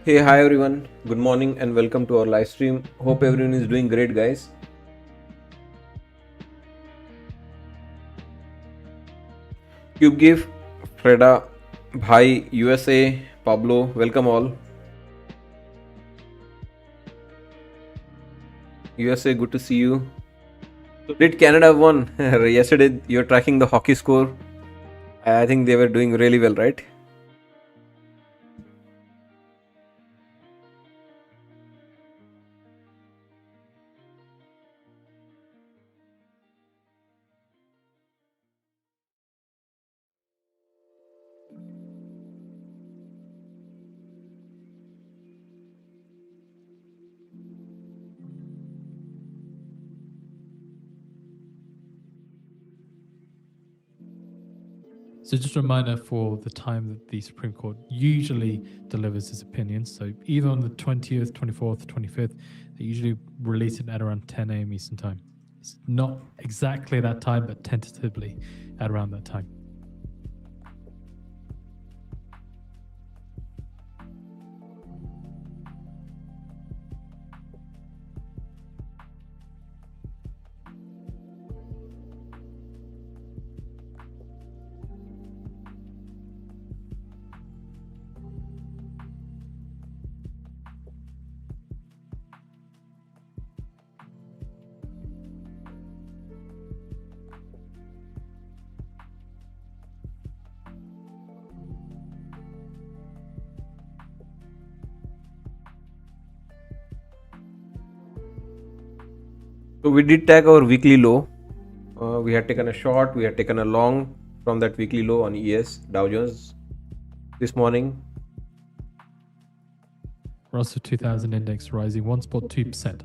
Hey, hi everyone. Good morning and welcome to our live stream. Hope everyone is doing great, guys. Cube Give, Freda, Bhai, USA, Pablo, welcome all. USA, good to see you. So did Canada won? Yesterday you're tracking the hockey score. I think they were doing really well, right? So just a reminder for the time that the Supreme Court usually delivers its opinions. So either on the 20th, 24th, 25th, they usually release it at around 10 a.m. Eastern Time. It's not exactly that time, but tentatively at around that time. So we did tag our weekly low. We had taken a short, we had taken a long from that weekly low on ES Dow Jones this morning. Russell 2000 index rising 1.2%.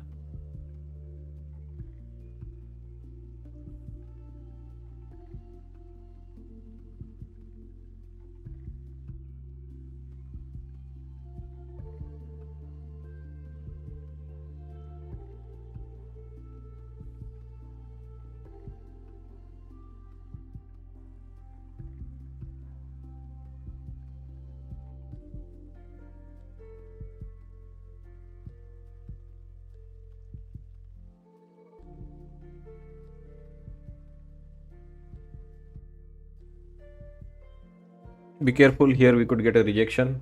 Be careful here, we could get a rejection.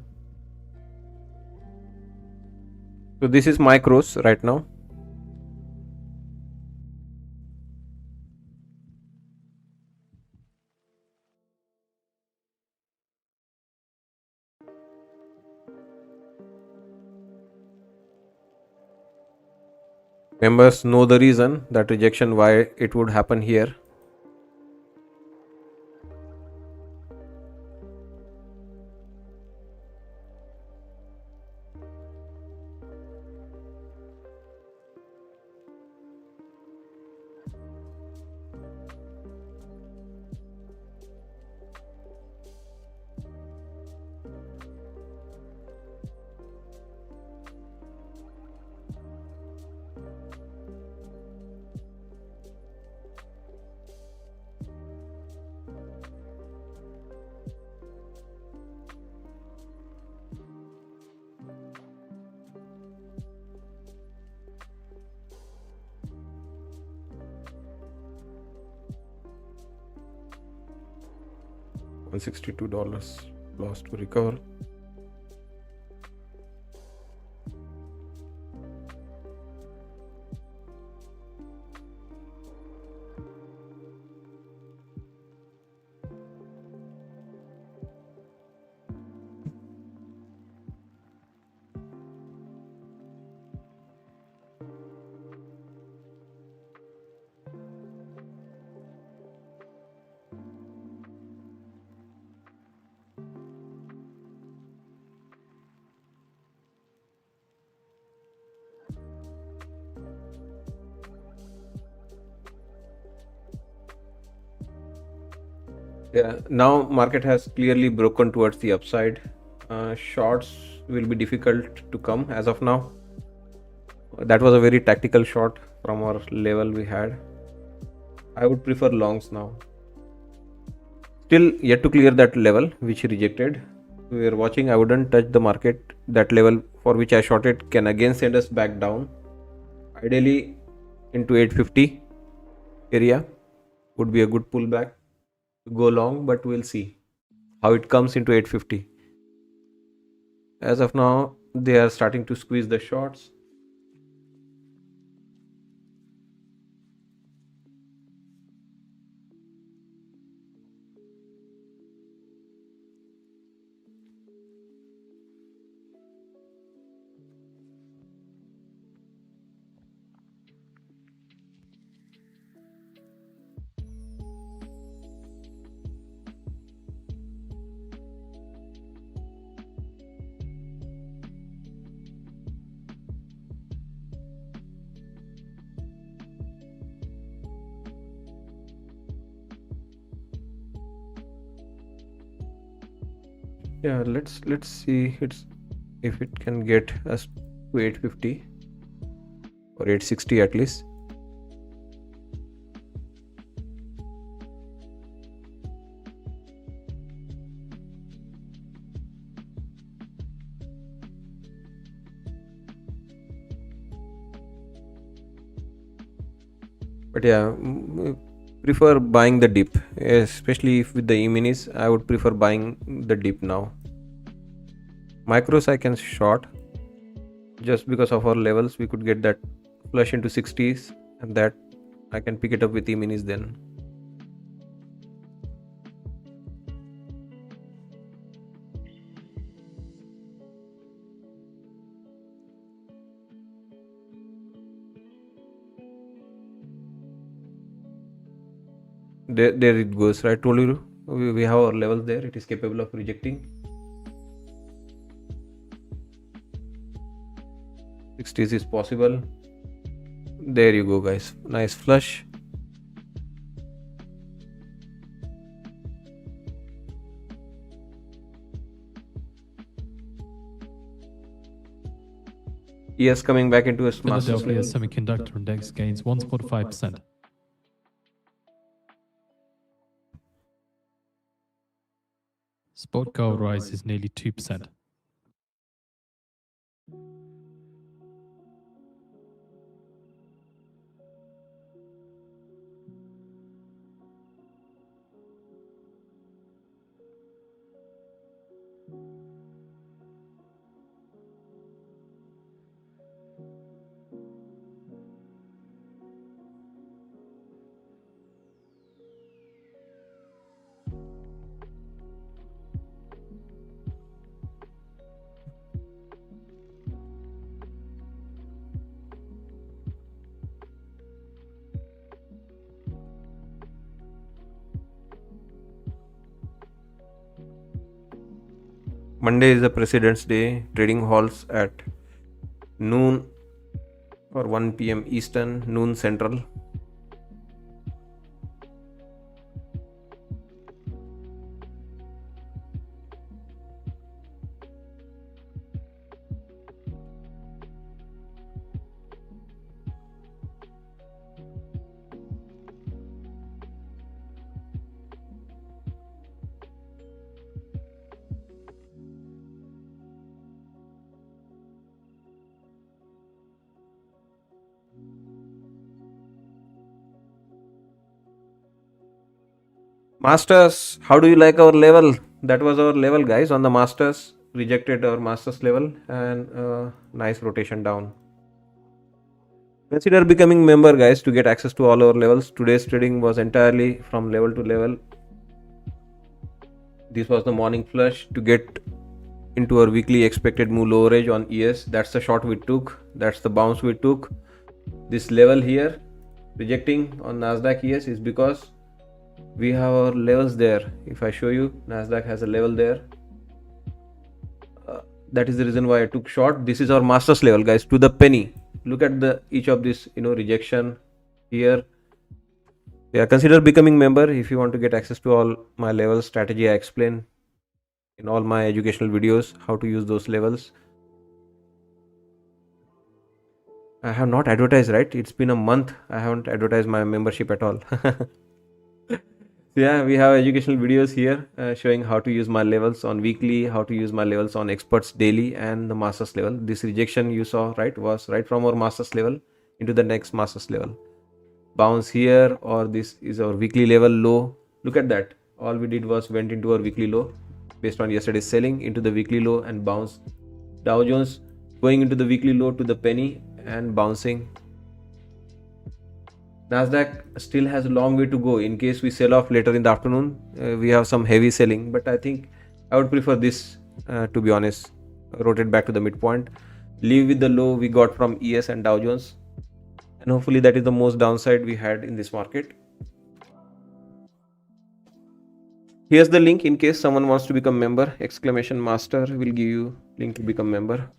So this is my cross right now. Members know the reason that rejection, why it would happen here. $162 lost to recover. Yeah, now market has clearly broken towards the upside. Shorts will be difficult to come as of now. That was a very tactical short from our level we had. I would prefer longs now. Still yet to clear that level which he rejected. we are watching, I wouldn't touch the market. That level for which I shorted can again send us back down, ideally into 850 area would be a good pullback to go long, but we'll see how it comes into 850. As of now, they are starting to squeeze the shorts. Yeah, let's see if it can get us to 850 or 860 at least. But yeah, prefer buying the dip, especially if with the e-minis. I would prefer buying the dip now. Micros I can short just because of our levels. We could get that flush into 60s, and that I can pick it up with e-minis then. There it goes. Right, told you we have our levels there. It is capable of rejecting. 60s is possible. There you go, guys. Nice flush. Yes, coming back into a Philadelphia Semiconductor Index gains 1.5%. Spot gold rises nearly 2%. Monday is the President's Day. Trading halls at noon or 1 p.m. Eastern, noon Central. Masters, how do you like our level? That was our level, guys, on the Masters. Rejected our Masters level, and nice rotation down. Consider becoming member, guys, to get access to all our levels. Today's trading was entirely from level to level. This was the morning flush to get into our weekly expected move lower edge on ES. That's the short we took. That's the bounce we took. This level here, rejecting on Nasdaq ES, is because we have our levels there. If I show you, Nasdaq has a level there. That is the reason why I took short. This is our Masters level, guys, to the penny. Look at the each of this, rejection here. Yeah, consider becoming member if you want to get access to all my levels strategy. I explain in all my educational videos how to use those levels. I have not advertised, right? It's been a month. I haven't advertised my membership at all. So yeah, we have educational videos here showing how to use my levels on weekly, how to use my levels on experts daily and the masters level. This rejection you saw, right, was right from our masters level into the next masters level. Bounce here, or this is our weekly level low. Look at that. All we did was went into our weekly low based on yesterday's selling into the weekly low and bounce. Dow Jones going into the weekly low to the penny and bouncing. Nasdaq still has a long way to go. In case we sell off later in the afternoon, we have some heavy selling, but I think I would prefer this, to be honest. Rotate back to the midpoint, leave with the low we got from ES and Dow Jones, and hopefully that is the most downside we had in this market. Here's the link in case someone wants to become member. Exclamation master will give you link to become member.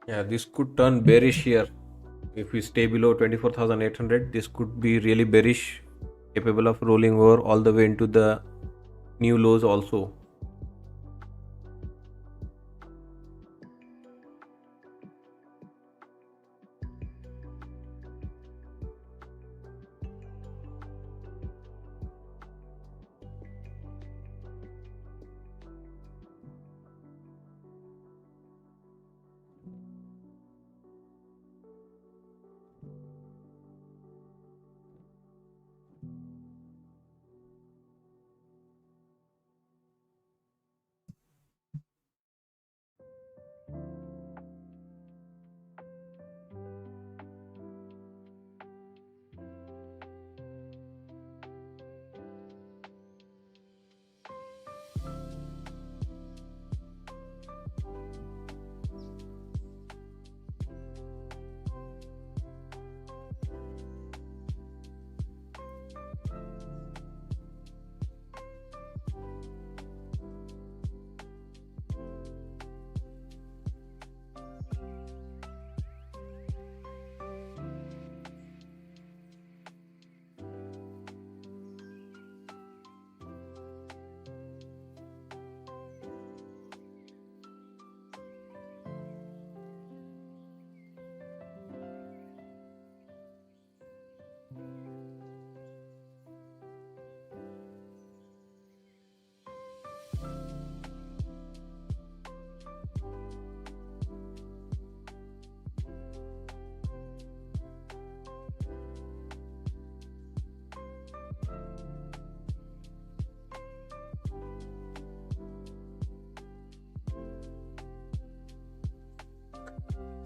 Yeah, this could turn bearish here. If we stay below 24,800, this could be really bearish, capable of rolling over all the way into the new lows also.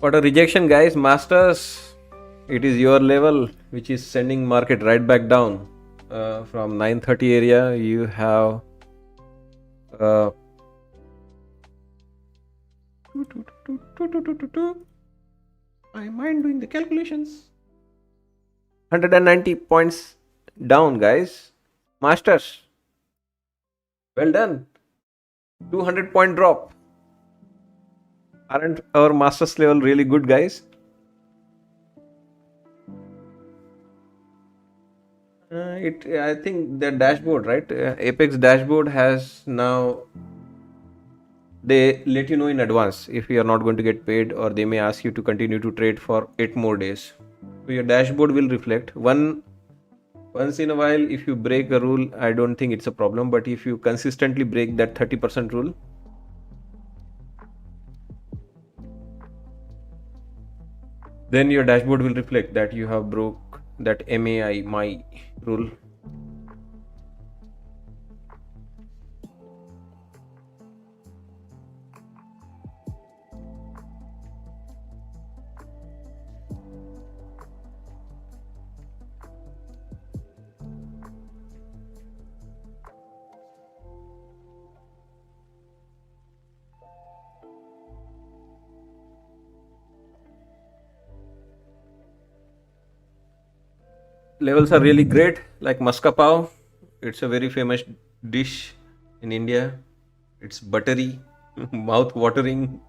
What a rejection, guys. Masters, it is your level which is sending market right back down. From 930 area, you have uh, I mind doing the calculations. 190 points down, guys. Masters, well done. 200-point drop. Aren't our masters level really good, guys? I think the dashboard, right? Apex dashboard has now, they let you know in advance if you are not going to get paid, or they may ask you to continue to trade for 8 more days. So your dashboard will reflect once in a while. If you break a rule, I don't think it's a problem, but if you consistently break that 30% rule, then your dashboard will reflect that you have broke that my rule. Levels are really great, like maska pav. It's a very famous dish in India. It's buttery, mouth watering.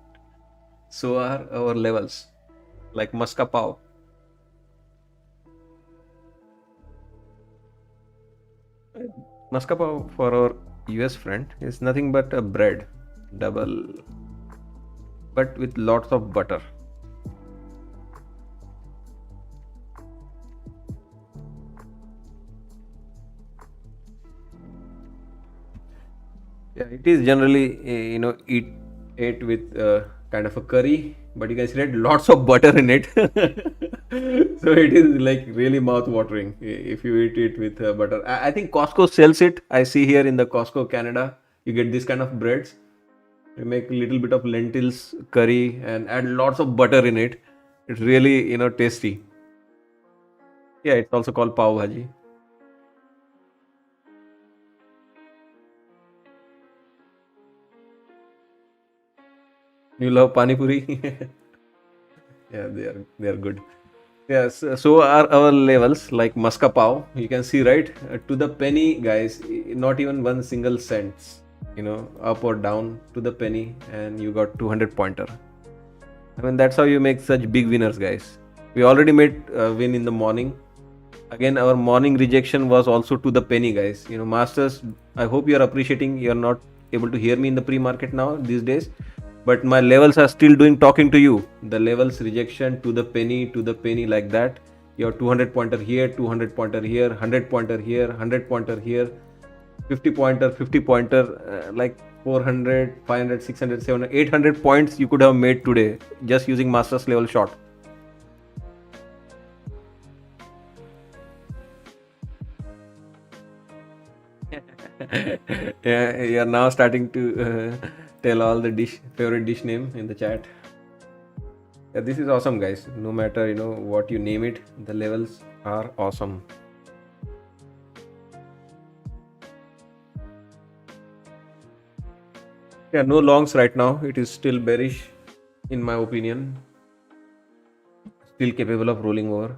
So are our levels, like maska pav. Maska pav for our US friend is nothing but a bread, double, but with lots of butter. Yeah, it is generally eat with kind of a curry, but you can see that lots of butter in it. So it is like really mouth watering if you eat it with butter. I think Costco sells it. I see here in the Costco Canada, you get this kind of breads. You make a little bit of lentils curry and add lots of butter in it. It's really tasty. Yeah, it's also called pav bhaji. You love pani puri? Yeah, they are good. Yes, so are our levels like Muska Pav. You can see, right, to the penny, guys. Not even one single cents, up or down to the penny, and you got 200 pointer. I mean, that's how you make such big winners, guys. We already made a win in the morning. Again, our morning rejection was also to the penny, guys. Masters, I hope you are appreciating. You are not able to hear me in the pre-market now these days, but my levels are still doing talking to you. The levels rejection to the penny, like that. Your 200 pointer here, 200 pointer here, 100 pointer here, 100 pointer here, 50 pointer, 50 pointer, like 400, 500, 600, 700, 800 points you could have made today just using masters level short. Yeah, you're now starting to tell all the favorite dish name in the chat. Yeah, this is awesome, guys. No matter what you name it, the levels are awesome. Yeah, no longs right now. It is still bearish, in my opinion. Still capable of rolling over.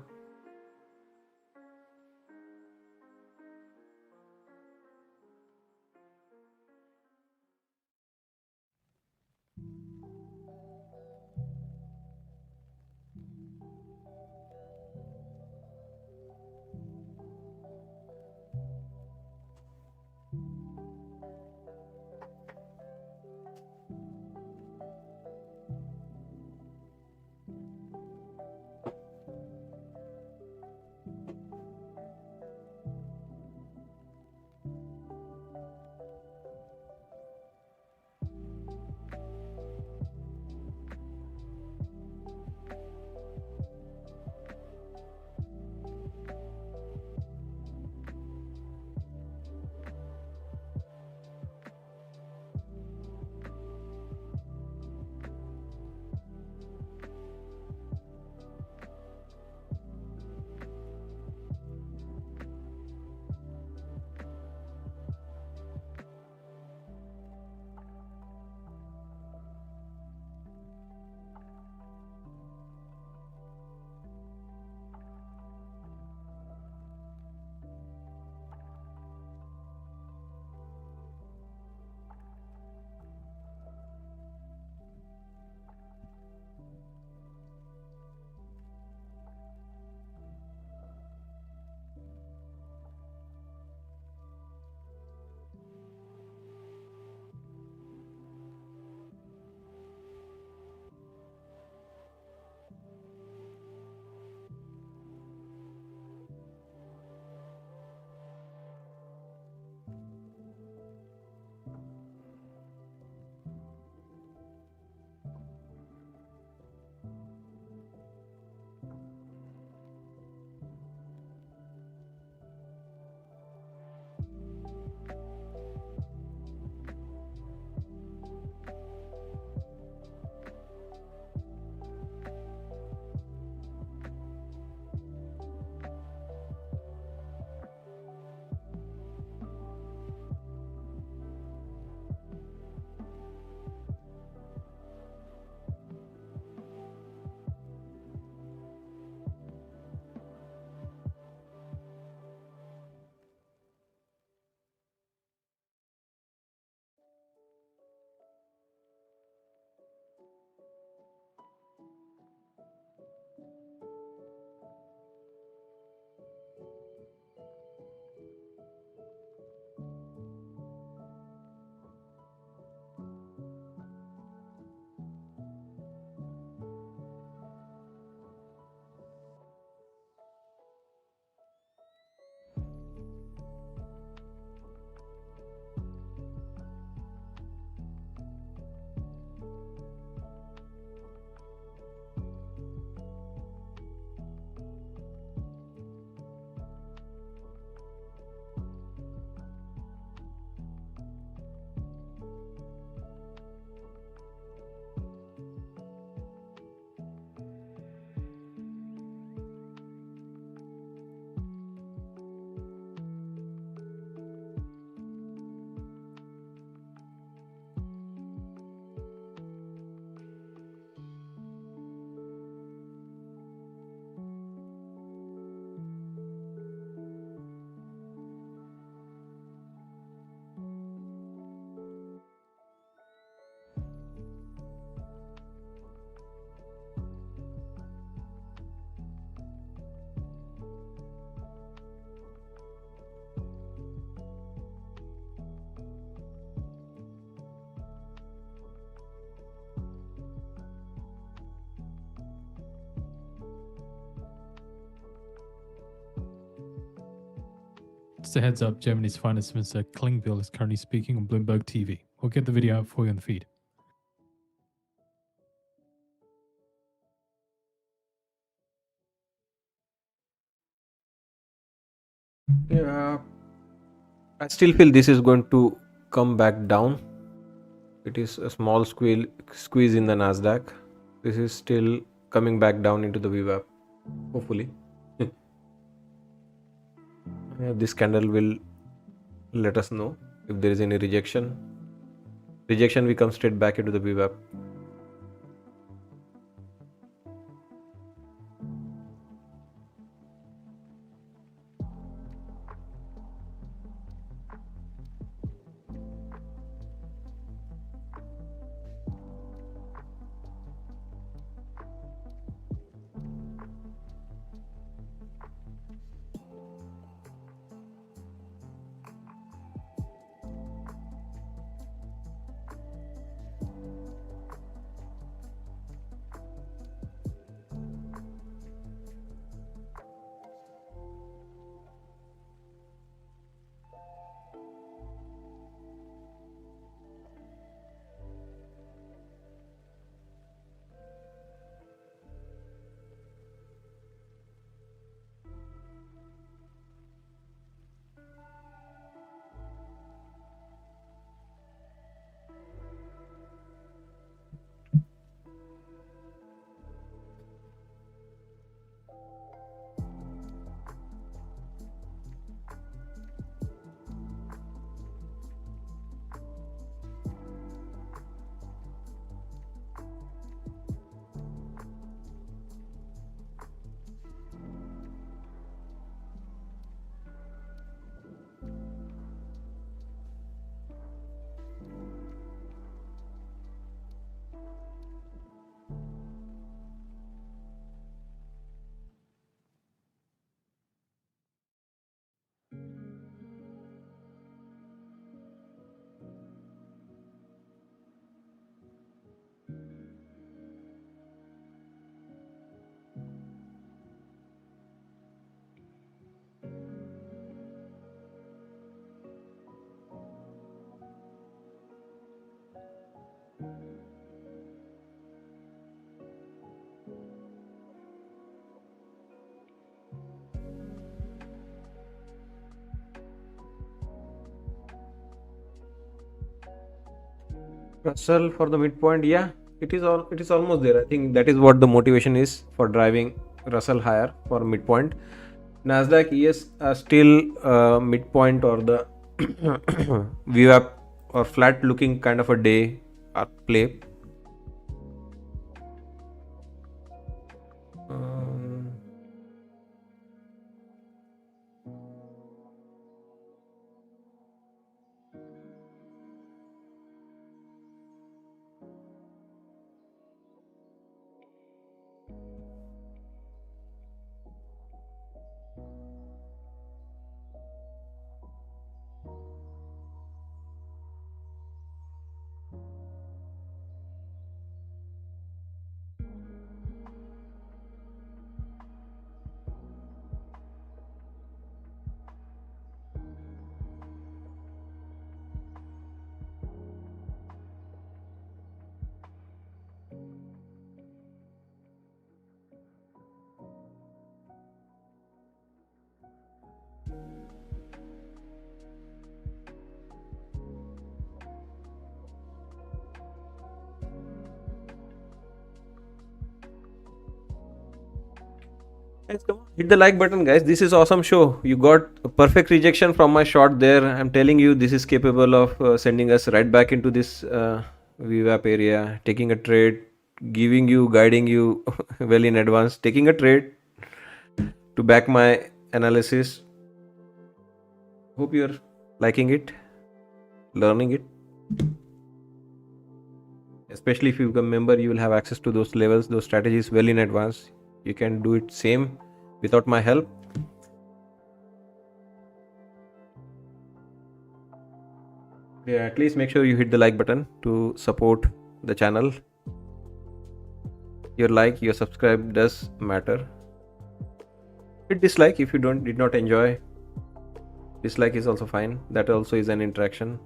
Just a heads up, Germany's finance minister Klingbeil is currently speaking on Bloomberg TV. We'll get the video out for you on the feed. Yeah, I still feel this is going to come back down. It is a small squeeze in the Nasdaq. This is still coming back down into the VWAP, hopefully. This candle will let us know if there is any rejection. Rejection, we come straight back into the VWAP. Russell for the midpoint, yeah, it is almost there. I think that is what the motivation is for driving Russell higher for midpoint. Nasdaq, yes, still midpoint or the VWAP or flat looking kind of a day or play. Guys, come on, hit the like button, guys. This is awesome show. You got a perfect rejection from my shot there. I'm telling you, this is capable of sending us right back into this VWAP area, taking a trade, giving you, guiding you well in advance, taking a trade to back my analysis. Hope you're liking it, learning it. Especially if you become a member, you will have access to those levels, those strategies well in advance. You can do it same without my help. Yeah, at least make sure you hit the like button to support the channel. Your like, your subscribe does matter. Hit dislike if you did not enjoy. Dislike is also fine. That also is an interaction.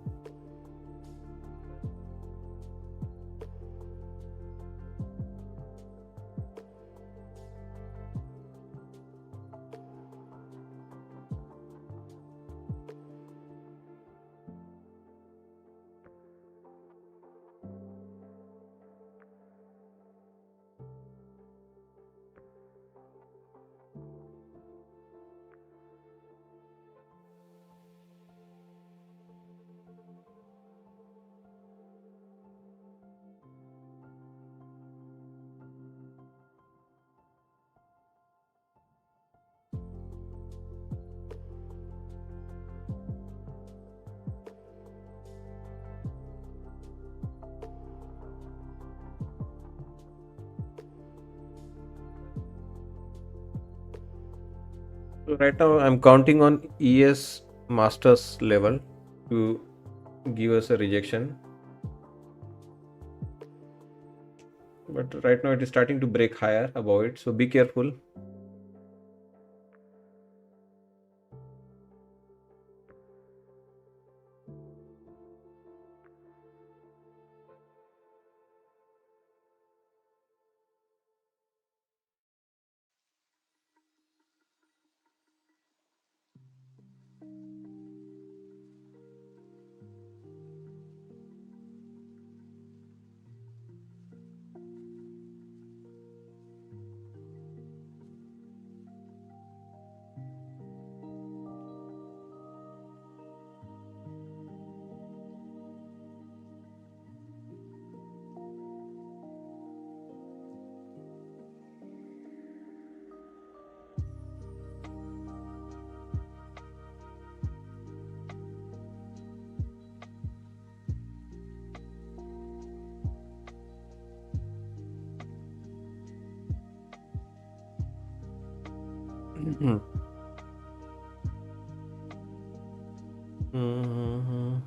So right now I'm counting on ES masters level to give us a rejection. But right now it is starting to break higher above it, so be careful. Mhm. Mhm.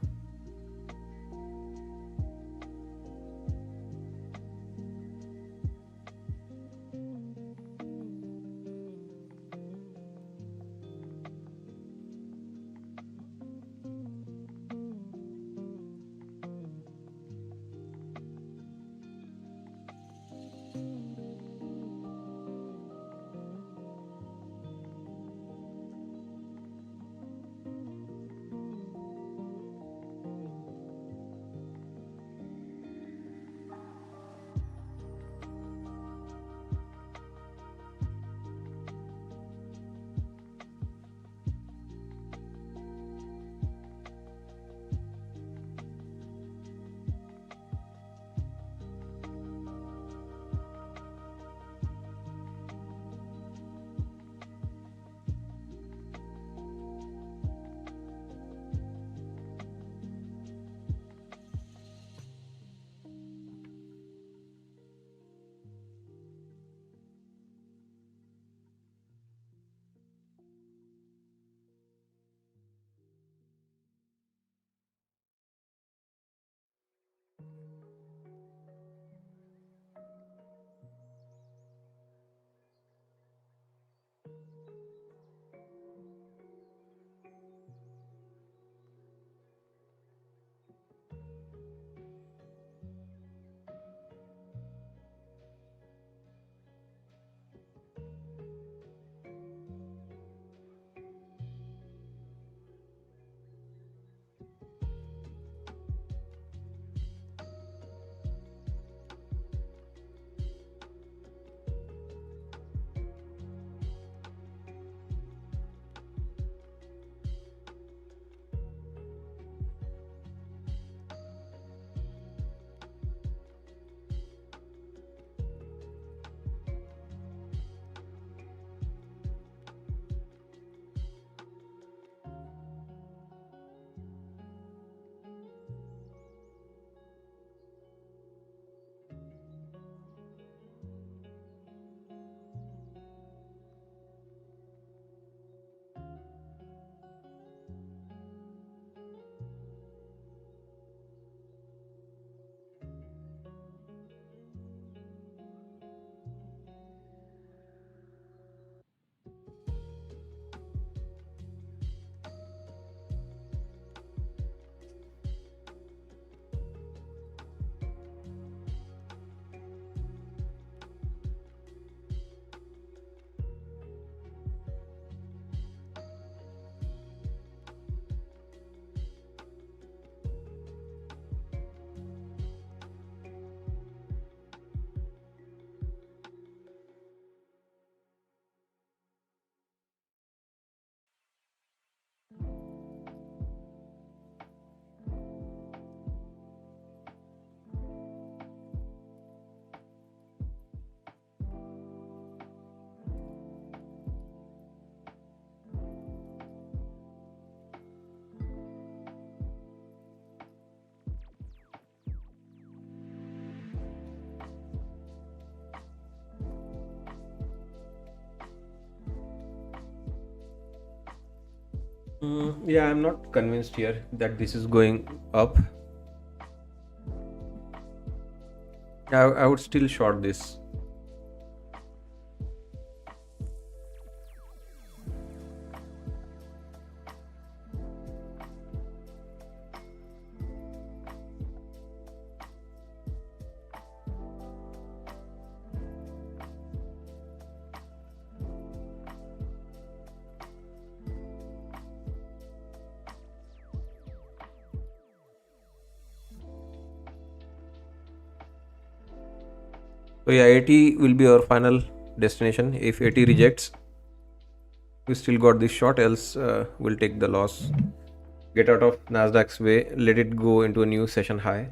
Yeah, I'm not convinced here that this is going up. I would still short this. So yeah, 80 will be our final destination. If 80 rejects, we still got this short, else we'll take the loss. Get out of Nasdaq's way, let it go into a new session high.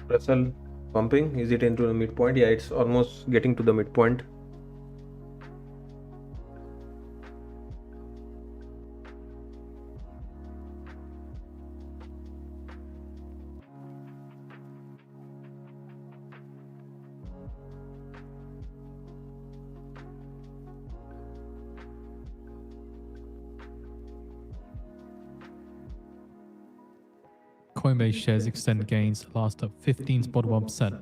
Russell pumping, is it into the midpoint? Yeah, it's almost getting to the midpoint. Coinbase shares extend gains, last up 15.1%.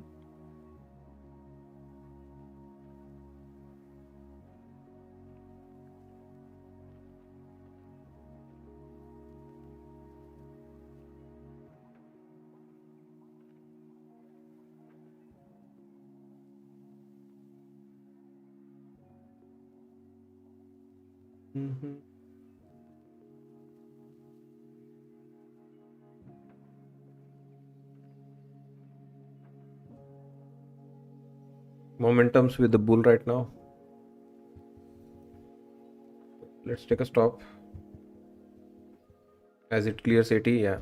Momentum's with the bull right now. Let's take a stop as it clears 80. Yeah.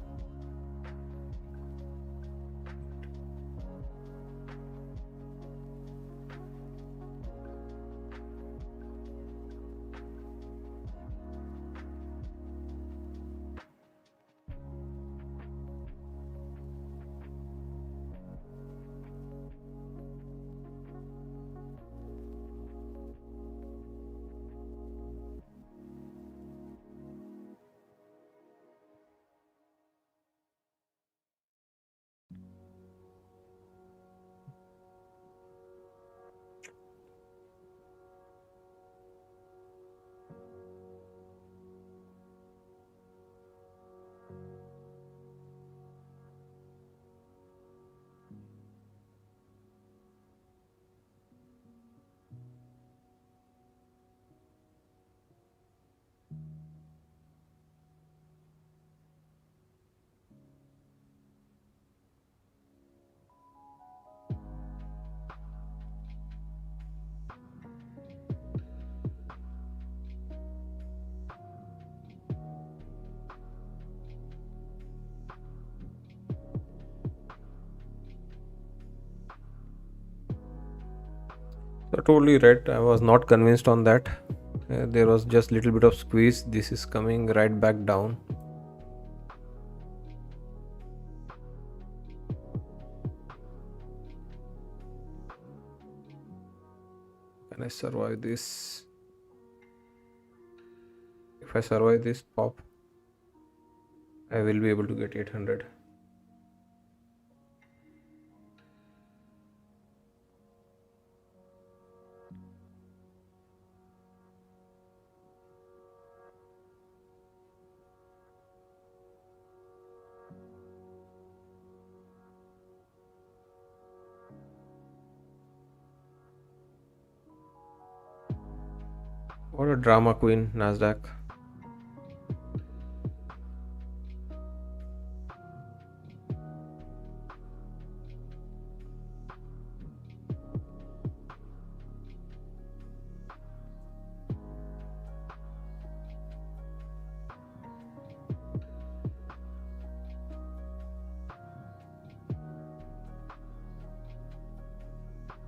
So totally right. I was not convinced on that. There was just little bit of squeeze. This is coming right back down. Can I survive this? If I survive this pop, I will be able to get 800. What a drama queen, Nasdaq.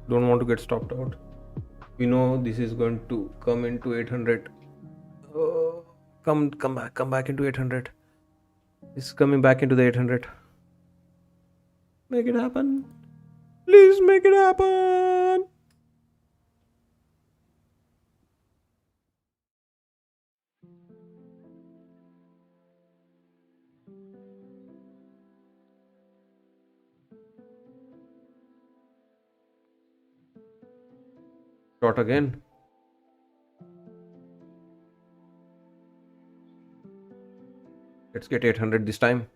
Don't want to get stopped out. We know this is going to come into 800. Oh, come back into 800. It's coming back into the 800. Make it happen. Please make it happen. Short again. Let's get 800 this time.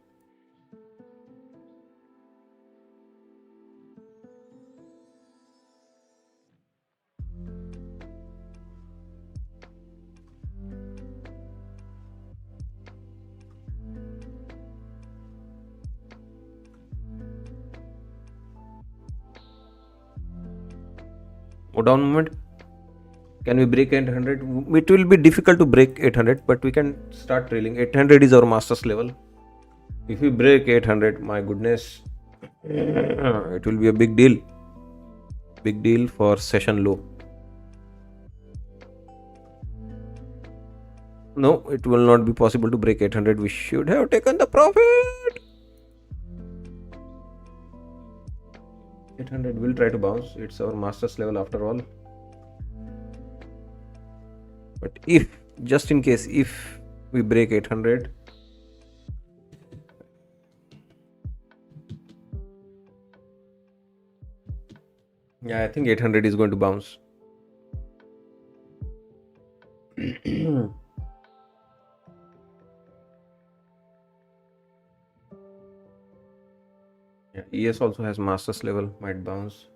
More down movement. Can we break 800? It will be difficult to break 800, but we can start trailing. 800 is our master's level. If we break 800, my goodness, it will be a big deal. Big deal for session low. No, it will not be possible to break 800. We should have taken the profit. 800 will try to bounce. It's our master's level after all. But if, just in case, if we break 800, yeah, I think 800 is going to bounce. Yeah, ES also has master's level, might bounce.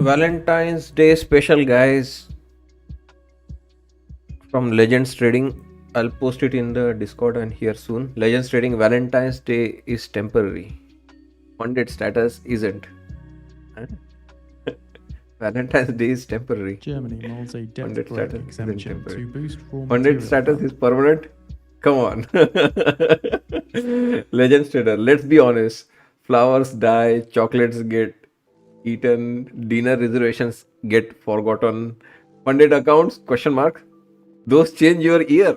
Valentine's Day special, guys, from Legends Trading. I'll post it in the Discord and here soon. Legends Trading, Valentine's Day is temporary. Funded status isn't. Huh? Valentine's Day is temporary. Germany molds a debt Funded brake status isn't exemption temporary. to boost raw Funded material status demand. is permanent. Come on. Legends Trader, let's be honest. Flowers die, chocolates get eaten, dinner reservations get forgotten. Funded accounts? Question mark. Those change your year.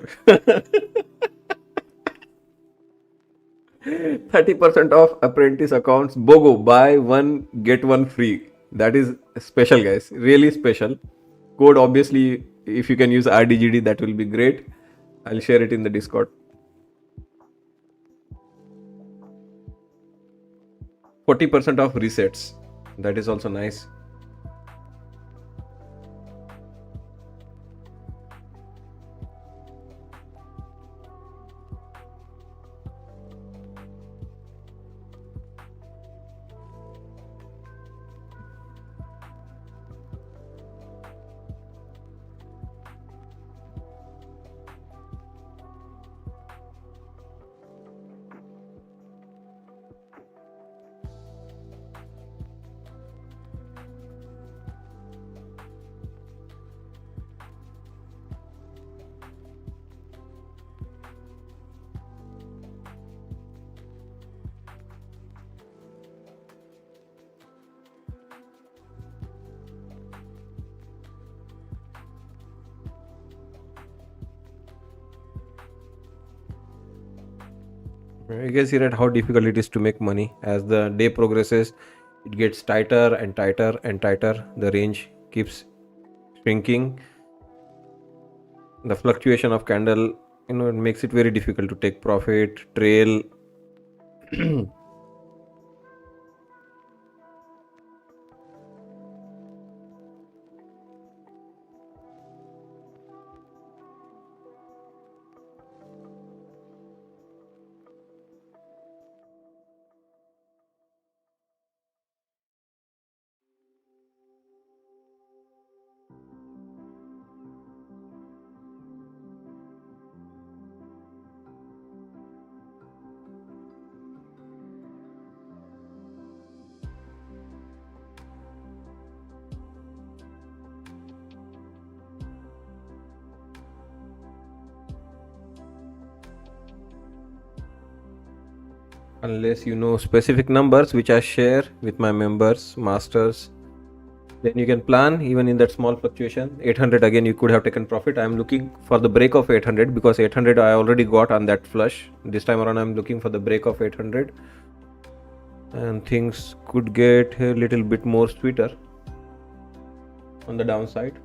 30% off apprentice accounts. BOGO, buy one, get one free. That is special, guys. Really special. Code, obviously, if you can use RDGD, that will be great. I'll share it in the Discord. 40% off resets. That is also nice. You guys see that how difficult it is to make money. As the day progresses, it gets tighter and tighter and tighter. The range keeps shrinking. The fluctuation of candle, it makes it very difficult to take profit, trail. Unless you know specific numbers which I share with my members, masters, then you can plan even in that small fluctuation. 800 again, you could have taken profit. I am looking for the break of 800 because 800 I already got on that flush. This time around, I'm looking for the break of 800, and things could get a little bit more sweeter on the downside.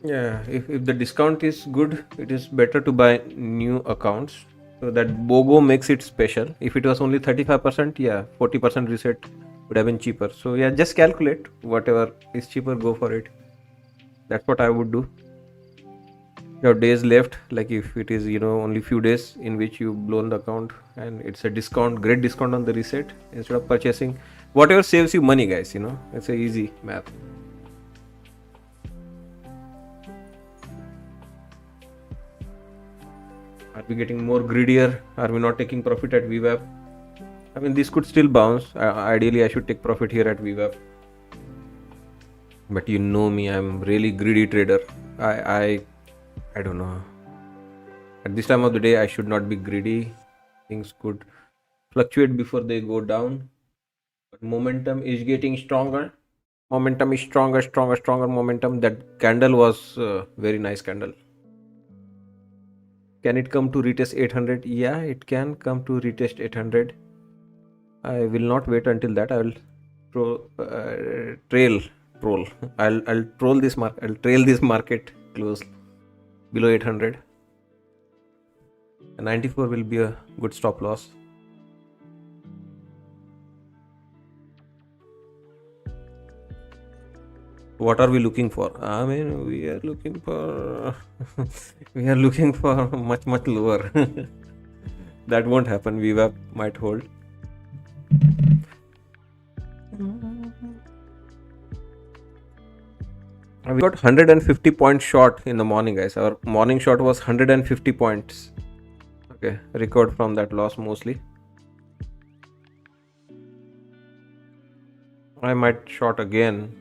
Yeah, if the discount is good, it is better to buy new accounts. So that BOGO makes it special. If it was only 35%, yeah, 40% reset would have been cheaper. So yeah, just calculate whatever is cheaper, go for it. That's what I would do. You have days left, like if it is, only few days in which you blown the account and it's a discount, great discount on the reset, instead of purchasing whatever saves you money, guys, it's a easy math. Are we getting more greedier? Are we not taking profit at VWAP? I mean, this could still bounce. Ideally, I should take profit here at VWAP. But you know me, I'm really greedy trader. I don't know. At this time of the day, I should not be greedy. Things could fluctuate before they go down. But momentum is getting stronger. Momentum is stronger, stronger, stronger momentum. That candle was very nice candle. Can it come to retest 800? Yeah, it can come to retest 800. I will not wait until that. I will trail troll. I'll troll this market. I'll trail this market close below 800. 94 will be a good stop loss. What are we looking for? I mean, we are looking for we are looking for much lower. That won't happen. VWAP might hold. We got 150 points short in the morning, guys. Our morning short was 150 points. Okay, recovered from that loss mostly. I might short again.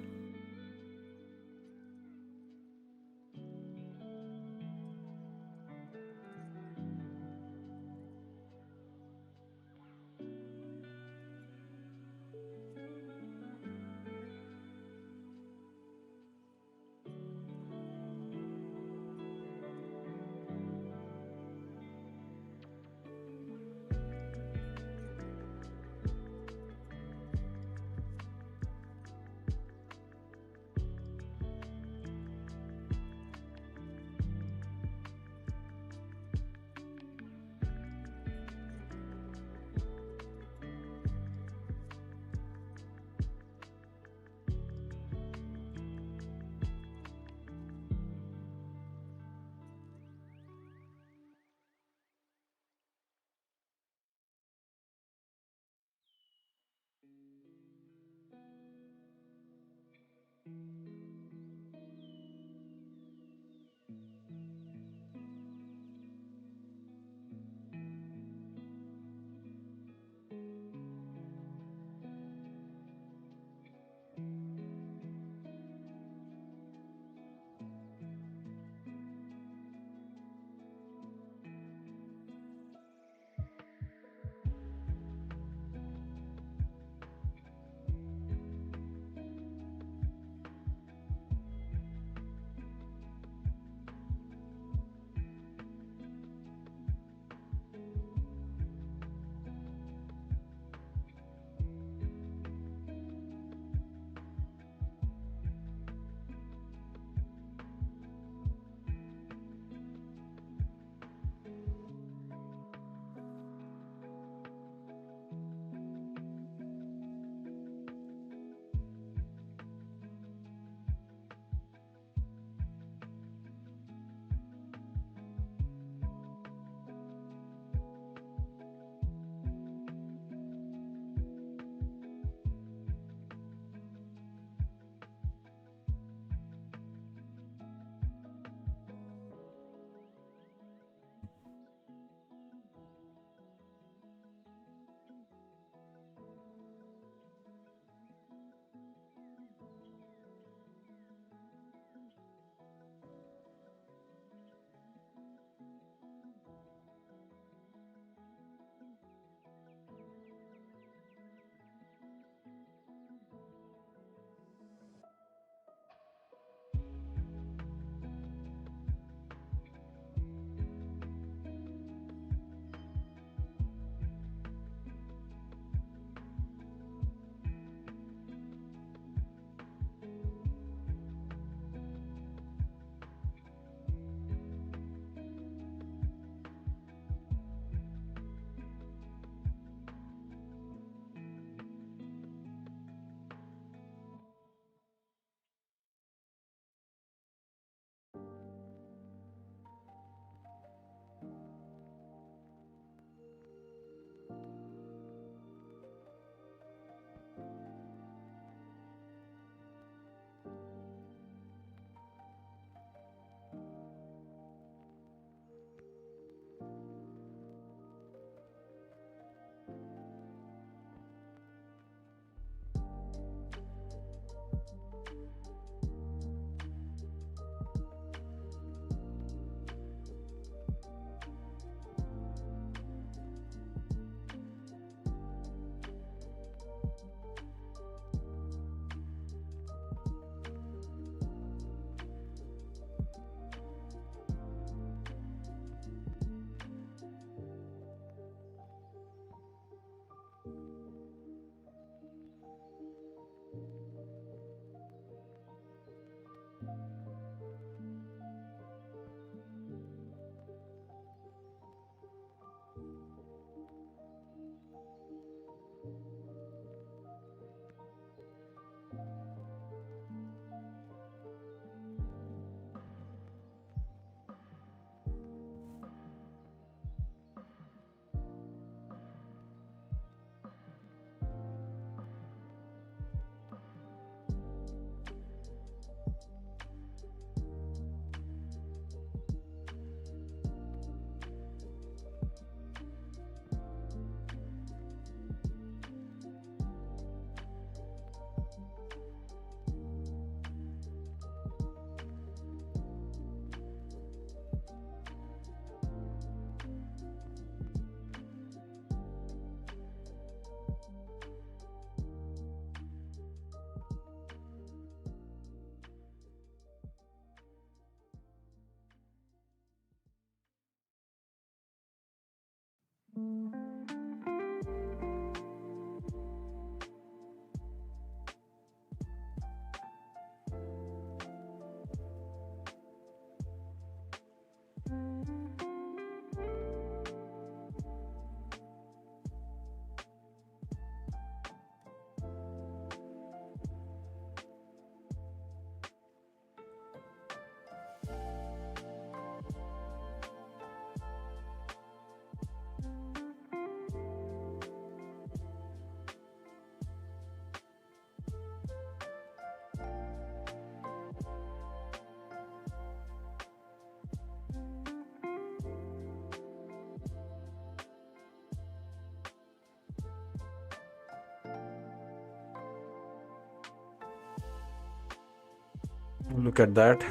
Look at that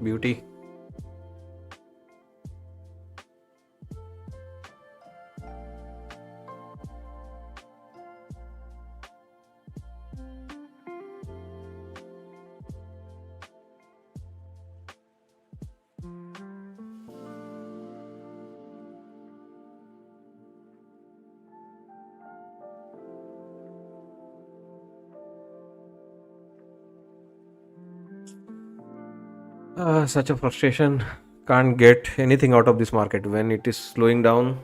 beauty. Such a frustration. Can't get anything out of this market when it is slowing down.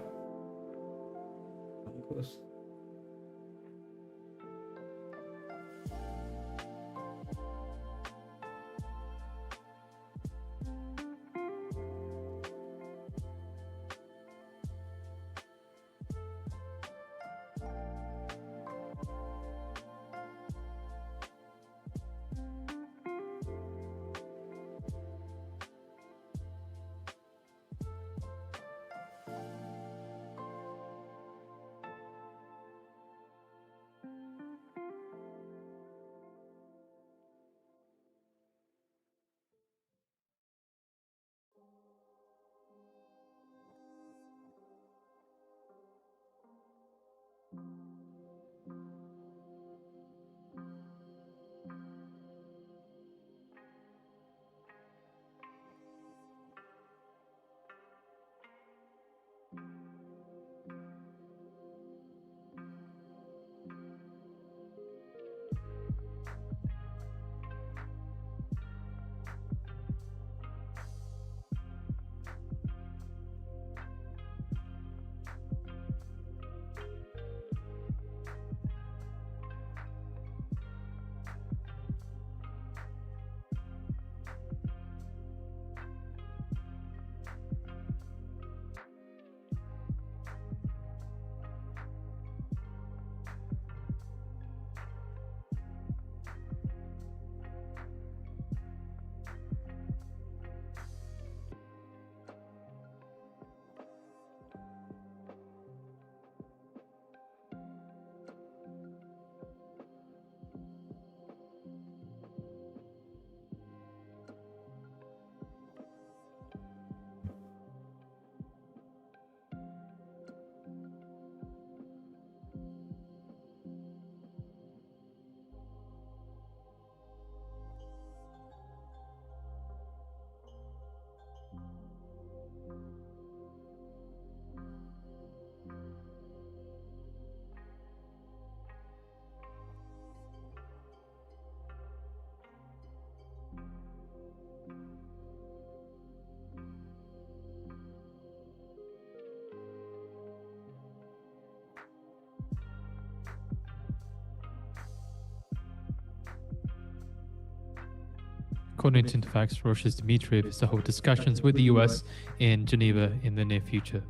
According to Interfax, Russia's Dmitriev is to hold discussions with the US in Geneva in the near future.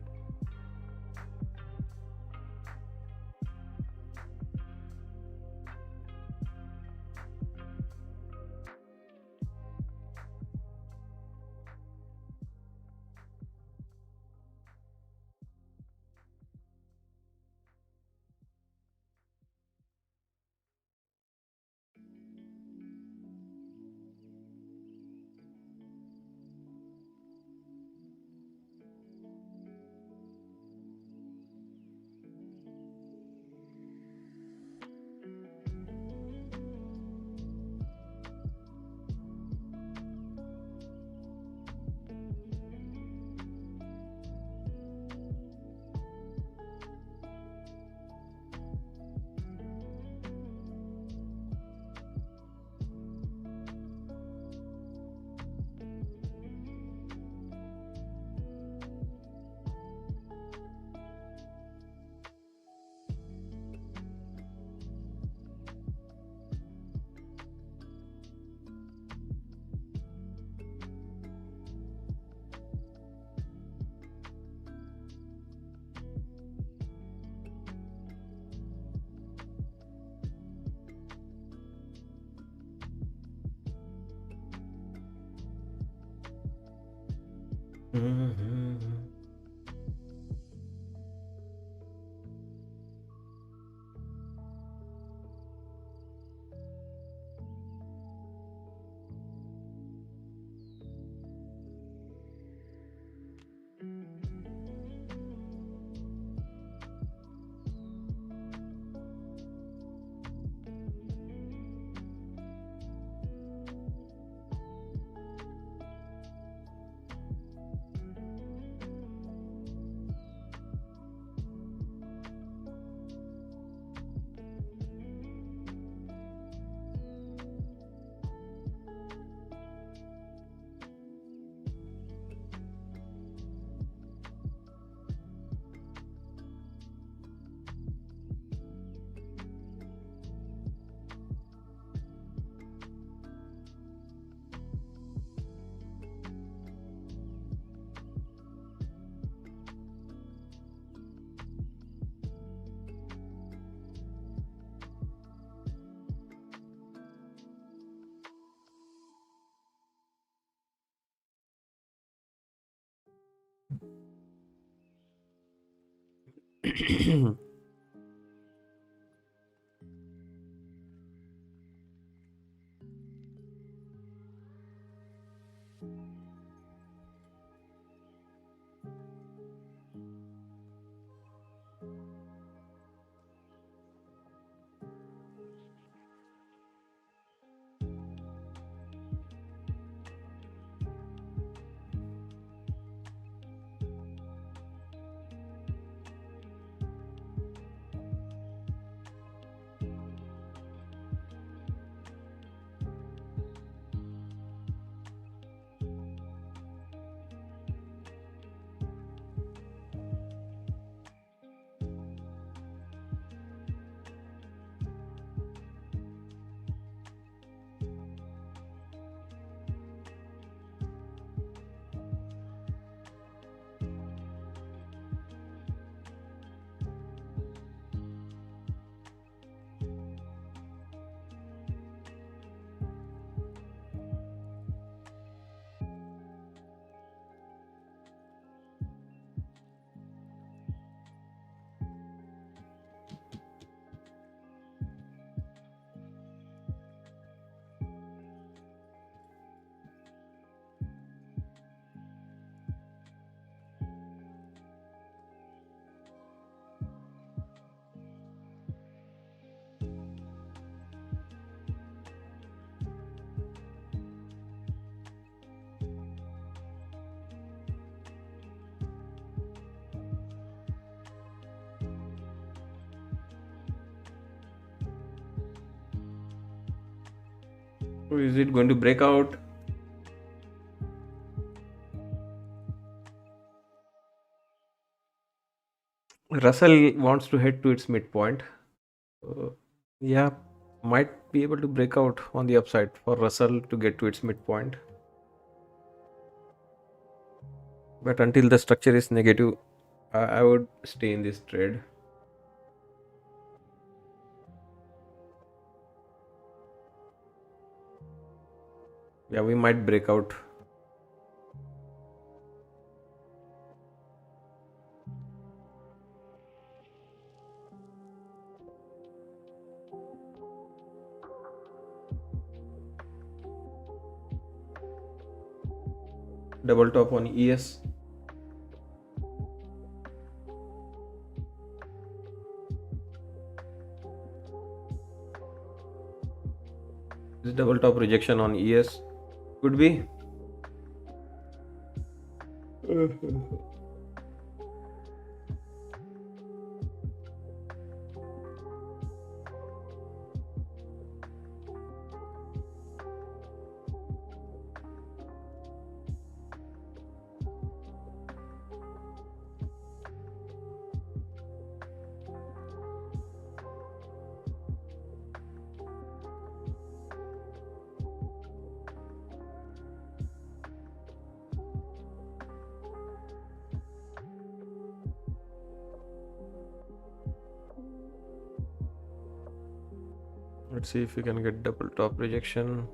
Is it going to break out? Russell wants to head to its midpoint. Yeah, might be able to break out on the upside for Russell to get to its midpoint. But until the structure is negative, I would stay in this trade. Yeah, we might break out. Double top on ES. This double top rejection on ES could be. Let's see if we can get double top rejection.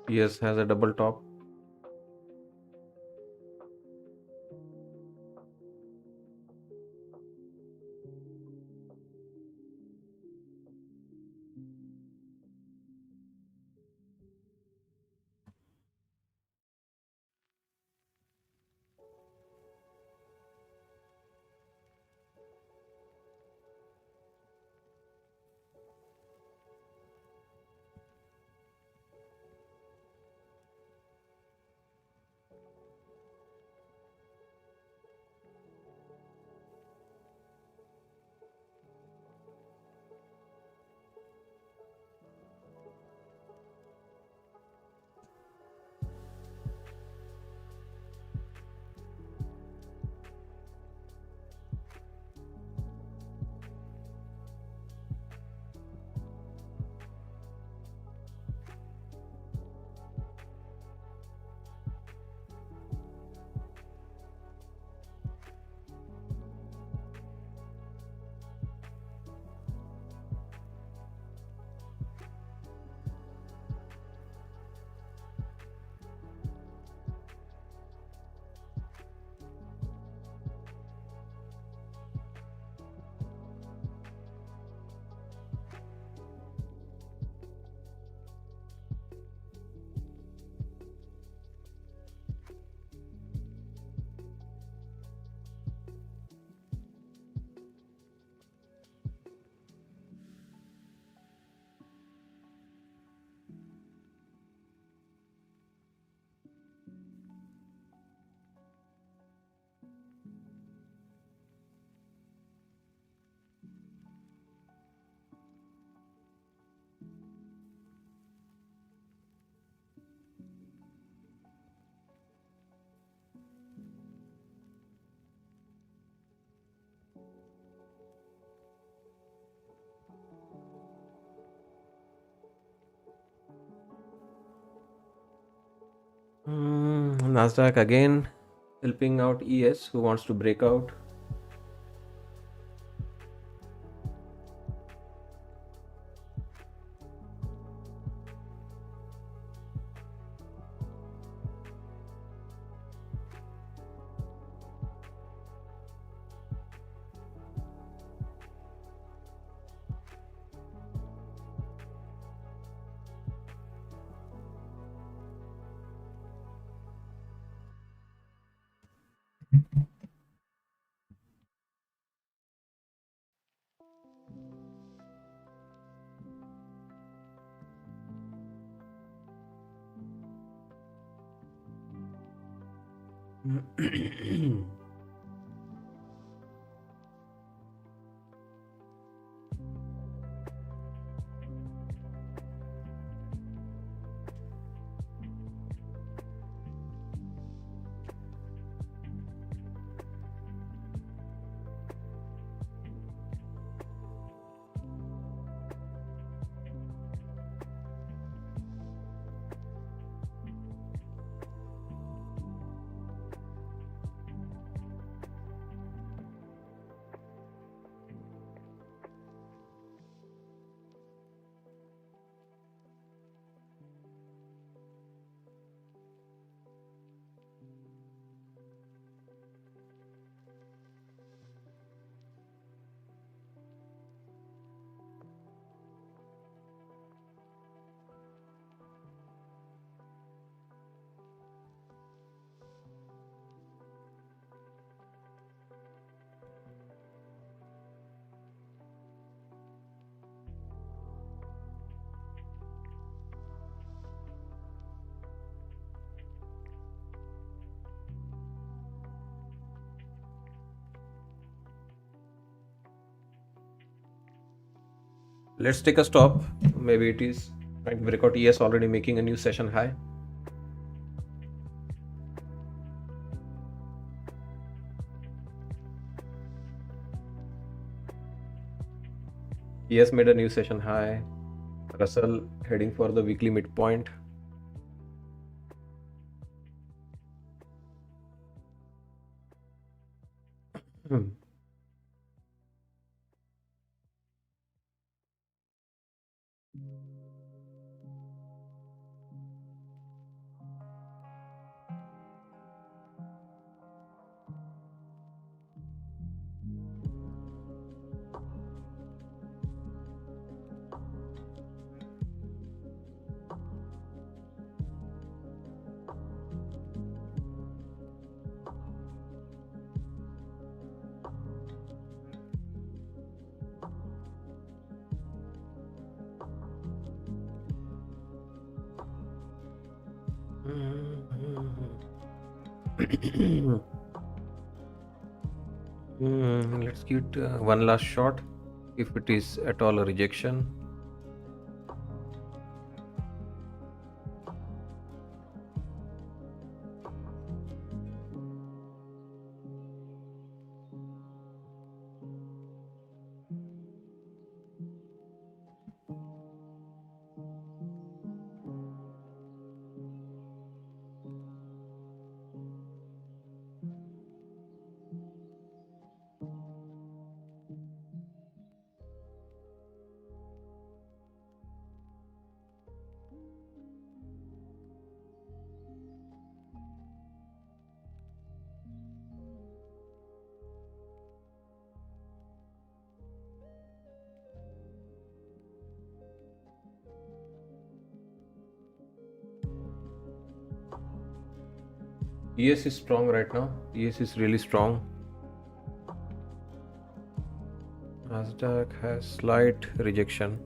ES has a double top. Nasdaq again helping out ES who wants to break out. Let's take a stop. Maybe it is trying to break out. ES already making a new session high. ES made a new session high. Russell heading for the weekly midpoint. Let's give it one last shot if it is at all a rejection. ES is strong right now. ES is really strong. Nasdaq has slight rejection.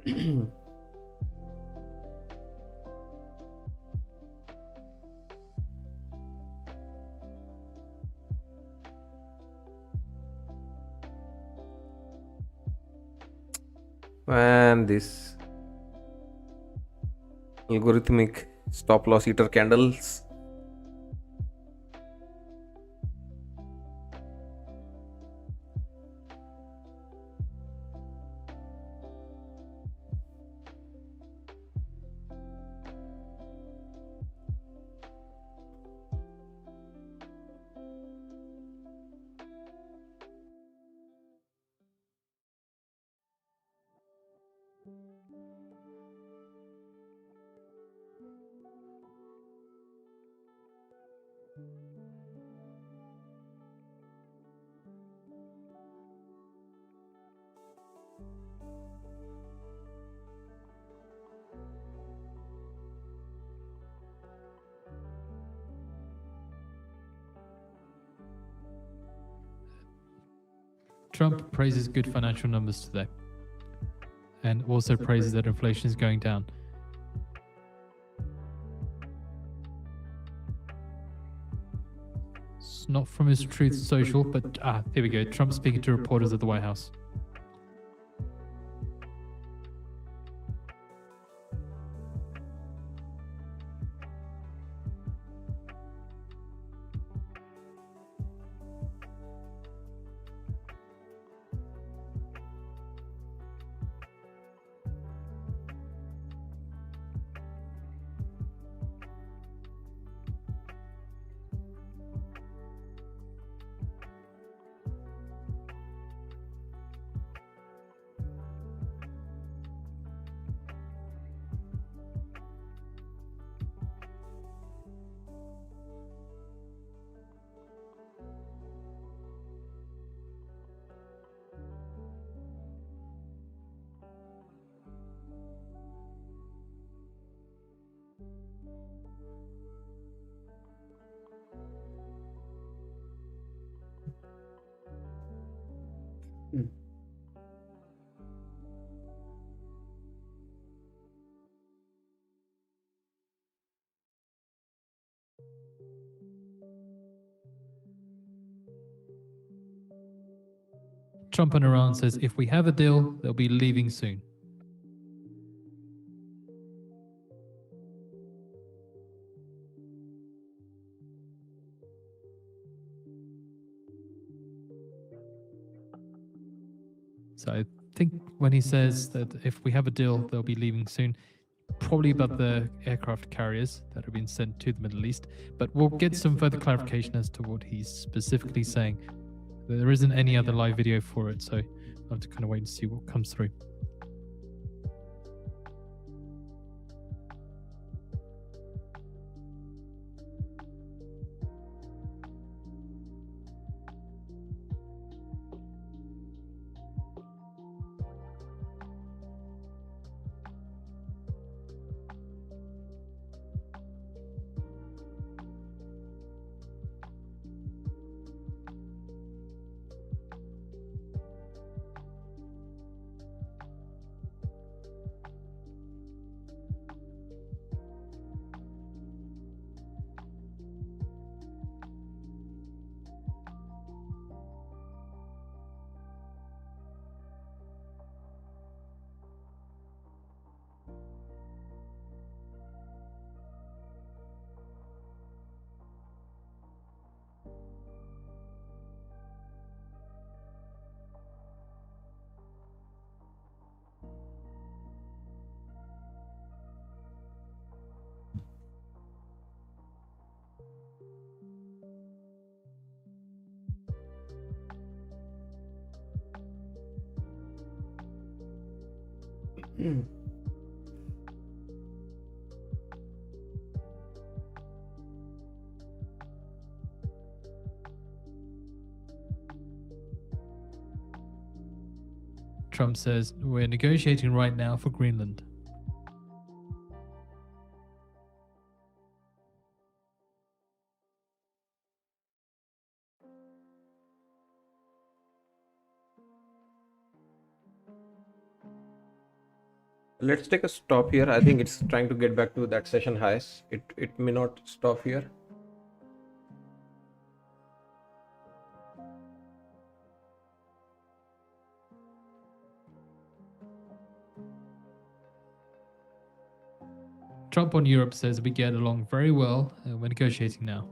And this algorithmic stop loss eater candles. Trump praises good financial numbers today and also praises that inflation is going down. It's not from his Truth Social, but here we go. Trump speaking to reporters at the White House. Trump and Iran says if we have a deal, they'll be leaving soon. So I think when he says that if we have a deal, they'll be leaving soon, probably about the aircraft carriers that are being sent to the Middle East. But we'll get some further clarification as to what he's specifically saying. There isn't any other live video for it, so I'll have to kind of wait and see what comes through. Trump says we're negotiating right now for Greenland. Let's take a stop here. I think it's trying to get back to that session highs. It may not stop here. Trump on Europe says we get along very well. We're negotiating now.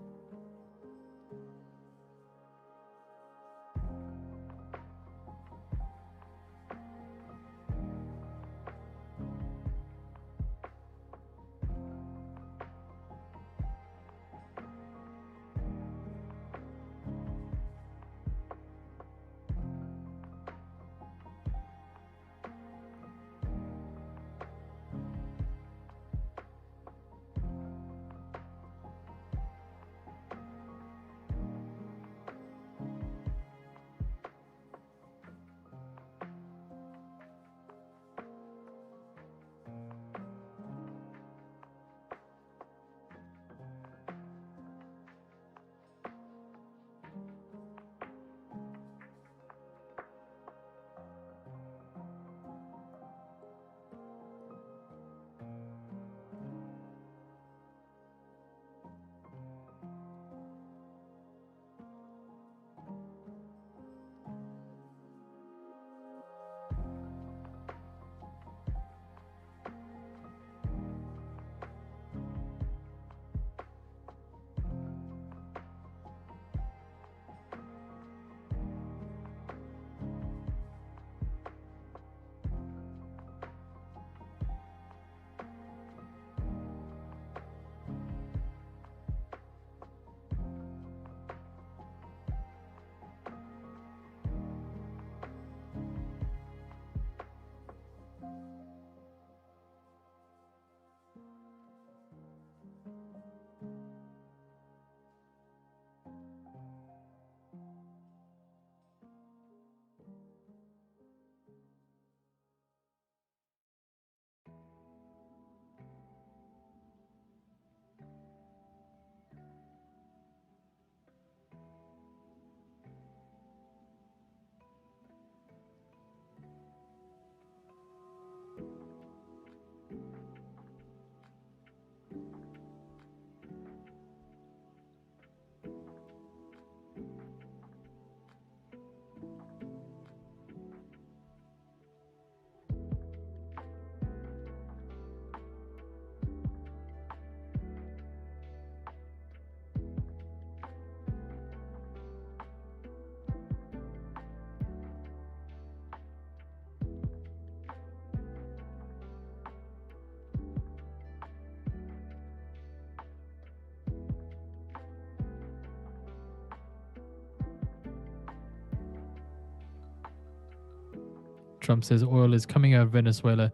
Trump says oil is coming out of Venezuela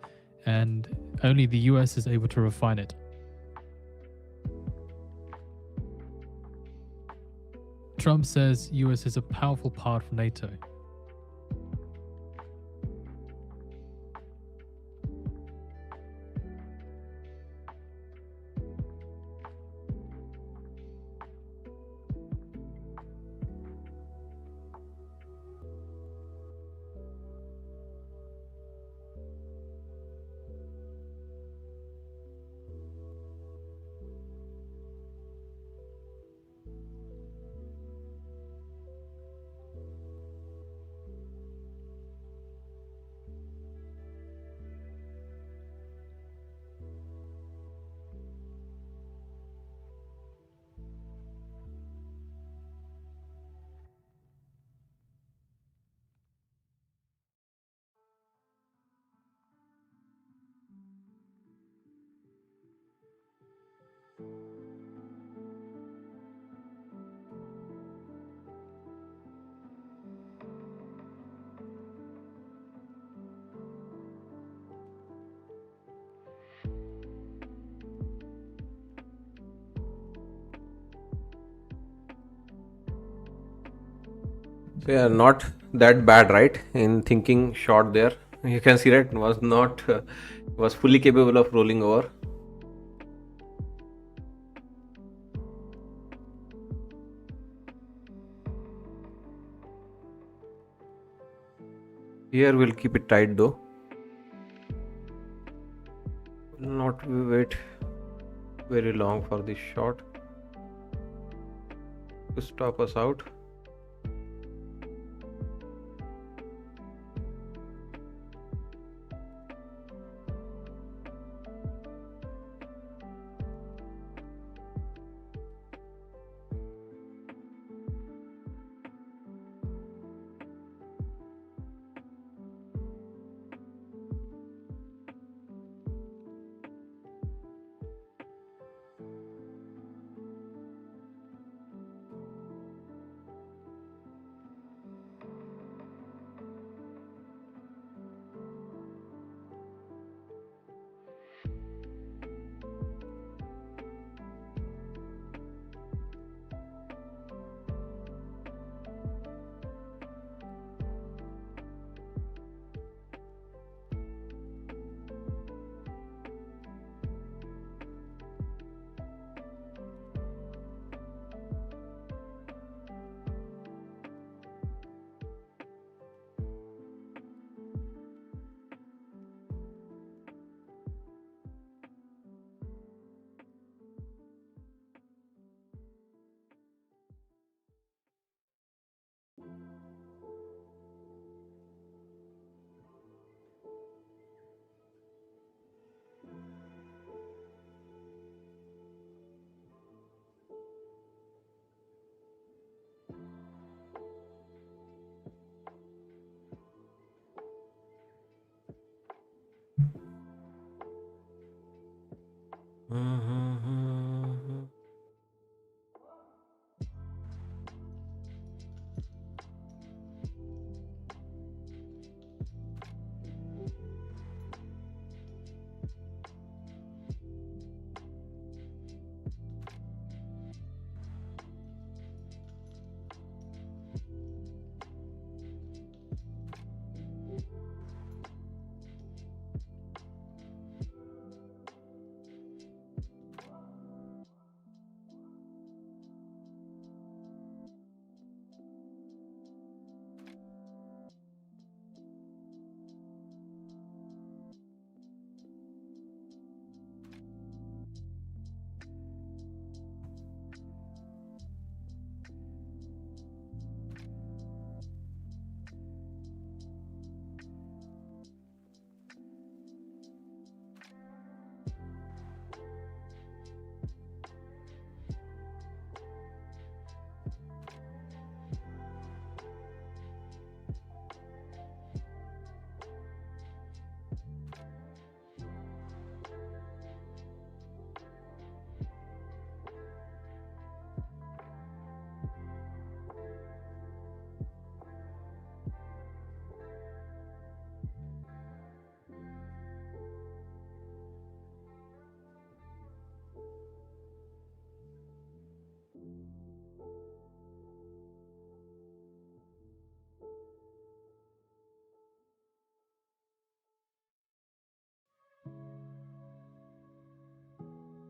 and only the US is able to refine it. Trump says US is a powerful part of NATO. So yeah, not that bad, right? In thinking short there, you can see that was not was fully capable of rolling over. Here we'll keep it tight though. Cannot we wait very long for this short to stop us out?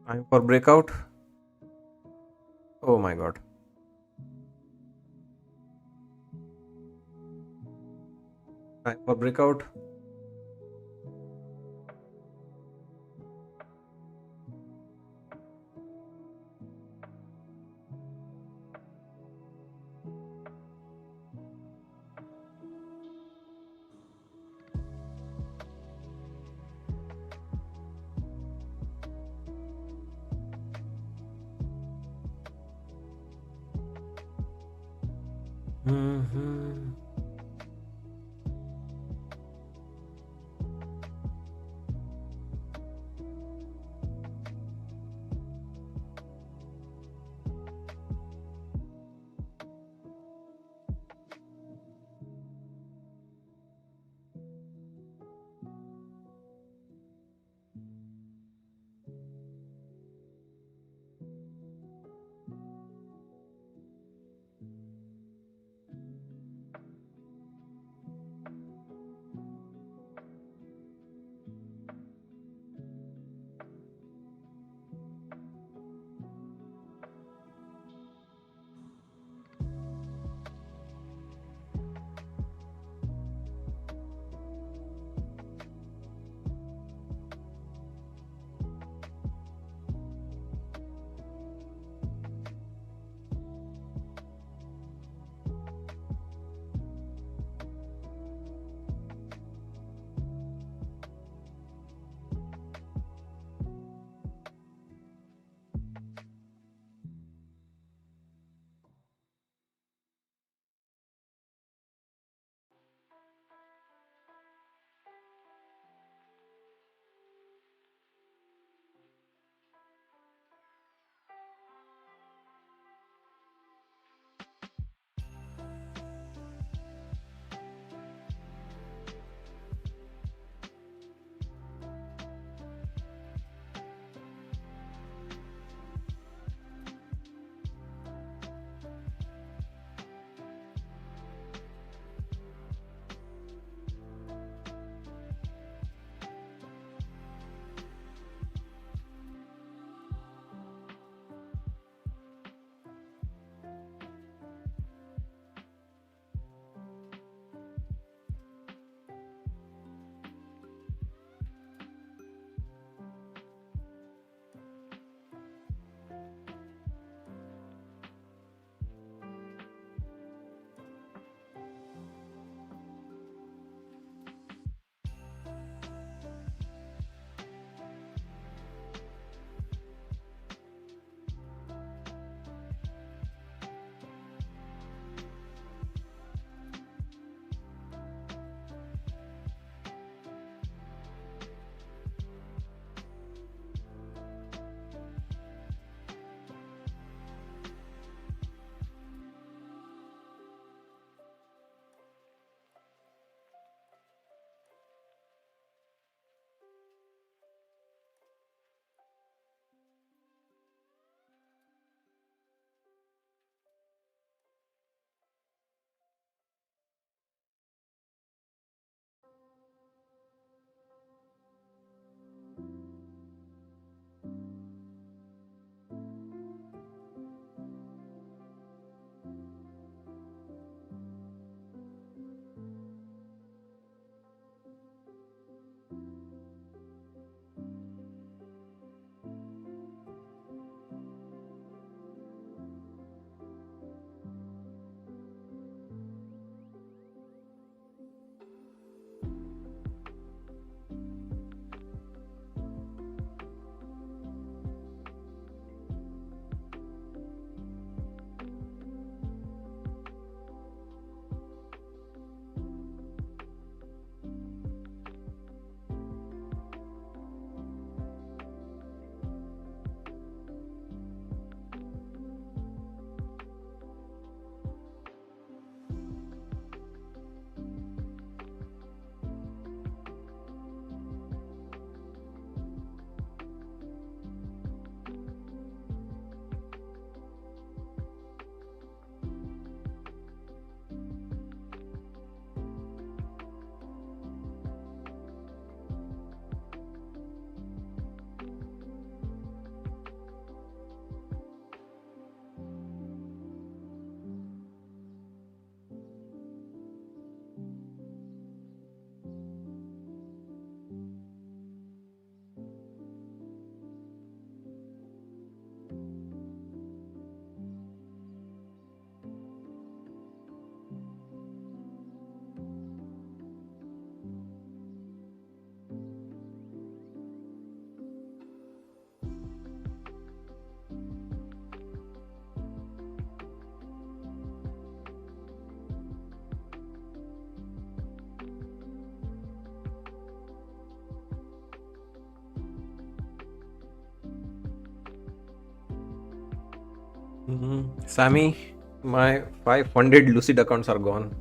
Time for breakout. Oh my god. Time for breakout. Mhm. Sammy, my 500 Lucid accounts are gone.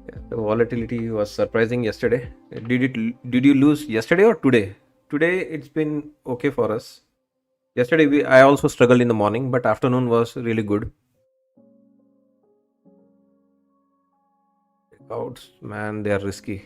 Yeah, the volatility was surprising yesterday. Did you lose yesterday or today? Today it's been okay for us. Yesterday I also struggled in the morning, but afternoon was really good. Outs, man, they are risky.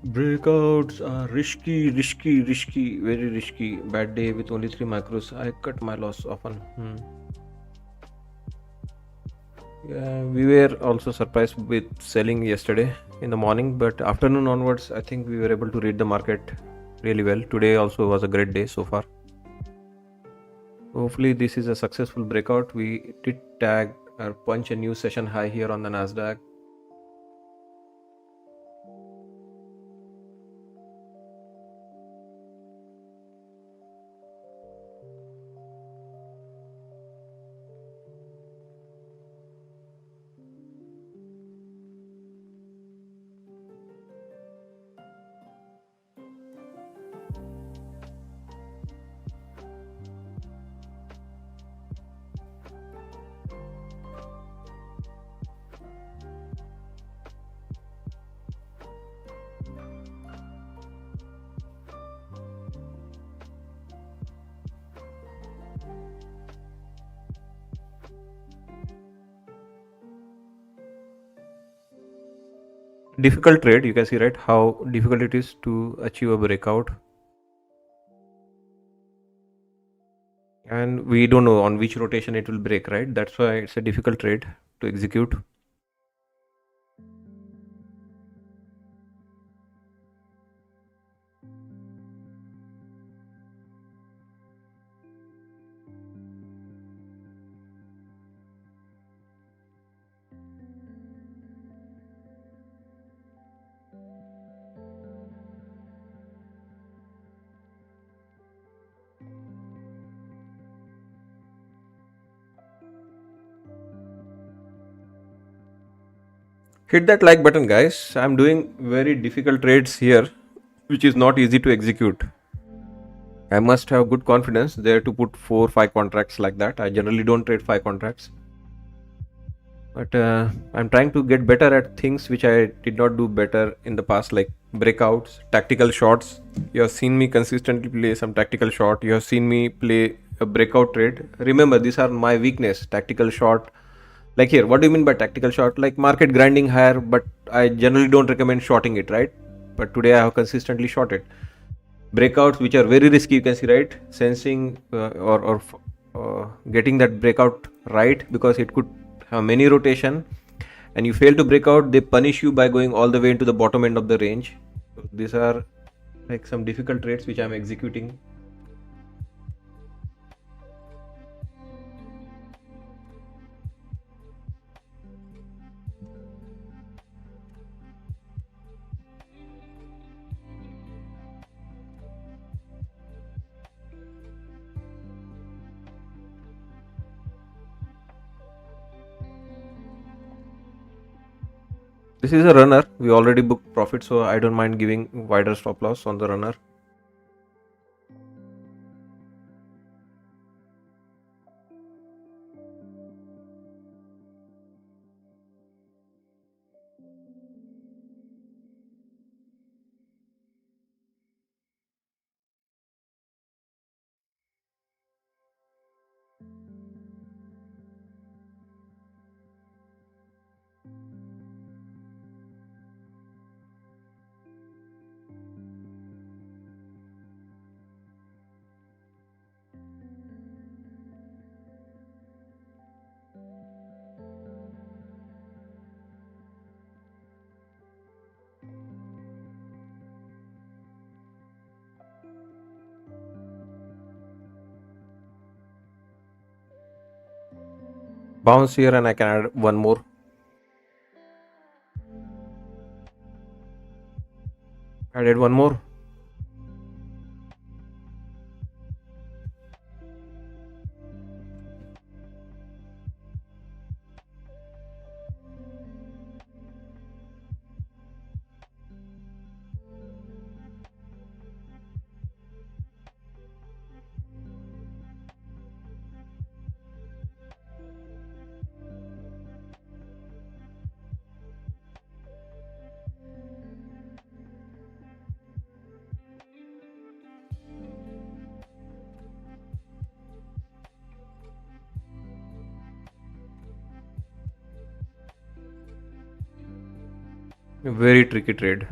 Breakouts are risky, very risky. Bad day with only 3 macros. I cut my loss often. Yeah, we were also surprised with selling yesterday in the morning, but afternoon onwards, I think we were able to read the market really well. Today also was a great day so far. Hopefully, this is a successful breakout. We did tag or punch a new session high here on the Nasdaq. Difficult trade, you can see, right, how difficult it is to achieve a breakout. And we don't know on which rotation it will break, right? That's why it's a difficult trade to execute. Hit that like button, guys. I'm doing very difficult trades here, which is not easy to execute. I must have good confidence there to put 4-5 contracts like that. I generally don't trade 5 contracts, but I'm trying to get better at things which I did not do better in the past, like breakouts, tactical shots. You have seen me consistently play some tactical shot. You have seen me play a breakout trade. Remember, these are my weakness: tactical shot, Like here, what do you mean by tactical short? Like market grinding higher, but I generally don't recommend shorting it, right? But today I have consistently shorted. Breakouts which are very risky, you can see, right? Sensing getting that breakout right, because it could have many rotation, and you fail to break out, they punish you by going all the way into the bottom end of the range. So these are like some difficult trades which I'm executing. This is a runner. We already booked profit, so I don't mind giving wider stop loss on the runner. Bounce here, and I can add one more. Added one more. Very tricky trade.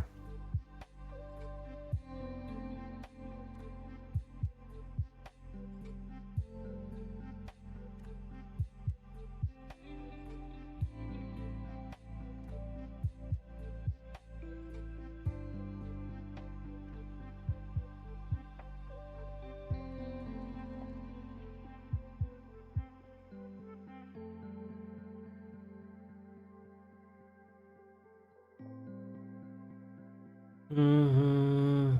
Hmm.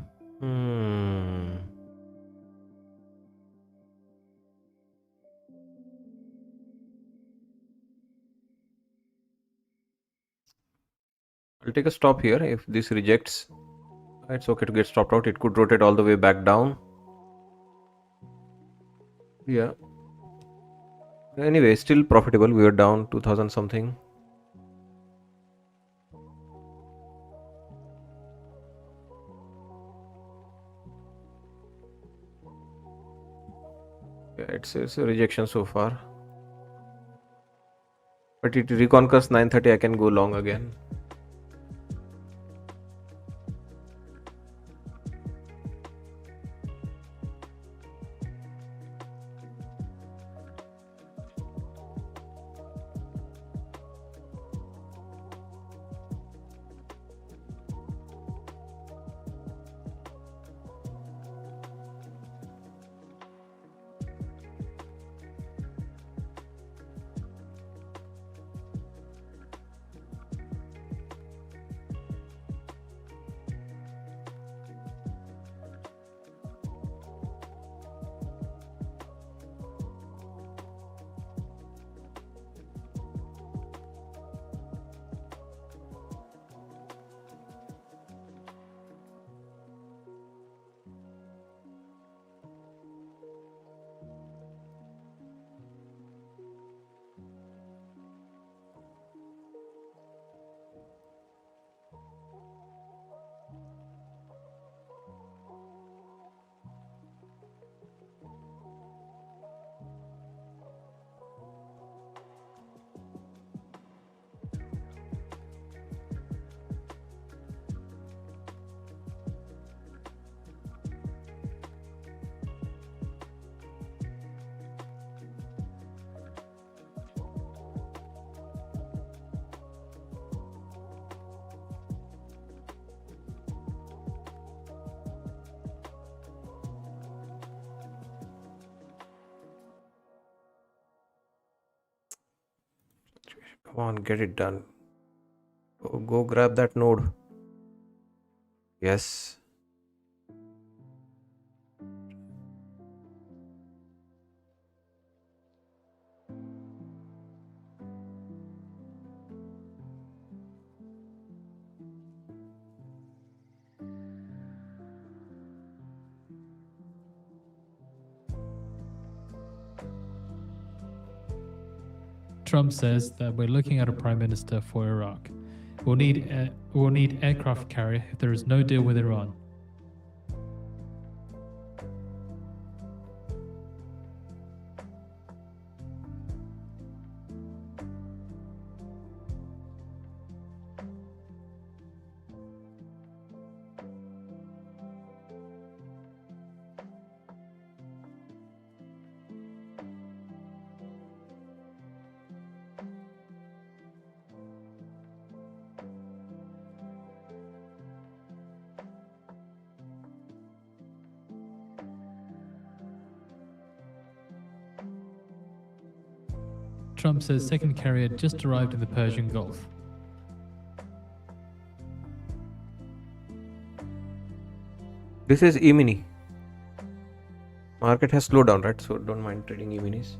I'll take a stop here. If this rejects, it's okay to get stopped out. It could rotate all the way back down. Yeah. Anyway, still profitable. We are down 2000 something. Yeah, it's a rejection so far. But it reconquers 930. I can go long again. Come on, get it done. Go grab that node. Yes. Trump says that we're looking at a prime minister for Iraq. We'll need aircraft carrier if there is no deal with Iran. Trump says second carrier just arrived in the Persian Gulf. This is E-mini. Market has slowed down, right? So don't mind trading E-minis.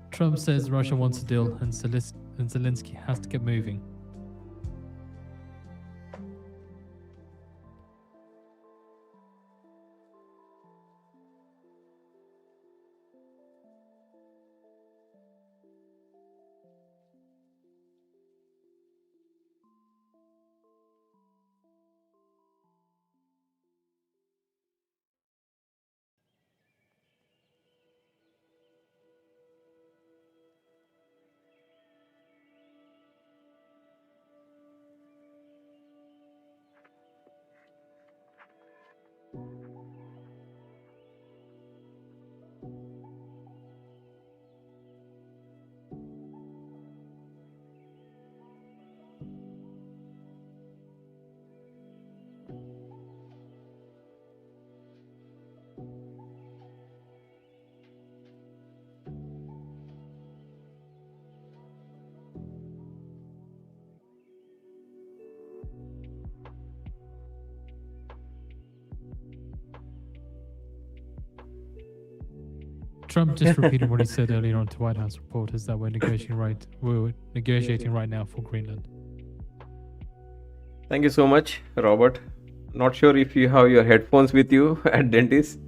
Trump says Russia wants a deal and Zelensky has to get moving. Trump just repeated what he said earlier on to White House reporters that we're negotiating right now for Greenland. Thank you so much, Robert. Not sure if you have your headphones with you at dentist.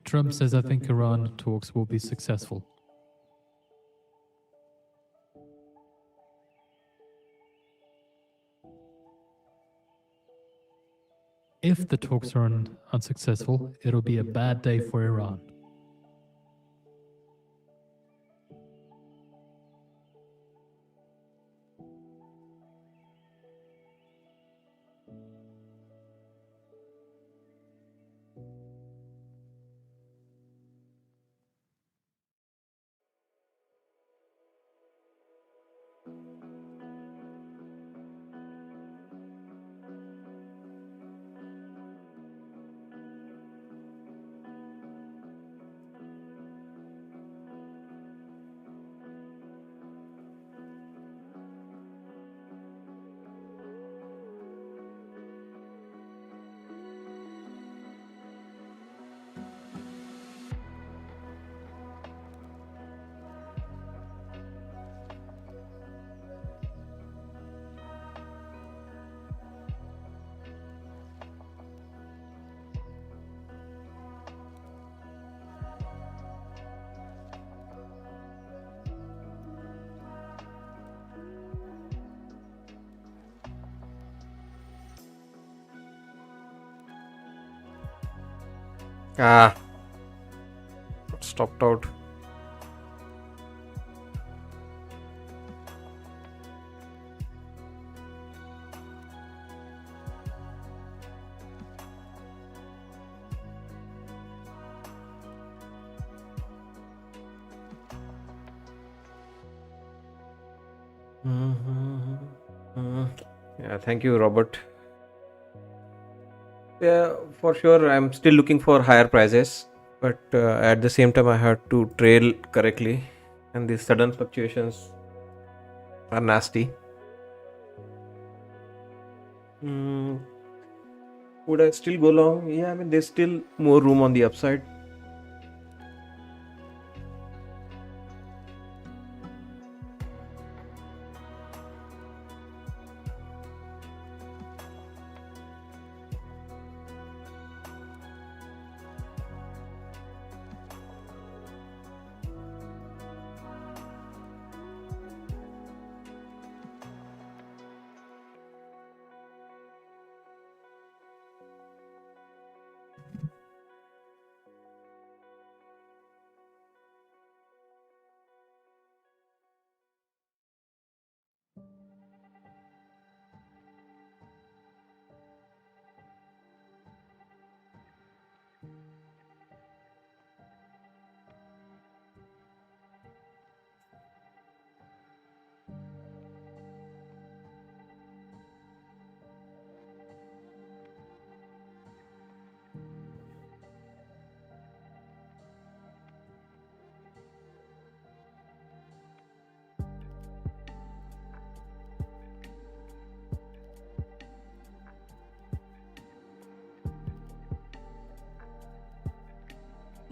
Trump says, I think Iran talks will be successful. If the talks are unsuccessful, it'll be a bad day for Iran. Ah, stopped out. Yeah, thank you, Robert. Yeah, for sure, I'm still looking for higher prices, but at the same time, I have to trail correctly, and these sudden fluctuations are nasty. Mm, would I still go long? Yeah, I mean, there's still more room on the upside.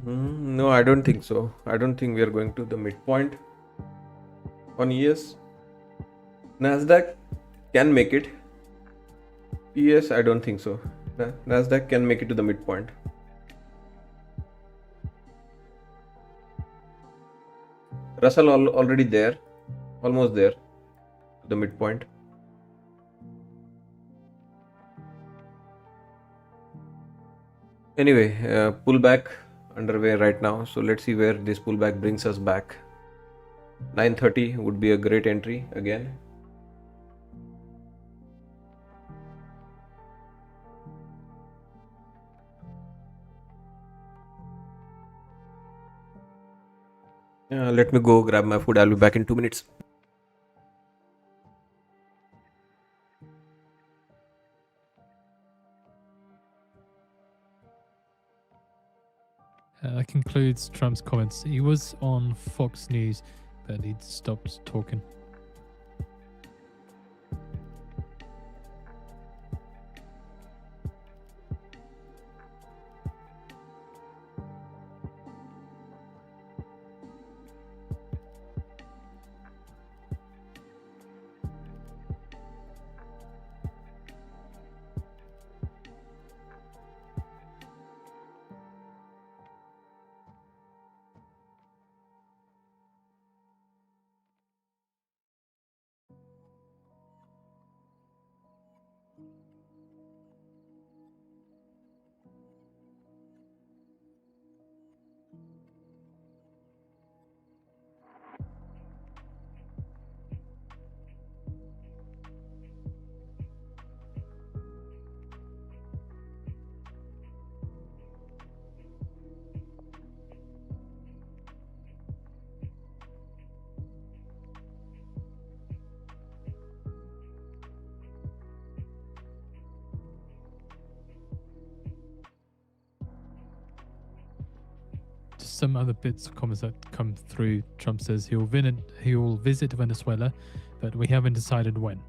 No, I don't think so. I don't think we are going to the midpoint on ES. Nasdaq can make it. ES, I don't think so. Nasdaq can make it to the midpoint. Russell already there, almost there to the midpoint. Anyway, pullback underway right now. So let's see where this pullback brings us back. 930 would be a great entry again. Let me go grab my food. I'll be back in 2 minutes. That concludes Trump's comments. He was on Fox News, but he'd stopped talking. Just some other bits of comments that come through. Trump says he will visit Venezuela, but we haven't decided when.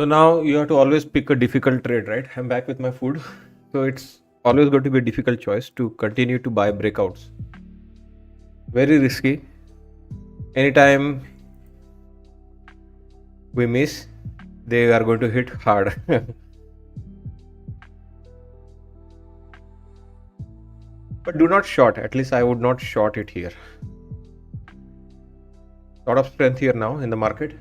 So now you have to always pick a difficult trade, right? I'm back with my food. So it's always going to be a difficult choice to continue to buy breakouts. Very risky. Anytime we miss, they are going to hit hard. But do not short. At least I would not short it here. Lot of strength here now in the market.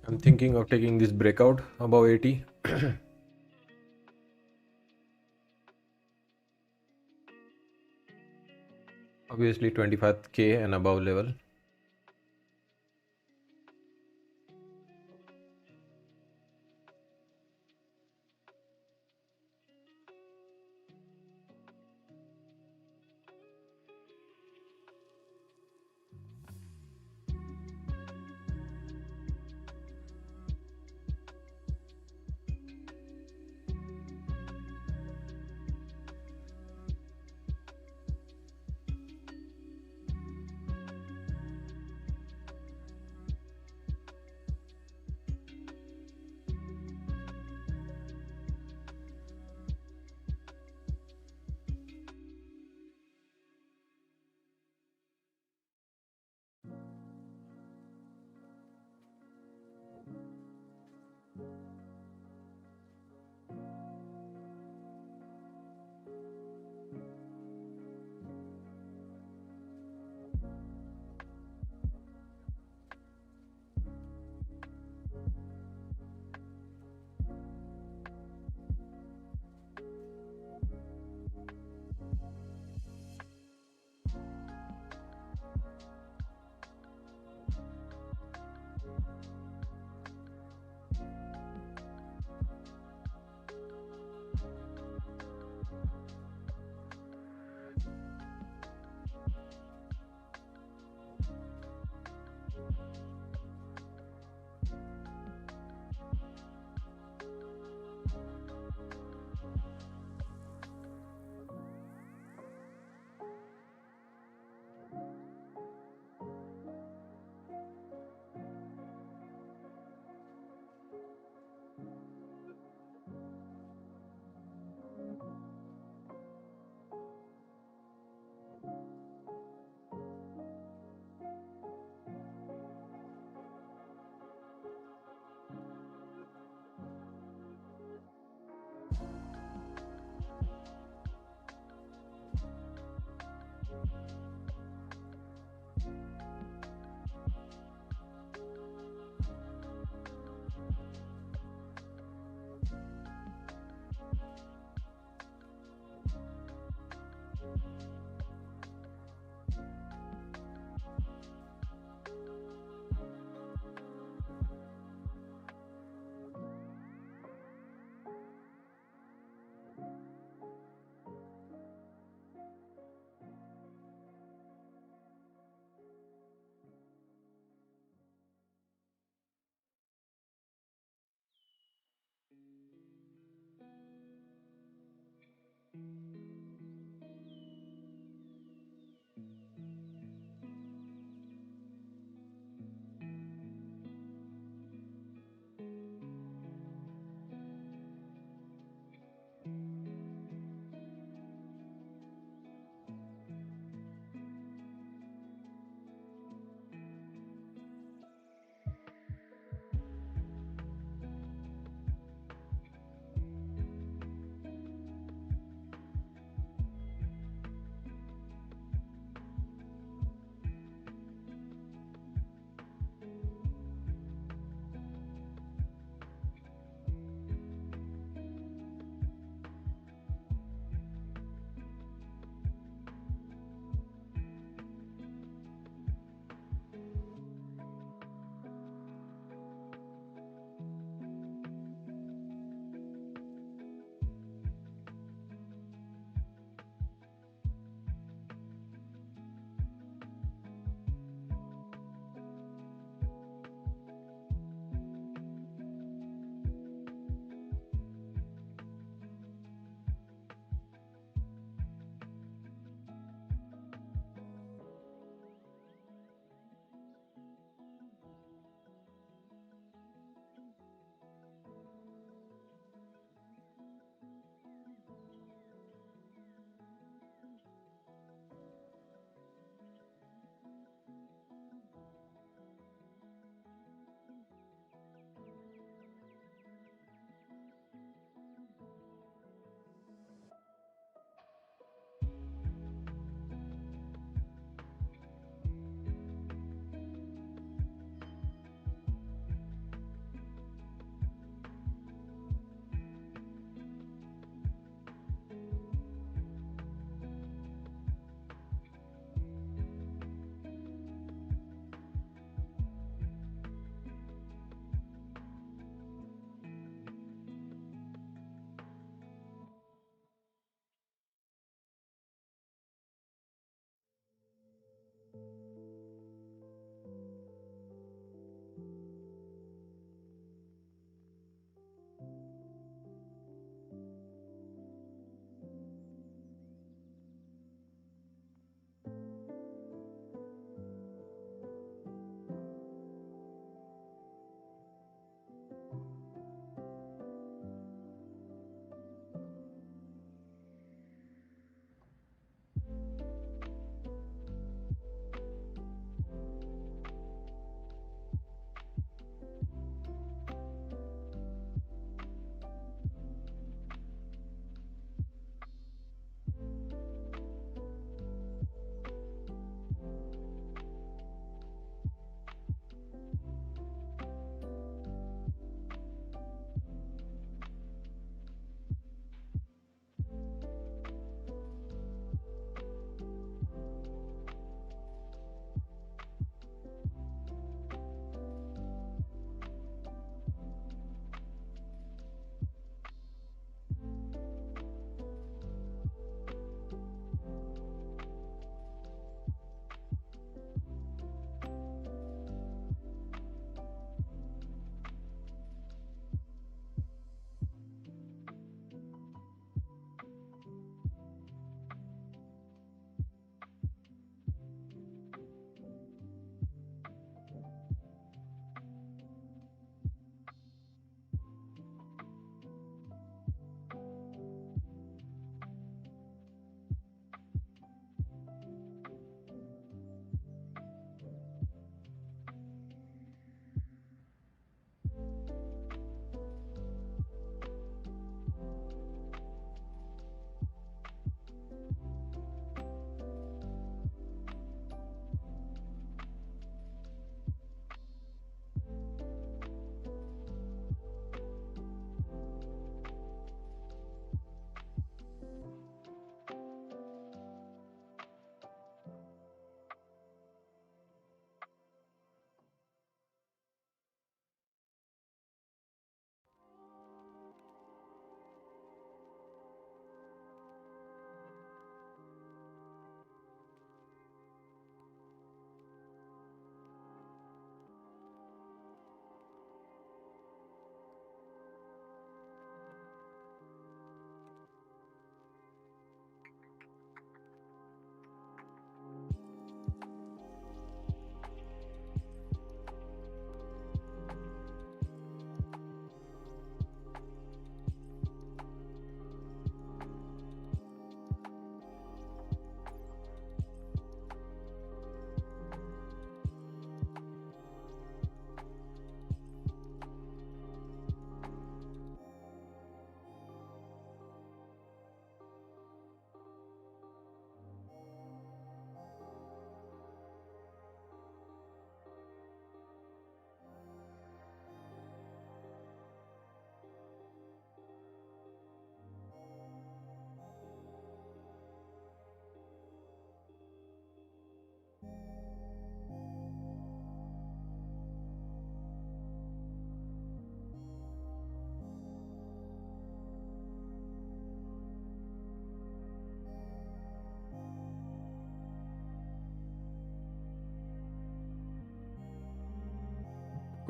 I'm thinking of taking this breakout above 80. Obviously 25k and above level.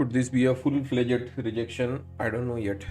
Could this be a full-fledged rejection? I don't know yet.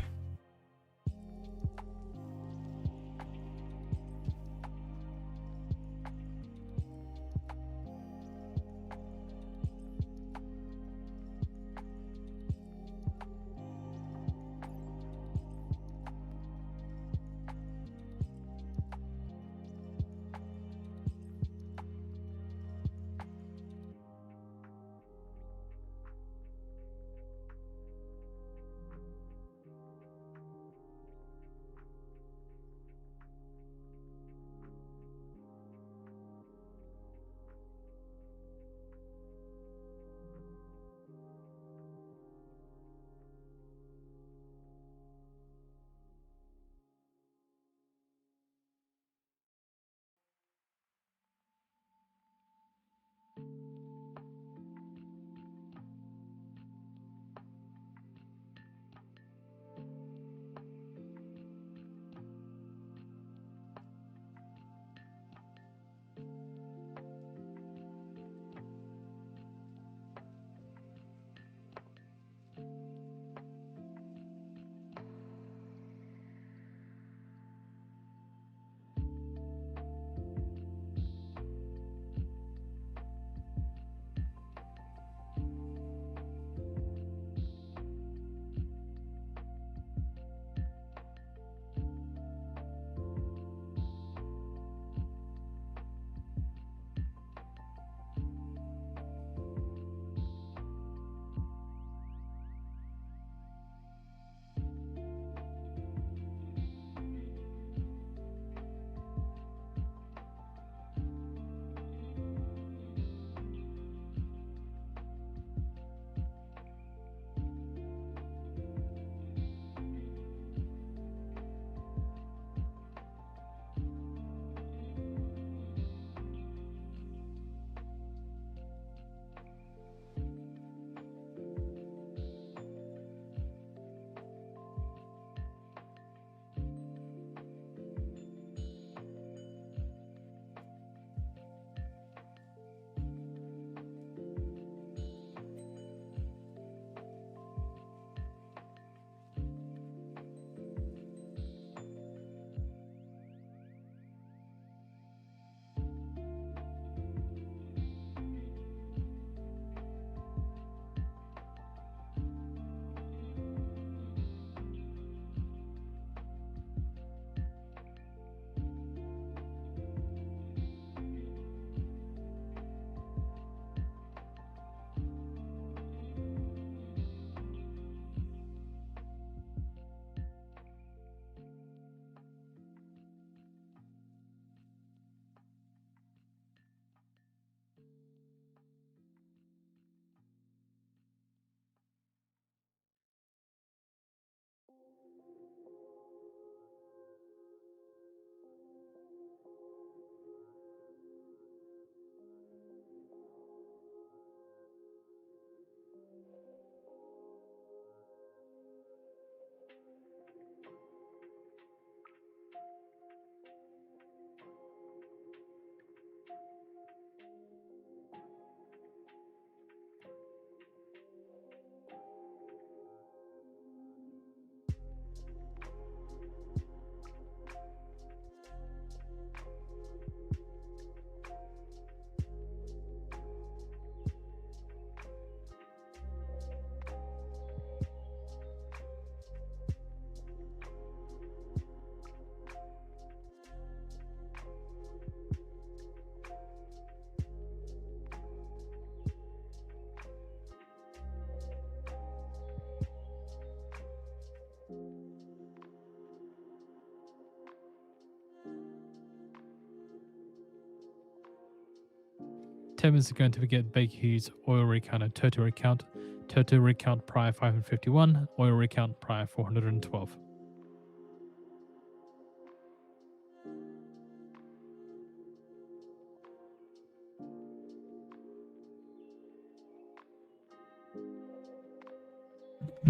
Is going to get Baker Hughes oil rig count and total rig count. Total rig count prior 551, oil rig count prior 412.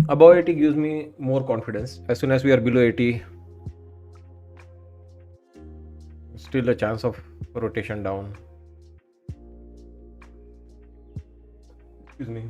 Above 80 gives me more confidence. As soon as we are below 80, still a chance of rotation down. Excuse me.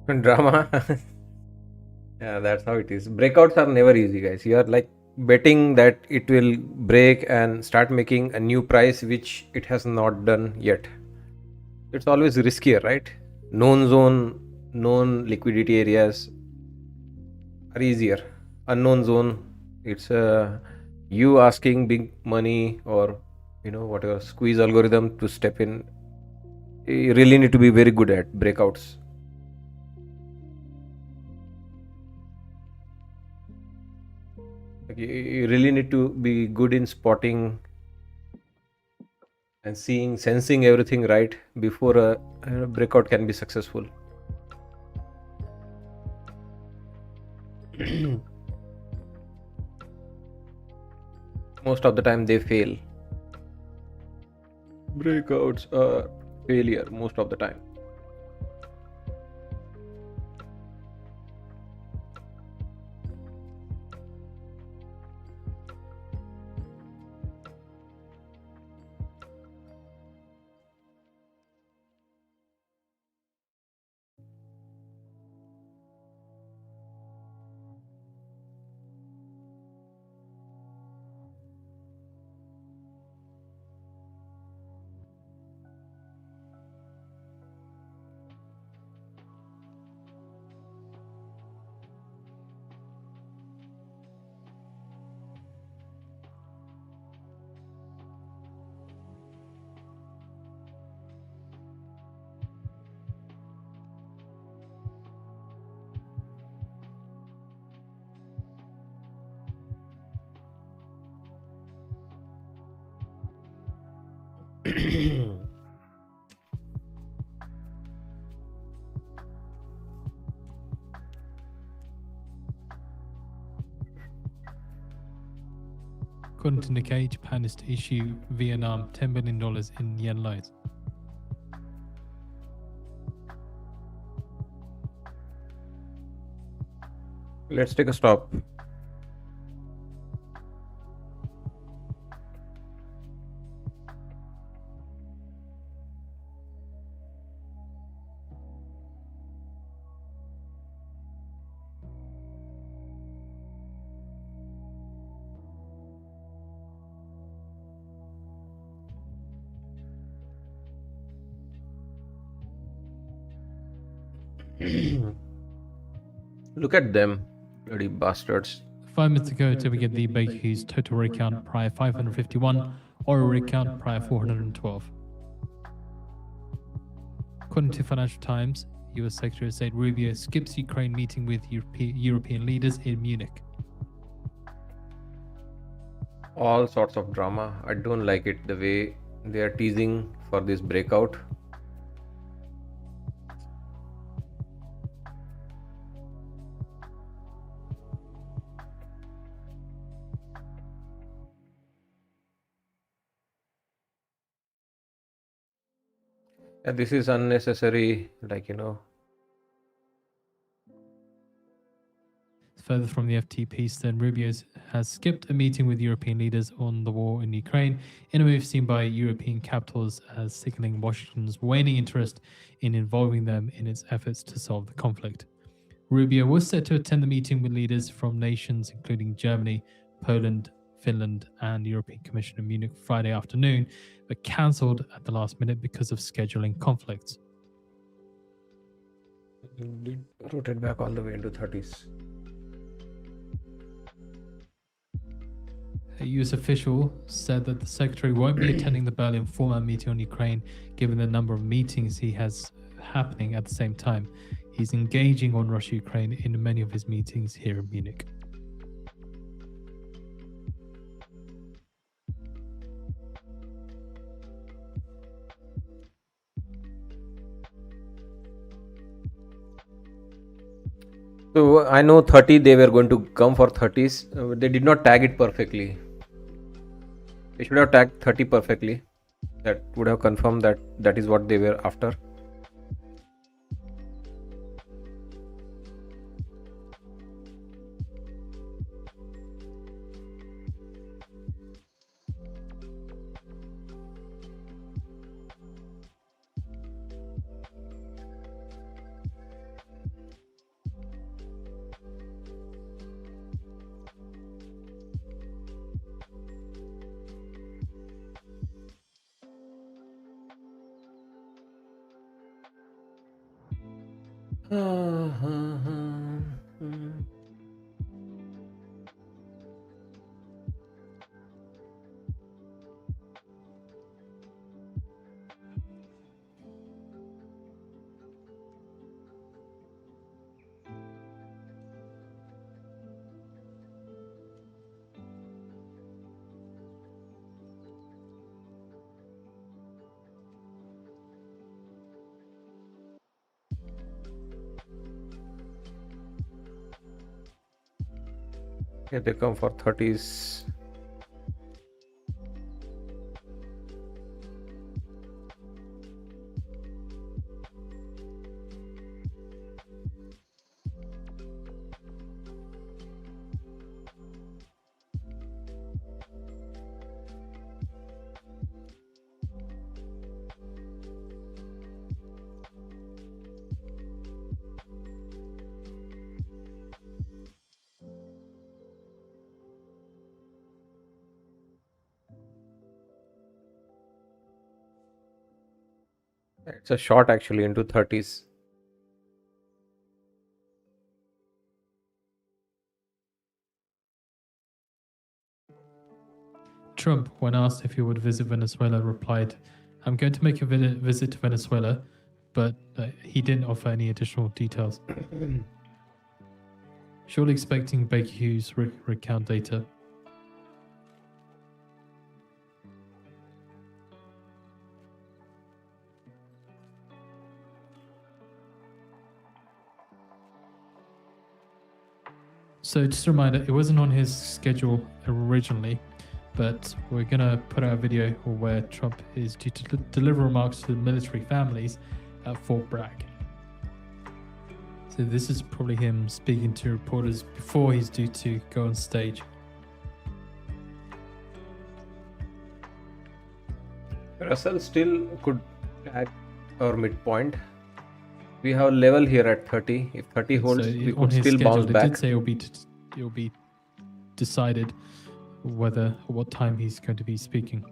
Drama. Yeah, that's how it is. Breakouts are never easy, guys. You are like betting that it will break and start making a new price which it has not done yet. It's always riskier, right? Known zone, known liquidity areas are easier. Unknown zone, it's you asking big money or whatever squeeze algorithm to step in. You really need to be very good at breakouts. Like you really need to be good in spotting and seeing, sensing everything right before a breakout can be successful. Most of the time they fail. Breakouts are failure most of the time. According to Nikkei, Japan is to issue Vietnam $10 billion in yen loans. Let's take a stop. Look at them, bloody bastards. 5 minutes ago, till we get the Baker Hughes total rig count prior 551, oil rig count prior 412. According to Financial Times, US Secretary of State Rubio skips Ukraine meeting with European leaders in Munich. All sorts of drama. I don't like it the way they are teasing for this breakout. Yeah, this is unnecessary, Further from the FT piece, then Rubio has skipped a meeting with European leaders on the war in Ukraine in a move seen by European capitals as signaling Washington's waning interest in involving them in its efforts to solve the conflict. Rubio was set to attend the meeting with leaders from nations including Germany, Poland, Finland, and the European Commission in Munich Friday afternoon, but cancelled at the last minute because of scheduling conflicts. rotate back all the way into 30s. A US official said that the secretary won't be attending the Berlin four-man meeting on Ukraine, given the number of meetings he has happening at the same time. He's engaging on Russia-Ukraine in many of his meetings here in Munich. So I know 30 they were going to come for 30s. They did not tag it perfectly. They should have tagged 30 perfectly. That would have confirmed that that is what they were after. Here they come for 30s. It's a short actually into 30s. Trump, when asked if he would visit Venezuela, replied, "I'm going to make a visit to Venezuela," but he didn't offer any additional details. Surely expecting Baker Hughes recount data. So just a reminder, it wasn't on his schedule originally, but we're going to put out a video where Trump is due to deliver remarks to the military families at Fort Bragg. So this is probably him speaking to reporters before he's due to go on stage. Russell still could tag our midpoint. We have a level here at 30. If 30 holds, So we on could his still schedule, bounce it back. did say it'll be decided what time he's going to be speaking.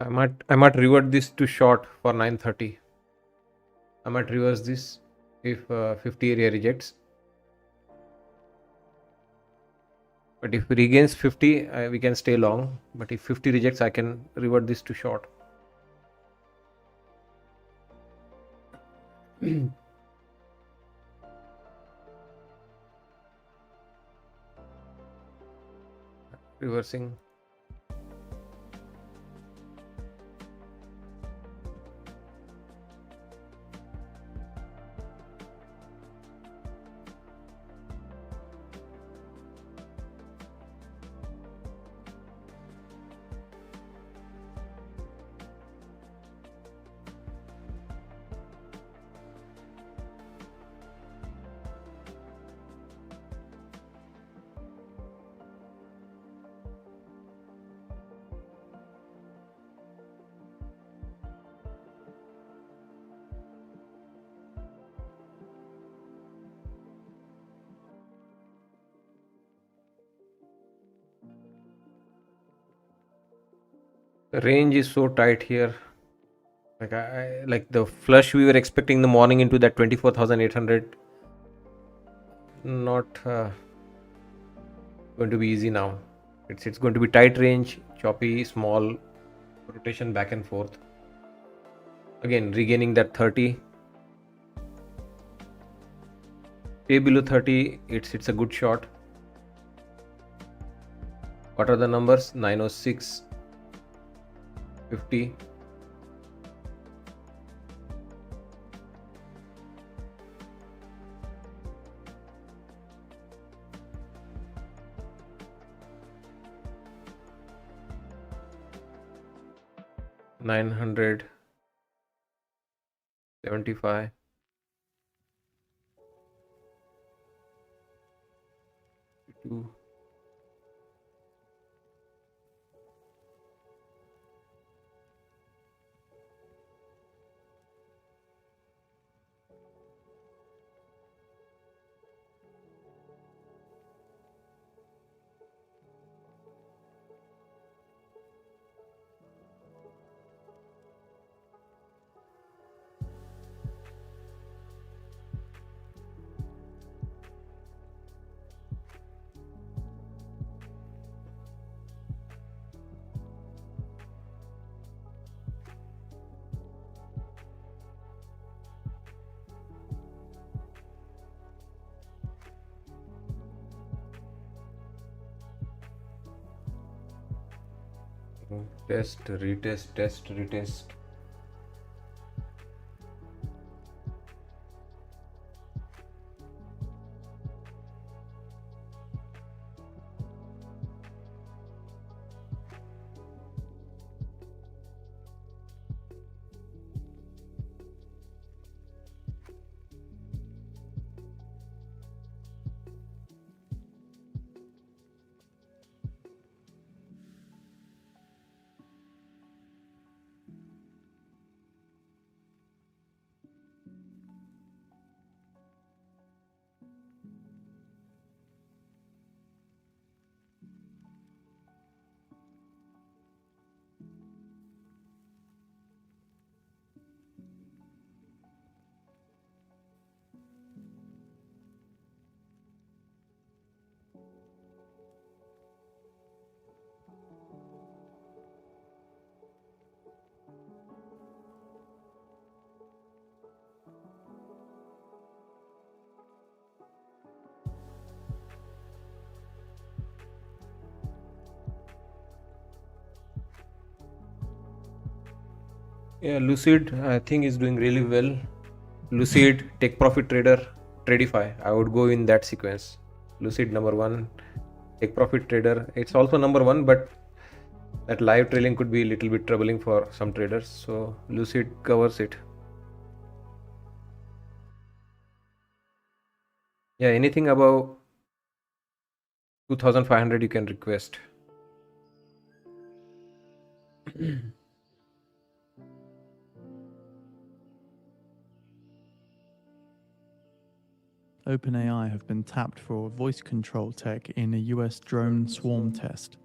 I might revert this to short for 930. I might reverse this if 50 area rejects. But if regains 50, we can stay long. But if 50 rejects, I can revert this to short. Reversing. The range is so tight here. Like like the flush we were expecting in the morning into that 24,800. Not going to be easy now. It's going to be tight range, choppy, small rotation back and forth. Again, regaining that 30. Stay below 30, it's a good shot. What are the numbers? 906, 50. $975. Two. Test, retest, test, retest. Yeah, Lucid, I think is doing really well. Lucid, take profit trader, Tradify. I would go in that sequence. Lucid number one, take profit trader. It's also number one, but that live trailing could be a little bit troubling for some traders. So Lucid covers it. Yeah, anything above 2,500 you can request. OpenAI have been tapped for voice control tech in a US drone swarm test.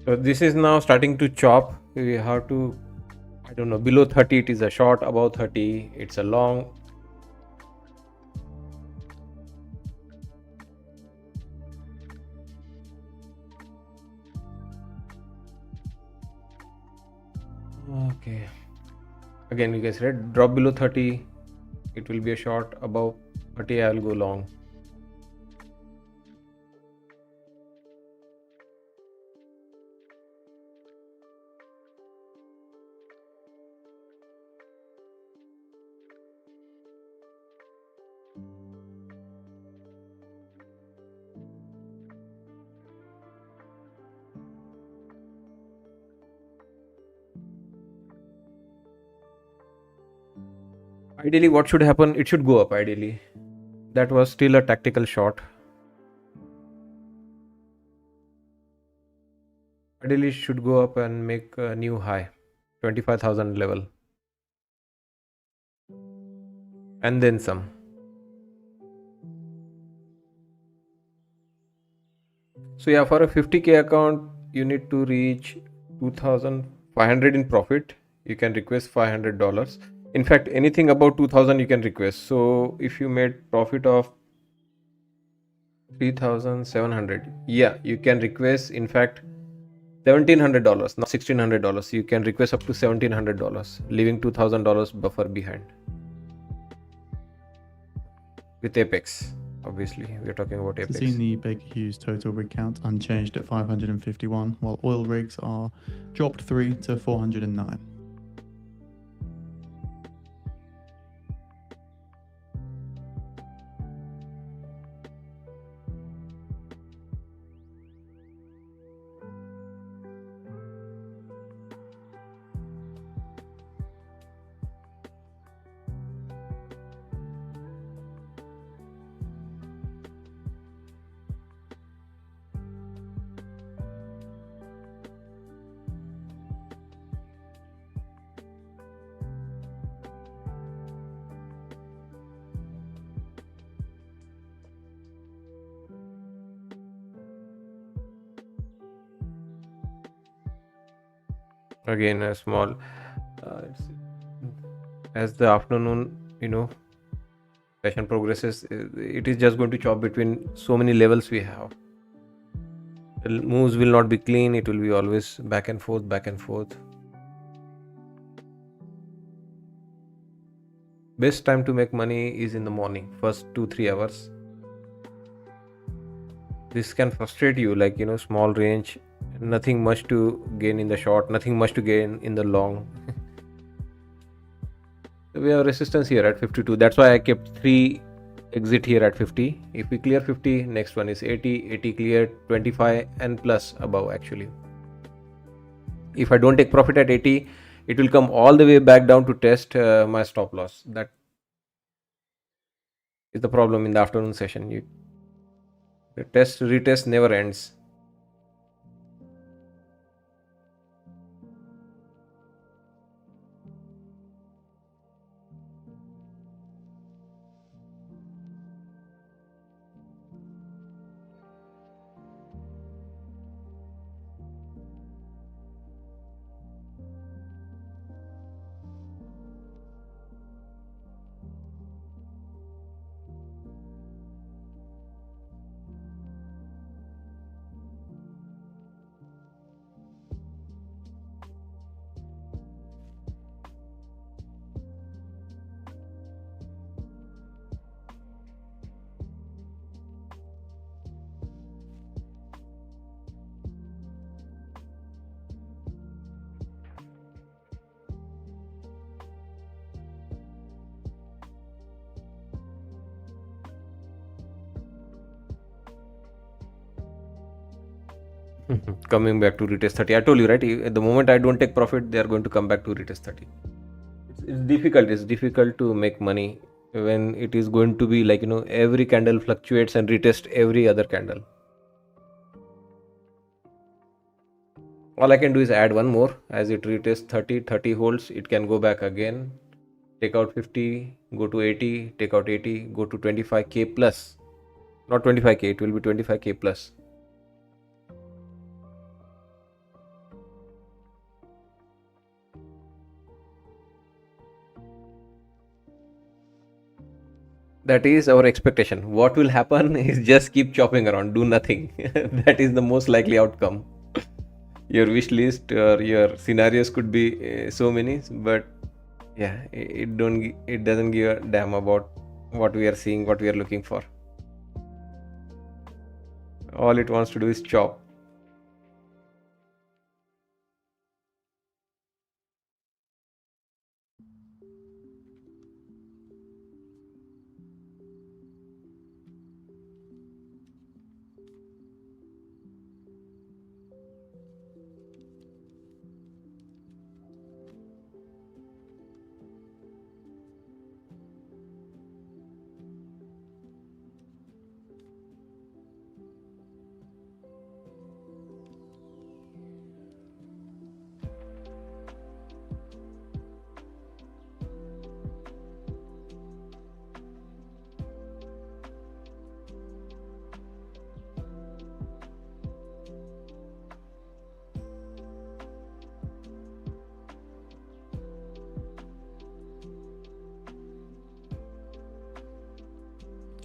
So this is now starting to chop. We have to, I don't know, below 30 it is a short, above 30 it's a long. Okay. Again, you guys read, drop below 30, it will be a short, above 30 I'll go long. Ideally, what should happen? It should go up ideally. That was still a tactical short. Ideally, it should go up and make a new high, 25,000 level. And then some. So yeah, for a 50k account, you need to reach 2,500 in profit. You can request $500. In fact, anything above 2,000 you can request. So if you made profit of 3,700, yeah, you can request. In fact, $1,700, not $1,600. You can request up to $1,700, leaving $2,000 buffer behind. With Apex, obviously, we're talking about So Apex. seeing the Baker Hughes total rig count unchanged at 551, while oil rigs are dropped 3 to 409. Again, a small as the afternoon, session progresses, it is just going to chop between so many levels we have. The moves will not be clean, it will be always back and forth, back and forth. Best time to make money is in the morning, first 2-3 hours. This can frustrate you, like small range, nothing much to gain in the short, nothing much to gain in the long. We have resistance here at 52. That's why I kept 3 exit here at 50. If we clear 50, next one is 80, 80 clear, 25 and plus above actually. If I don't take profit at 80, it will come all the way back down to test my stop loss. That is the problem in the afternoon session. The retest never ends. Coming back to retest 30. I told you, right? At the moment I don't take profit, they are going to come back to retest 30. It's difficult. It's difficult to make money when it is going to be like, every candle fluctuates and retest every other candle. All I can do is add one more. As it retests 30, 30 holds, it can go back again, take out 50, go to 80, take out 80, go to 25k plus. Not 25k, it will be 25k plus. That is our expectation. What will happen is just keep chopping around, do nothing. That is the most likely outcome. Your wish list or your scenarios could be so many, but yeah, it doesn't give a damn about what we are seeing, what we are looking for. All it wants to do is chop.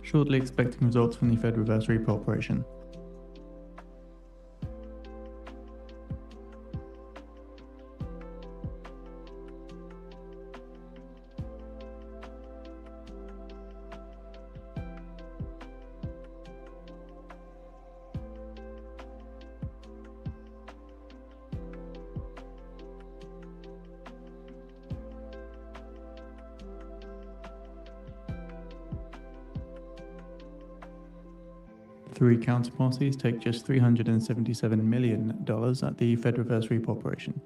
Shortly expecting results from the Fed reverse repo operation. Three counterparties take just $377 million at the Fed reverse repo operation.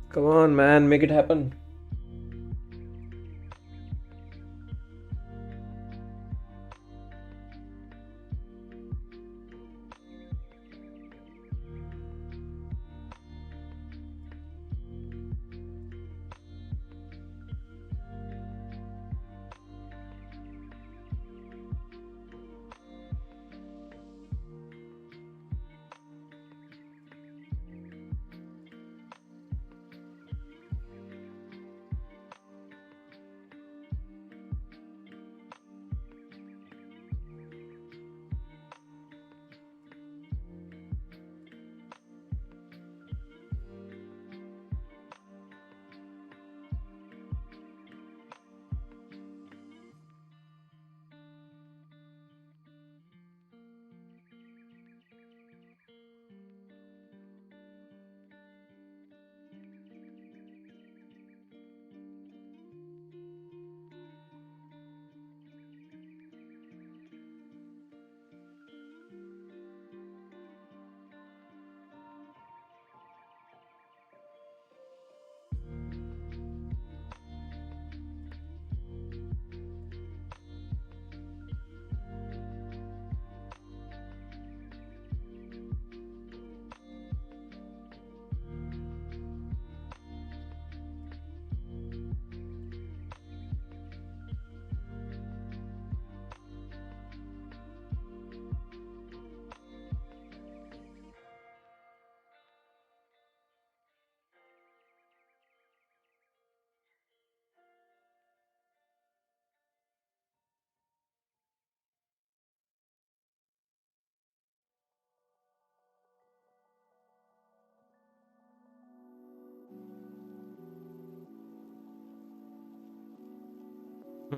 Come on, man, make it happen.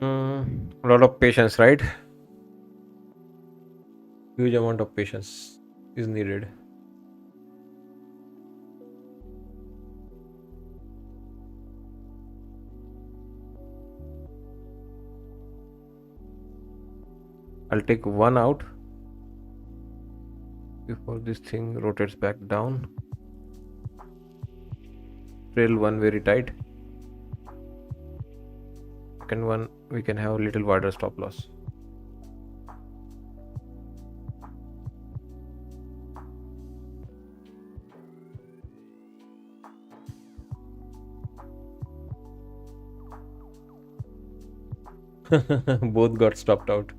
A lot of patience, right? Huge amount of patience is needed. I'll take one out before this thing rotates back down. Trail one very tight. Second one, we can have a little wider stop loss. Both got stopped out.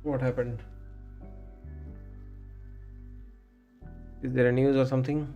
What happened? Is there a news or something?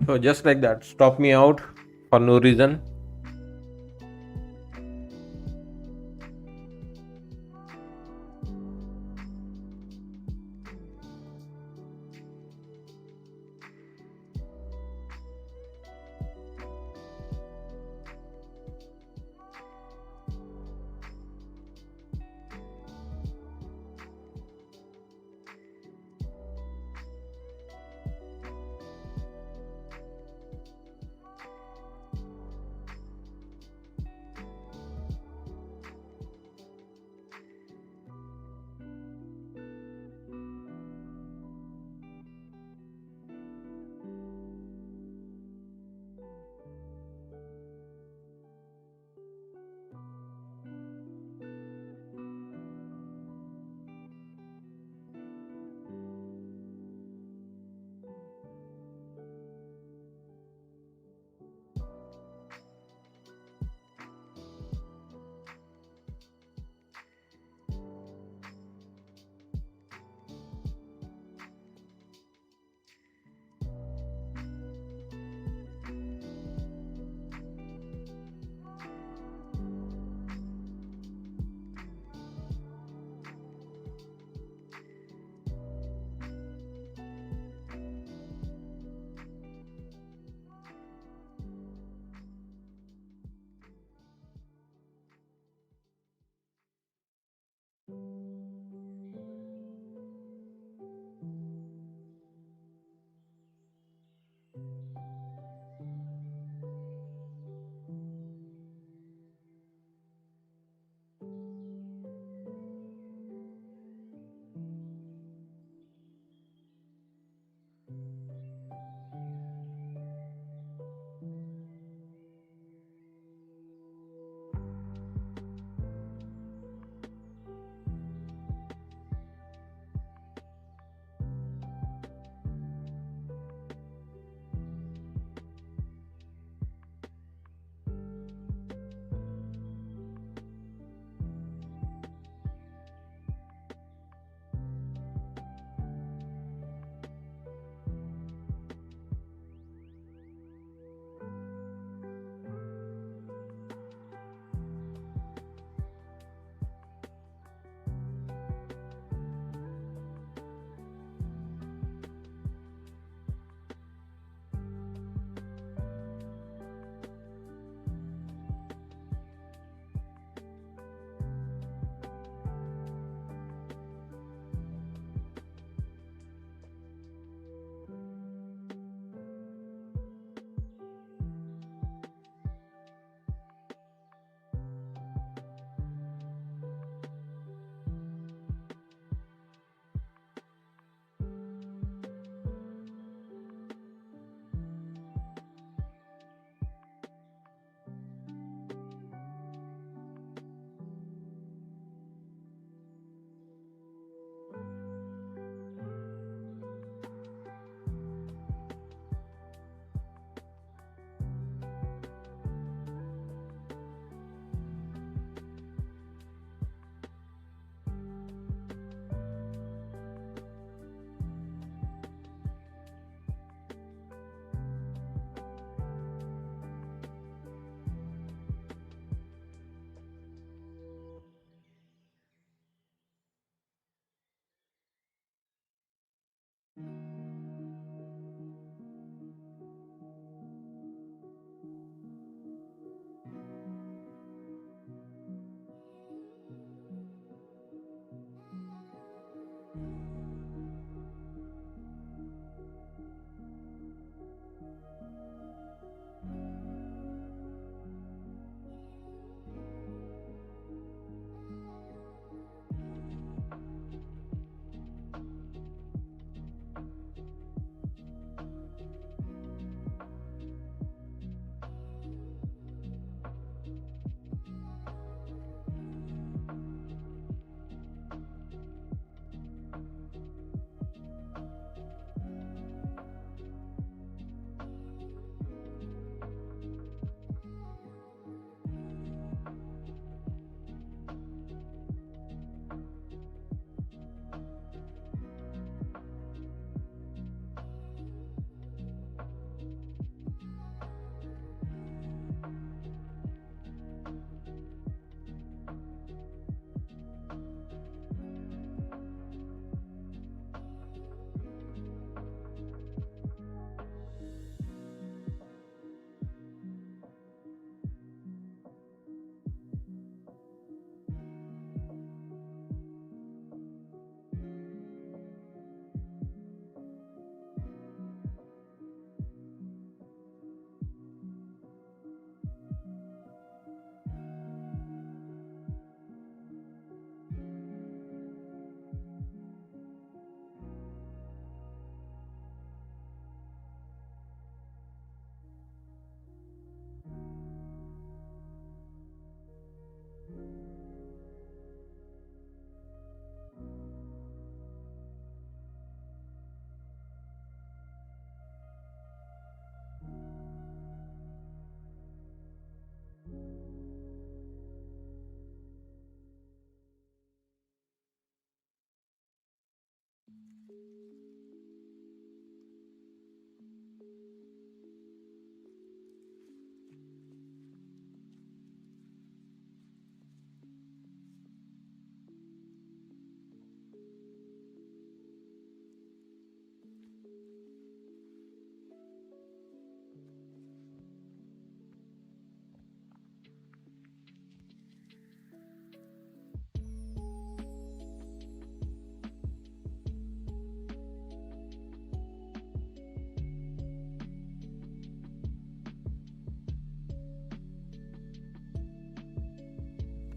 So just like that, stop me out for no reason.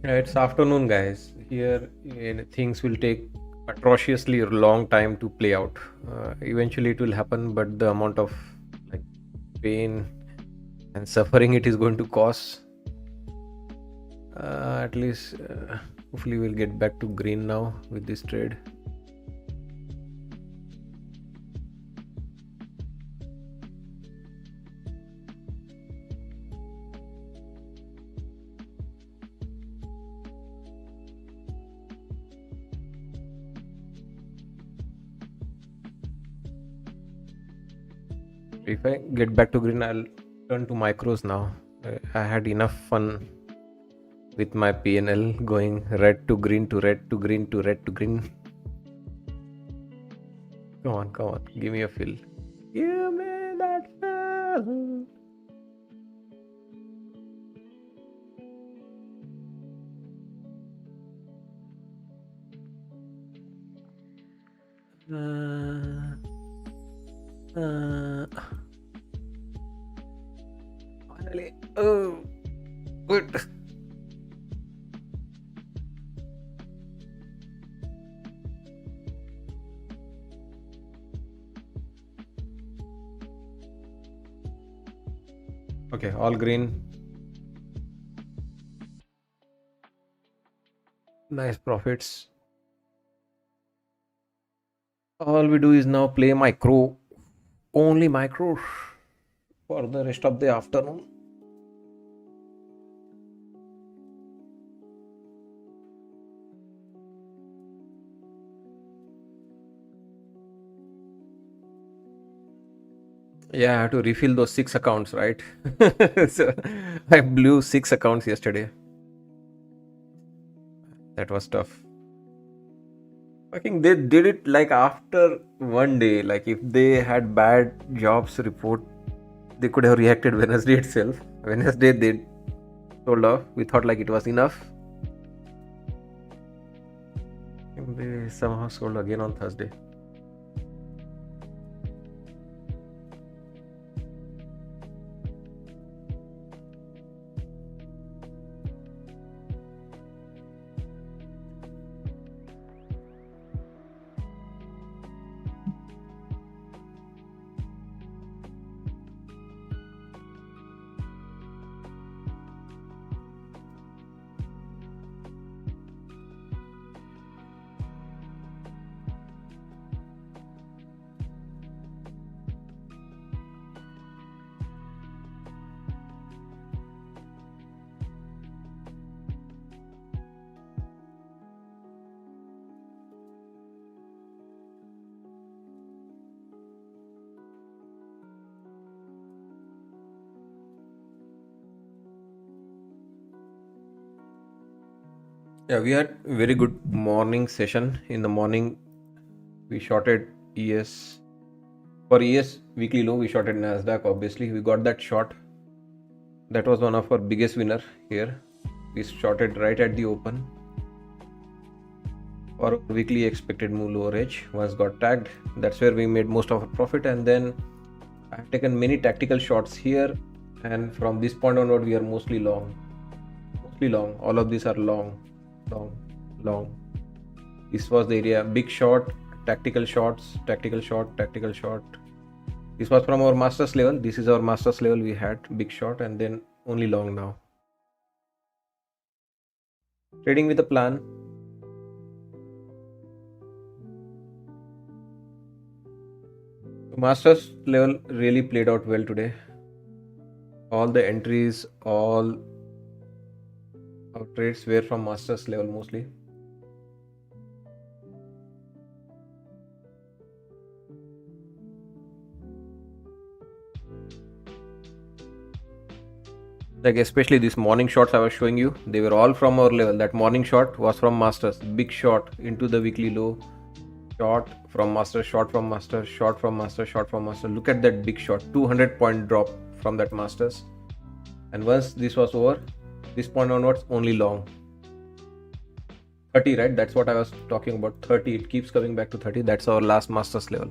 It's afternoon, guys. Here, things will take atrociously long time to play out. Eventually, it will happen, but the amount of like pain and suffering it is going to cause, at least, hopefully, we'll get back to green now with this trade. If I get back to green, I'll turn to micros now. I had enough fun with my PNL going red to green to red to green to red to green. Come on, give me a fill. Give me that fill. Finally. Oh, good. Okay, all green. Nice profits. All we do is now play micro. Only micro for the rest of the afternoon. Yeah, I have to refill those 6 accounts, right? So I blew 6 accounts yesterday. That was tough. I think they did it like after one day. Like if they had bad jobs report, they could have reacted Wednesday itself. Wednesday they told off. We thought like it was enough. And they somehow sold again on Thursday. Yeah, we had very good morning session. In the morning, we shorted ES. For ES weekly low, we shorted Nasdaq. Obviously, we got that short. That was one of our biggest winner here. We shorted right at the open. Our weekly expected move lower edge once got tagged. That's where we made most of our profit. And then I've taken many tactical shots here. And from this point onward, we are mostly long. Mostly long. All of these are long. This was the area. Big short, tactical shots, tactical shot, tactical shot. This was from our master's level. This is our master's level. We had big short and then only long now. Trading with a plan. Master's level really played out well today. All the entries, all our trades were from master's level mostly. Like especially these morning shots I was showing you, they were all from our level. That morning shot was from masters. Big shot into the weekly low. Short from master, short from master, short from master, short from master. Look at that big shot. 200-point drop from that masters. And once this was over, this point onwards only long. 30, right? That's what I was talking about. 30. It keeps coming back to 30. That's our last master's level.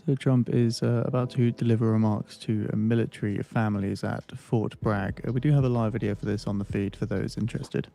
So Trump is about to deliver remarks to military families at Fort Bragg. We do have a live video for this on the feed for those interested.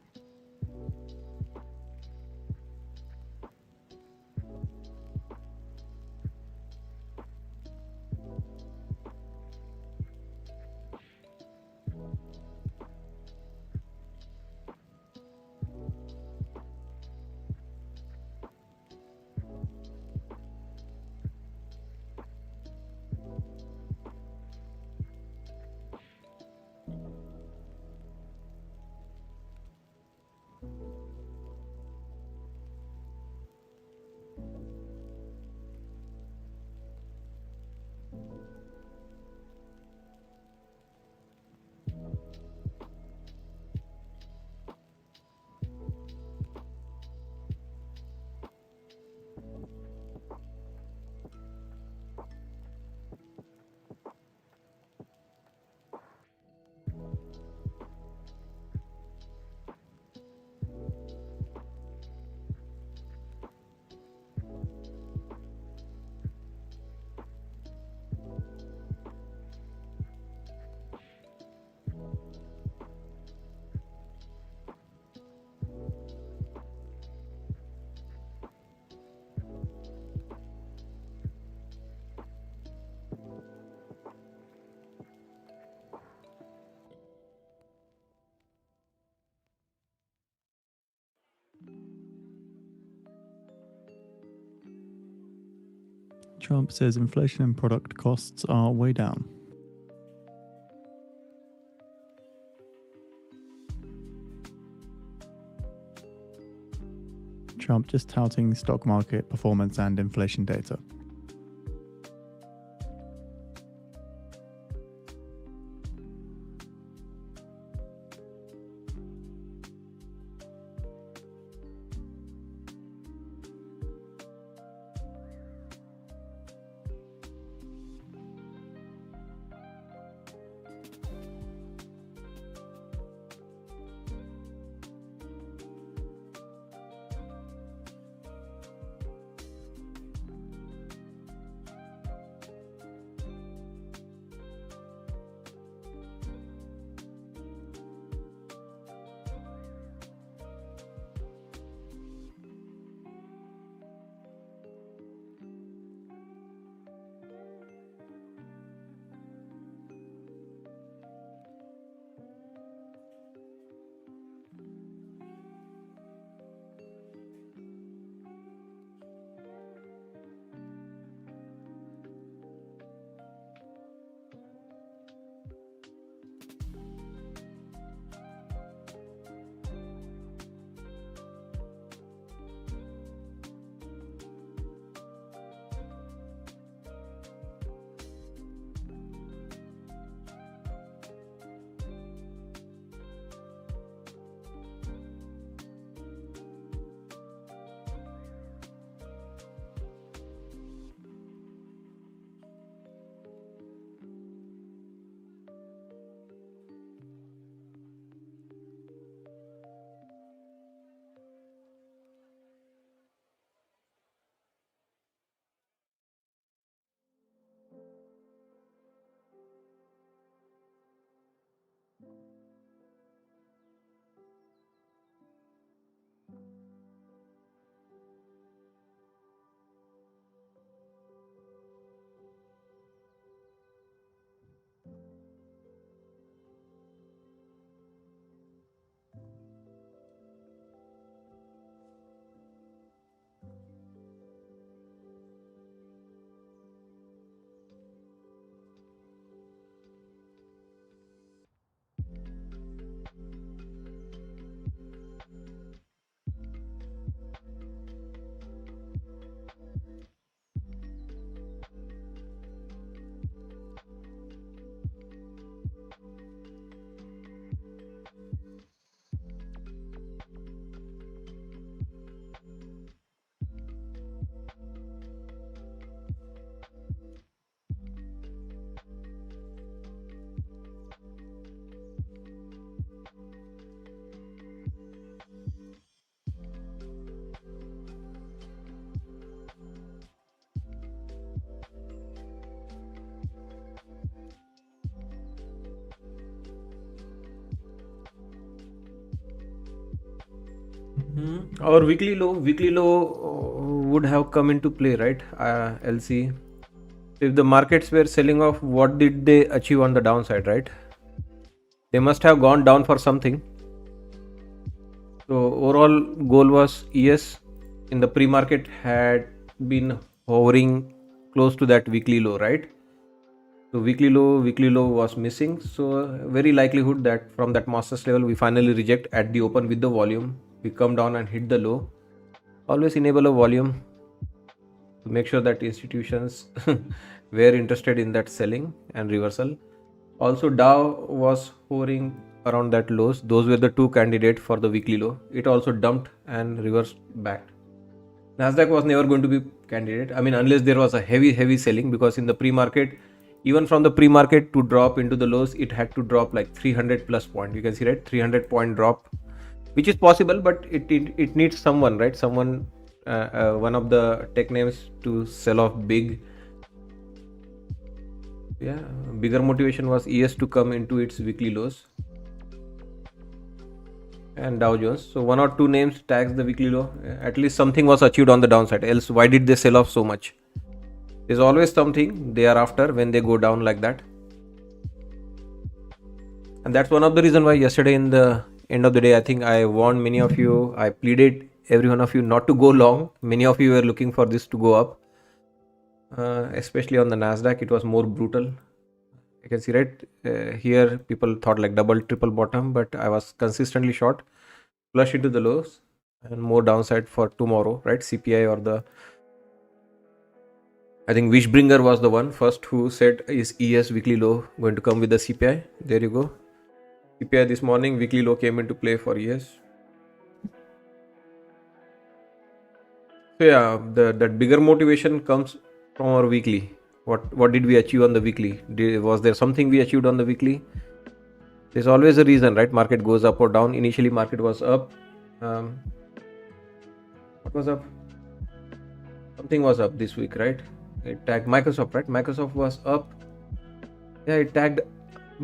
Trump says inflation and product costs are way down. Trump just touting stock market performance and inflation data. Our weekly low would have come into play, right? LC. If the markets were selling off, what did they achieve on the downside, right? They must have gone down for something. So overall goal was ES in the pre-market had been hovering close to that weekly low, right? So weekly low was missing. So very likelihood that from that masters level we finally reject at the open with the volume. We come down and hit the low. Always enable a volume to make sure that institutions were interested in that selling and reversal. Also Dow was hovering around that lows. Those were the two candidates for the weekly low. It also dumped and reversed back. Nasdaq was never going to be candidate. I mean, unless there was a heavy selling, because in the pre-market, even from the pre-market to drop into the lows, it had to drop like 300 plus point. You can see, right, 300-point drop, which is possible, but it needs someone, right? Someone, one of the tech names to sell off big. Yeah, bigger motivation was ES to come into its weekly lows and Dow Jones. So one or two names tags the weekly low. At least something was achieved on the downside. Else, why did they sell off so much? There's always something they are after when they go down like that. And that's one of the reason why yesterday in the end of the day, I think I warned many of you, I pleaded every one of you not to go long. Many of you were looking for this to go up. Especially on the Nasdaq, it was more brutal. You can see, right, here people thought like double, triple bottom, but I was consistently short, flush into the lows and more downside for tomorrow, right? CPI or the, I think Wishbringer was the one first who said is ES weekly low going to come with the CPI. There you go. CPI this morning, weekly low came into play for ES. So yeah, that bigger motivation comes from our weekly. What did we achieve on the weekly? Was there something we achieved on the weekly? There's always a reason, right? Market goes up or down. Initially, market was up. What was up? Something was up this week, right? It tagged Microsoft, right? Microsoft was up. Yeah, it tagged,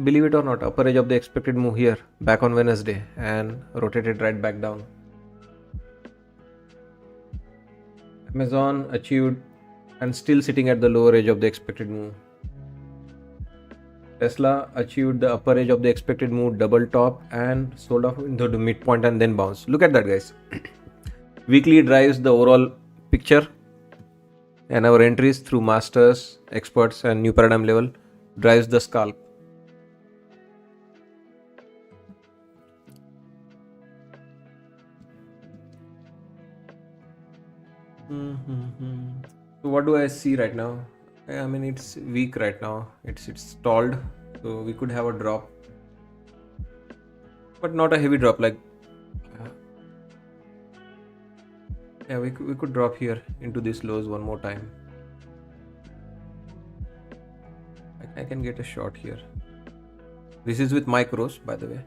believe it or not, upper edge of the expected move here back on Wednesday and rotated right back down. Amazon achieved and still sitting at the lower edge of the expected move. Tesla achieved the upper edge of the expected move, double top and sold off into the midpoint and then bounced. Look at that, guys. Weekly drives the overall picture, and our entries through masters, experts and new paradigm level drives the scalp. So what do I see right now? I mean, it's weak right now. It's stalled, so we could have a drop, but not a heavy drop. Like, yeah, we could drop here into these lows one more time. I can get a shot here. This is with micros, by the way.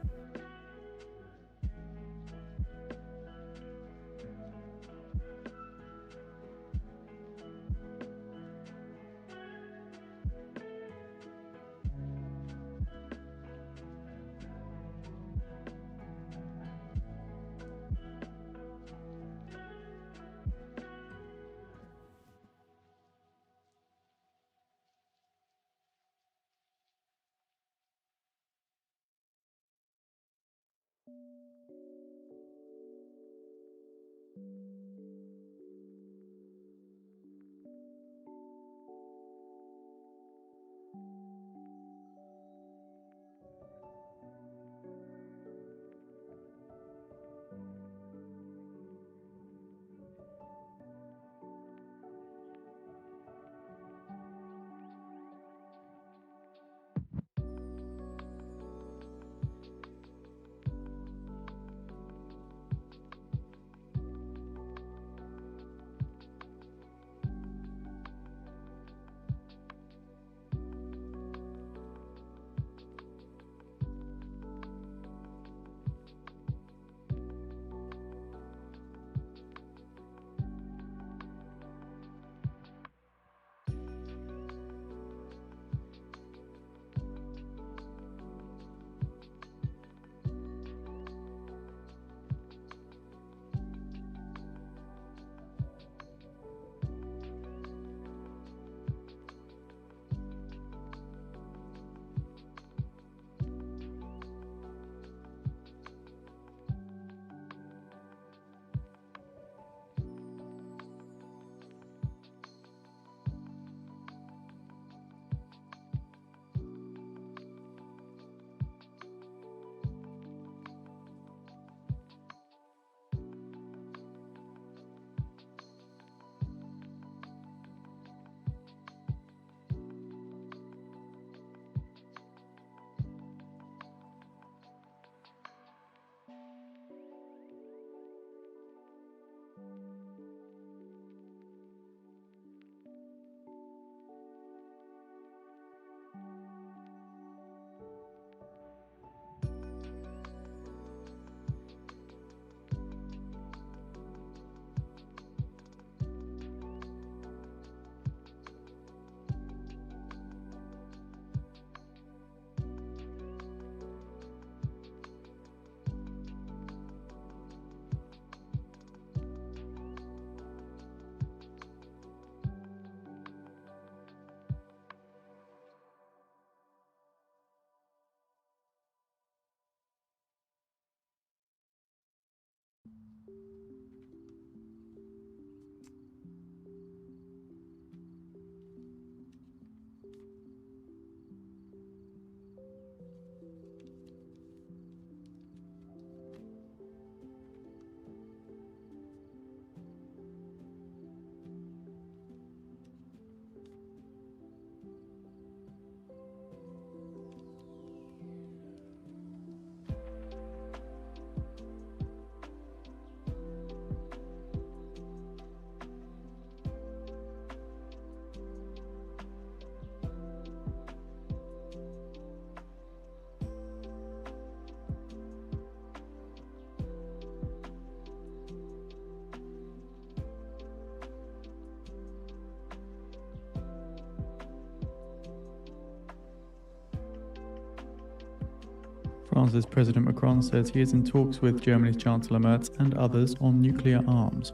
France's President Macron says he is in talks with Germany's Chancellor Merz and others on nuclear arms.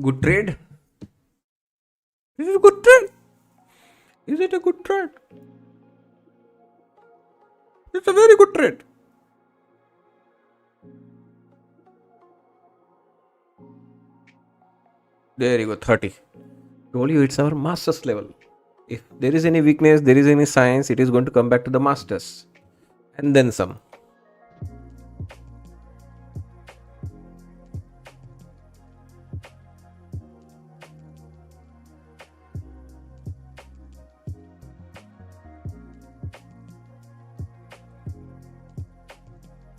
Good trade? This is a good trade. Is it a good trade? It's a very good trade. There you go, 30. Told you it's our master's level. If there is any weakness, there is any science, it is going to come back to the masters. And then some.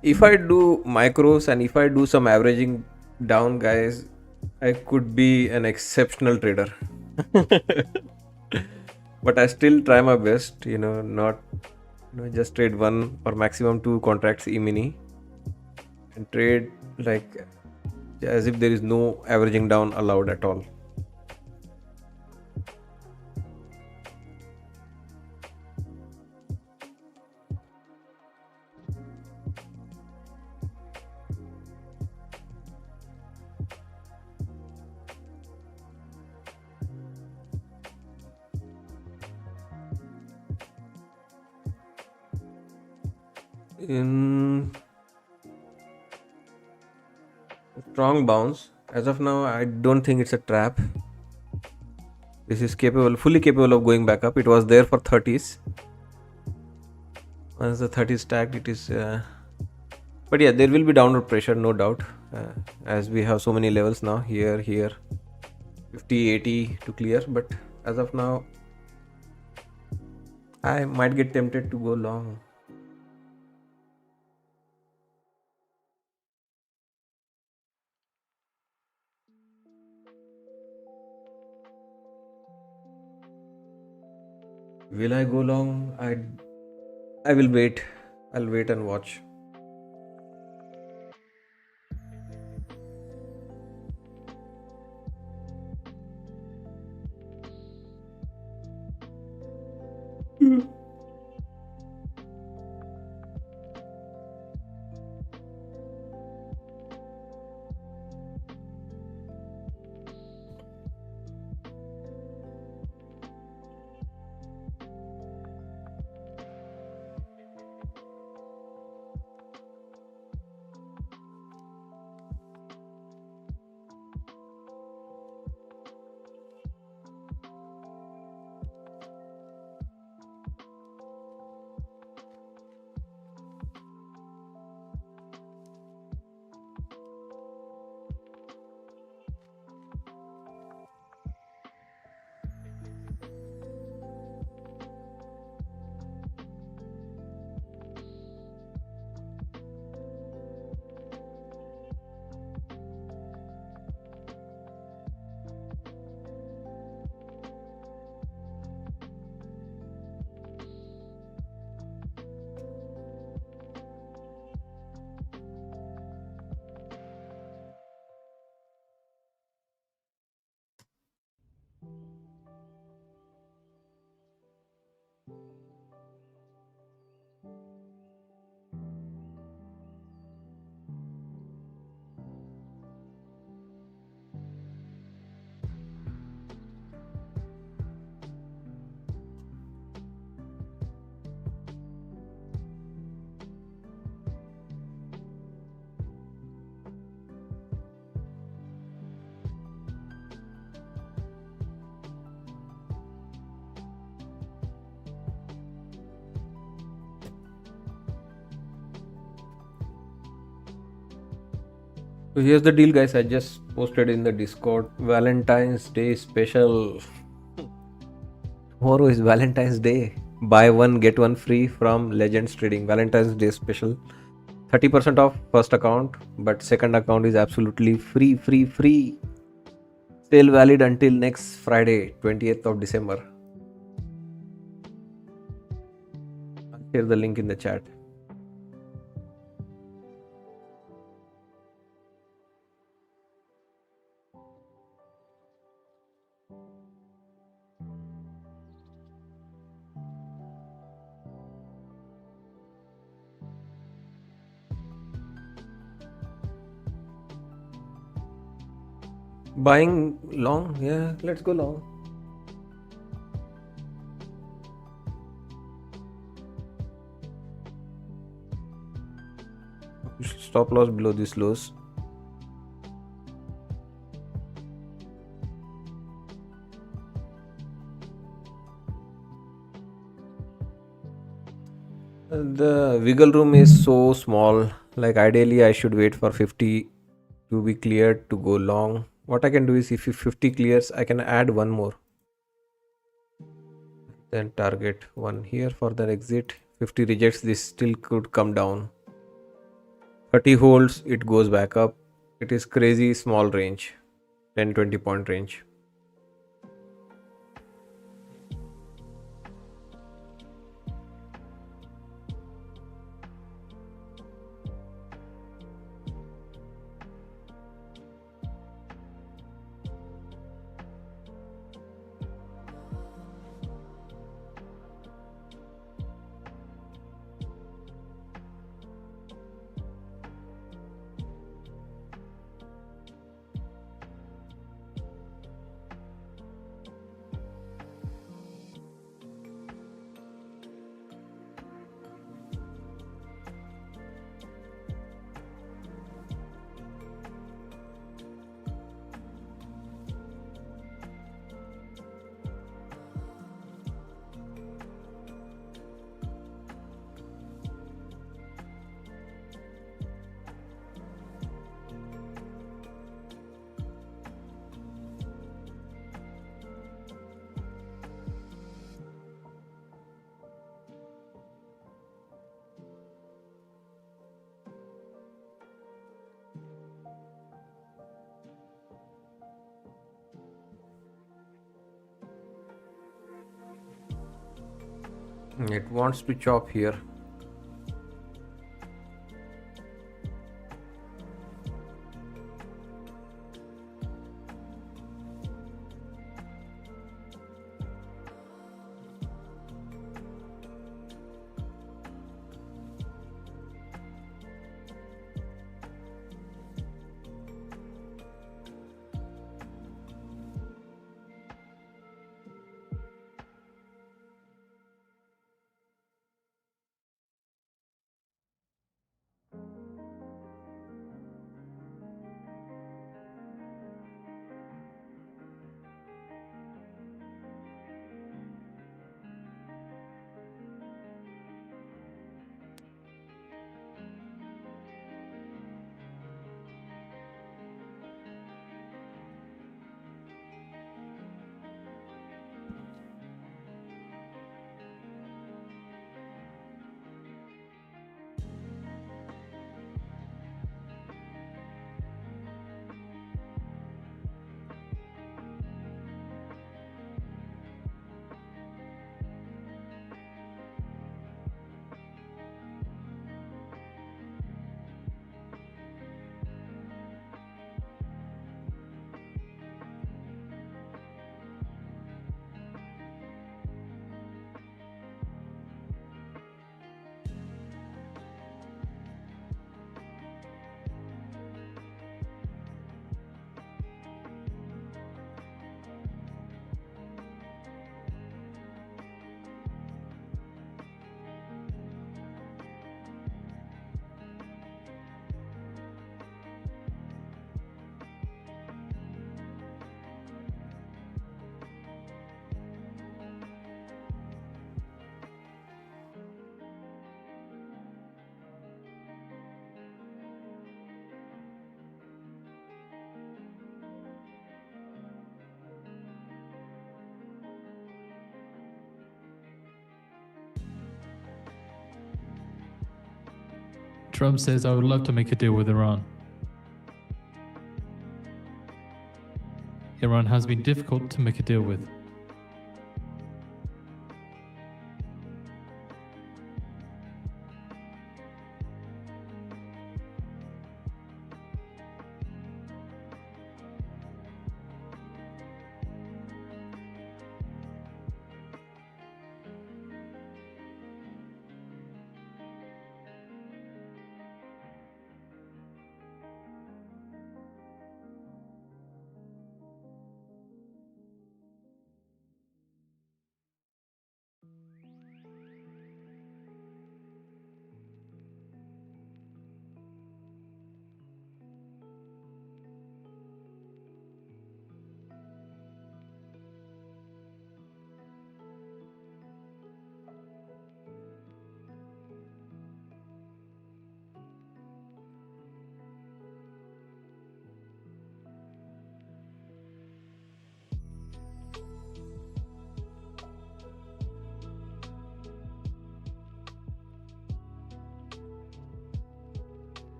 If I do micros and if I do some averaging down, guys, I could be an exceptional trader. But I still try my best, not just trade one or maximum two contracts e-mini and trade like as if there is no averaging down allowed at all. In strong bounce, as of now, I don't think it's a trap. This is fully capable of going back up. It was there for 30s. Once the 30s stacked, it is. But yeah, there will be downward pressure, no doubt, as we have so many levels now. Here, 50, 80 to clear. But as of now, I might get tempted to go long. Will I go long? I will wait. I'll wait and watch. So here's the deal, guys. I just posted in the Discord Valentine's Day special. Tomorrow is Valentine's Day. Buy one, get one free from Legends Trading. Valentine's Day special. 30% off first account, but second account is absolutely free, free, free. Still valid until next Friday, 20th of December. I'll share the link in the chat. Buying long, yeah, let's go long. Stop loss below these lows. The wiggle room is so small. Like ideally, I should wait for 50 to be cleared to go long. What I can do is if 50 clears, I can add one more. Then target one here for the exit. 50 rejects, this still could come down. 30 holds, it goes back up. It is crazy small range, 10-20 point range. It wants to chop here. Trump says, I would love to make a deal with Iran. Iran has been difficult to make a deal with.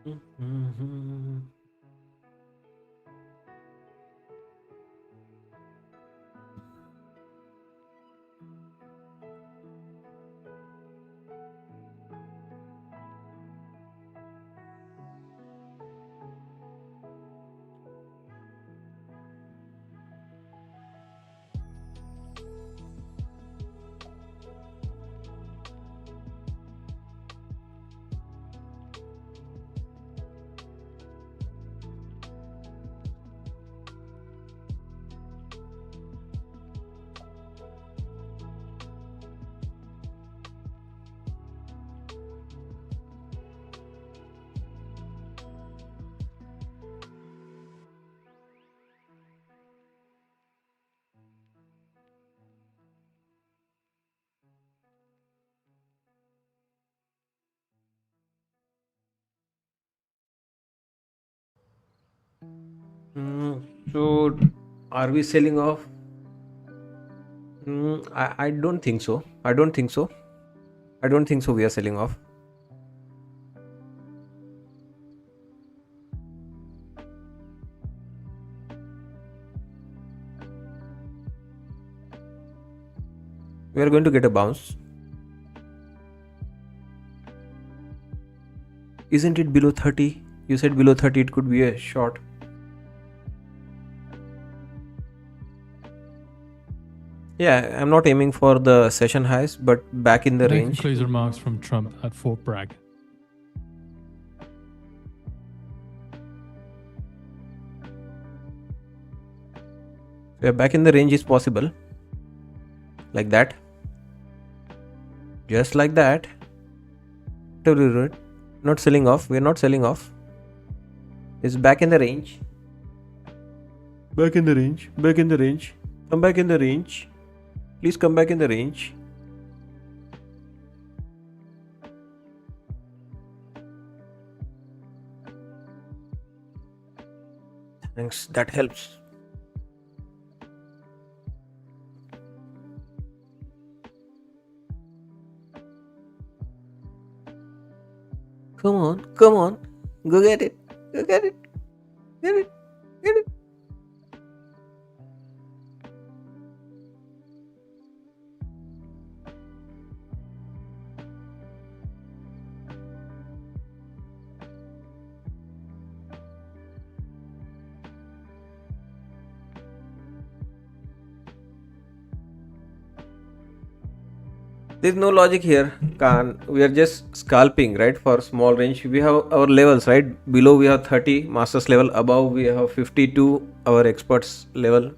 Mhm. Mm, so, are we selling off? I don't think so. I don't think so. I don't think so. We are selling off. We are going to get a bounce. Isn't it below 30? You said below 30 it could be a short. Yeah, I'm not aiming for the session highs, but back in the No range. conclusive remarks from Trump at Fort Bragg. Yeah, back in the range is possible. Like that. Just like that. Not selling off. We're not selling off. It's back in the range. Back in the range. Back in the range. Come back in the range. Please come back in the range. Thanks. That helps. Come on. Come on. Go get it. Go get it. Get it. Get it. There's no logic here, Khan. We are just scalping, right? For small range, we have our levels, right? Below we have 30 masters level, above we have 52 our experts level.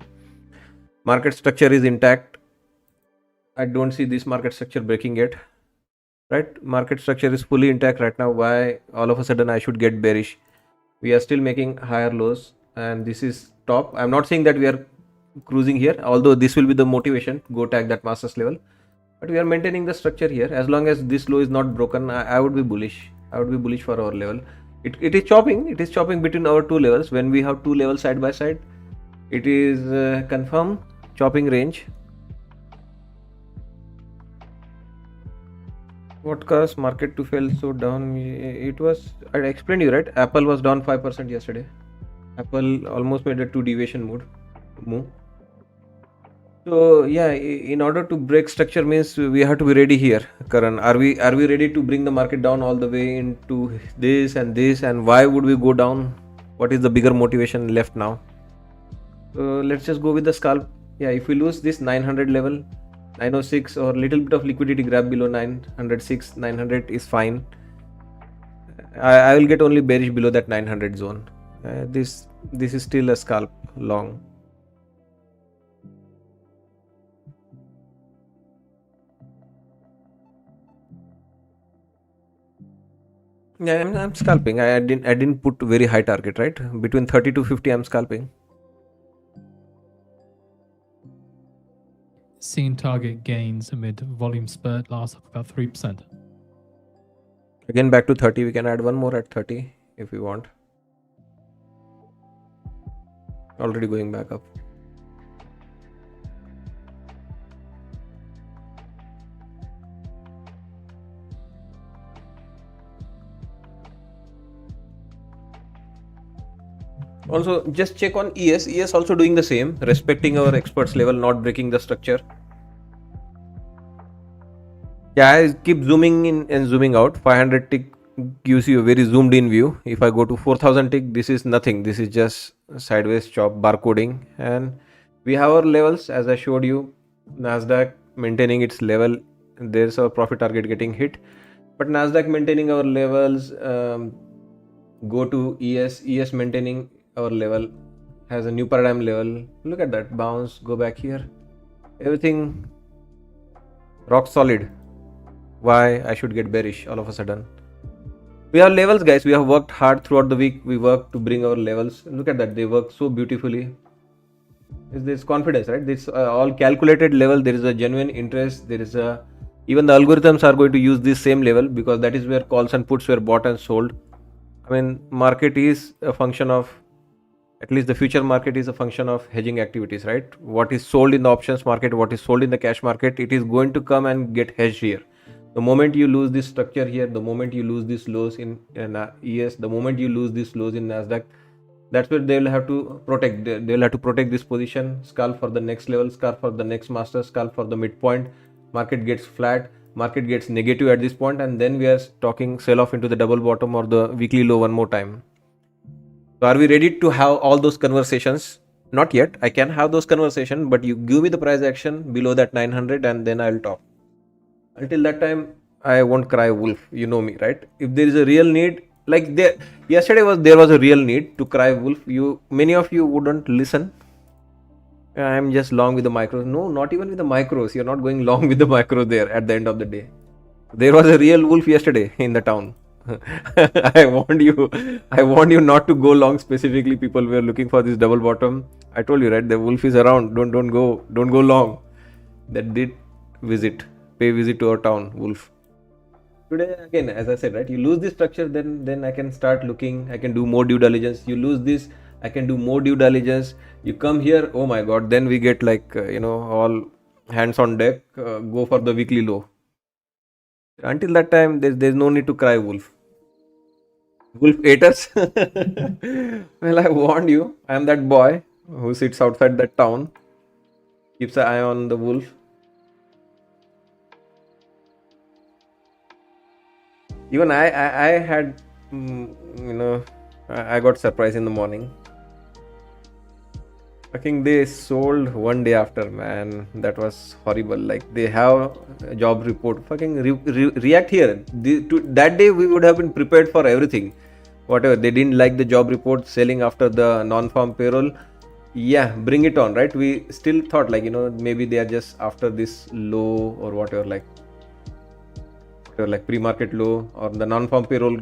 Market structure is intact. I don't see this market structure breaking yet, right? Market structure is fully intact right now. Why all of a sudden I should get bearish? We are still making higher lows, and this is top. I'm not saying that we are cruising here, although this will be the motivation. Go tag that masters level. But we are maintaining the structure here. As long as this low is not broken, I would be bullish. I would be bullish for our level. It is chopping. It is chopping between our two levels. When we have two levels side by side, it is confirmed chopping range. What caused market to fall so down? It was, I explained you, right? Apple was down 5% yesterday. Apple almost made a two deviation move. So yeah, in order to break structure means we have to be ready here, Karan. Are we ready to bring the market down all the way into this and this? And why would we go down? What is the bigger motivation left now? Let's just go with the scalp. Yeah, if we lose this 900 level, 906 or little bit of liquidity grab below 906, 900 is fine. I will get only bearish below that 900 zone. This is still a scalp long. Yeah, I'm scalping. I didn't put very high target, right? Between 30 to 50, I'm scalping. Seen target gains amid volume spurt last up about 3%. Again, back to 30. We can add one more at 30 if we want. Already going back up. Also, just check on ES. ES also doing the same, respecting our experts level, not breaking the structure. Yeah, I keep zooming in and zooming out. 500 tick gives you a very zoomed in view. If I go to 4000 tick, this is nothing. This is just sideways chop barcoding. And we have our levels as I showed you. Nasdaq maintaining its level. There's our profit target getting hit. But Nasdaq maintaining our levels. Go to ES. ES maintaining our level. Has a new paradigm level. Look at that bounce. Go back here. Everything rock solid. Why I should get bearish all of a sudden? We have levels, guys. We have worked hard throughout the week. We worked to bring our levels. Look at that. They work so beautifully. Is this confidence, right? This all calculated level. There is a genuine interest. There is a even the algorithms are going to use this same level because that is where calls and puts were bought and sold. I mean, market is a function of, at least the future market is a function of hedging activities, right? What is sold in the options market, what is sold in the cash market, it is going to come and get hedged here. The moment you lose this structure here, the moment you lose these lows in ES, the moment you lose these lows in Nasdaq, that's where they will have to protect. They will have to protect this position, scalp for the next level, scalp for the next master, scalp for the midpoint. Market gets flat, market gets negative at this point, and then we are talking sell off into the double bottom or the weekly low one more time. So are we ready to have all those conversations? Not yet. I can have those conversations, but you give me the price action below that 900 and then I'll talk. Until that time, I won't cry wolf. You know me, right? If there is a real need, like there was a real need to cry wolf. Many of you wouldn't listen. I'm just long with the micros. No, not even with the micros. You're not going long with the micro there at the end of the day. There was a real wolf yesterday in the town. I warned you not to go long. Specifically, people were looking for this double bottom. I told you, right? The wolf is around. Don't go long. That did pay visit to our town, wolf. Today again, as I said, right? You lose this structure, then I can start looking. I can do more due diligence. You lose this, I can do more due diligence. You come here, oh my god, then we get like all hands on deck. Go for the weekly low. Until that time, there's no need to cry wolf. Wolf ate us. Well, I warned you. I am that boy who sits outside that town, keeps an eye on the wolf. Even I had, I got surprised in the morning. Fucking they sold one day after, man. That was horrible. Like they have a job report. Fucking react here. That day we would have been prepared for everything. Whatever. They didn't like the job report selling after the non-farm payroll. Yeah, bring it on, right? We still thought like, maybe they are just after this low or whatever, like pre-market low or the non-farm payroll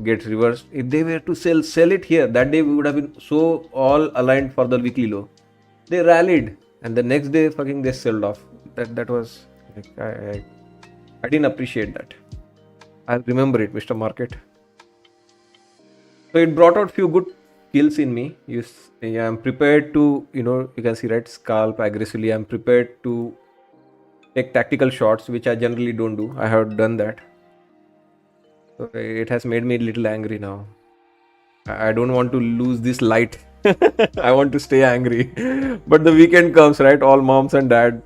gets reversed. If they were to sell it here, that day we would have been so all aligned for the weekly low. They rallied and the next day fucking they sold off. That was like I didn't appreciate that. I'll remember it, Mr. Market. So it brought out few good skills in me. I'm prepared to, you can see, right, scalp aggressively. I'm prepared to take tactical shots, which I generally don't do. I have done that. So it has made me a little angry now. I don't want to lose this light. I want to stay angry. But the weekend comes, right? All moms and dad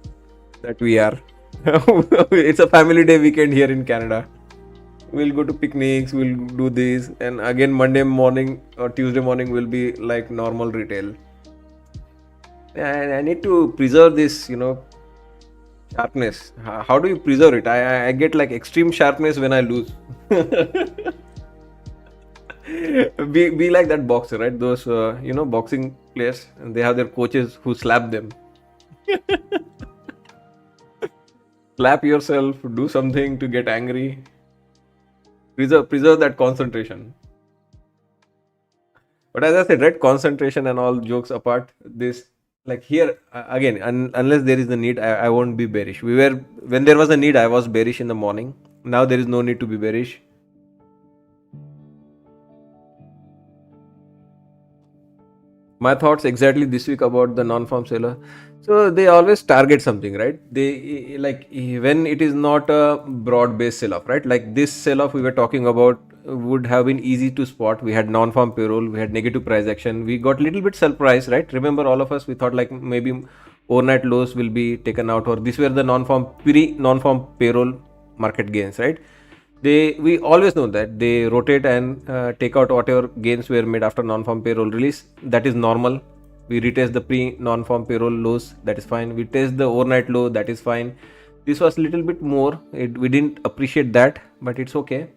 that we are. It's a family day weekend here in Canada. We'll go to picnics, we'll do this, and again Monday morning or Tuesday morning will be like normal retail. And I need to preserve this, sharpness. How do you preserve it? I get like extreme sharpness when I lose. be like that boxer, right? Those boxing players, and they have their coaches who slap them. Slap yourself, do something to get angry. Preserve that concentration. But as I said, right, concentration and all jokes apart, this like here again, unless there is the need, I won't be bearish. When there was a need, I was bearish in the morning. Now there is no need to be bearish. My thoughts exactly this week about the non-farm seller. So they always target something, right? They like when it is not a broad-based sell-off, right? Like this sell-off we were talking about would have been easy to spot. We had non-farm payroll, we had negative price action. We got little bit surprised, right? Remember, all of us, we thought like maybe overnight lows will be taken out, or this were the non-farm payroll market gains, right? We always know that they rotate and take out whatever gains were made after non-farm payroll release. That is normal. We retest the pre non-farm payroll lows, that is fine. We test the overnight low, that is fine. This was a little bit more, we didn't appreciate that, but it's okay.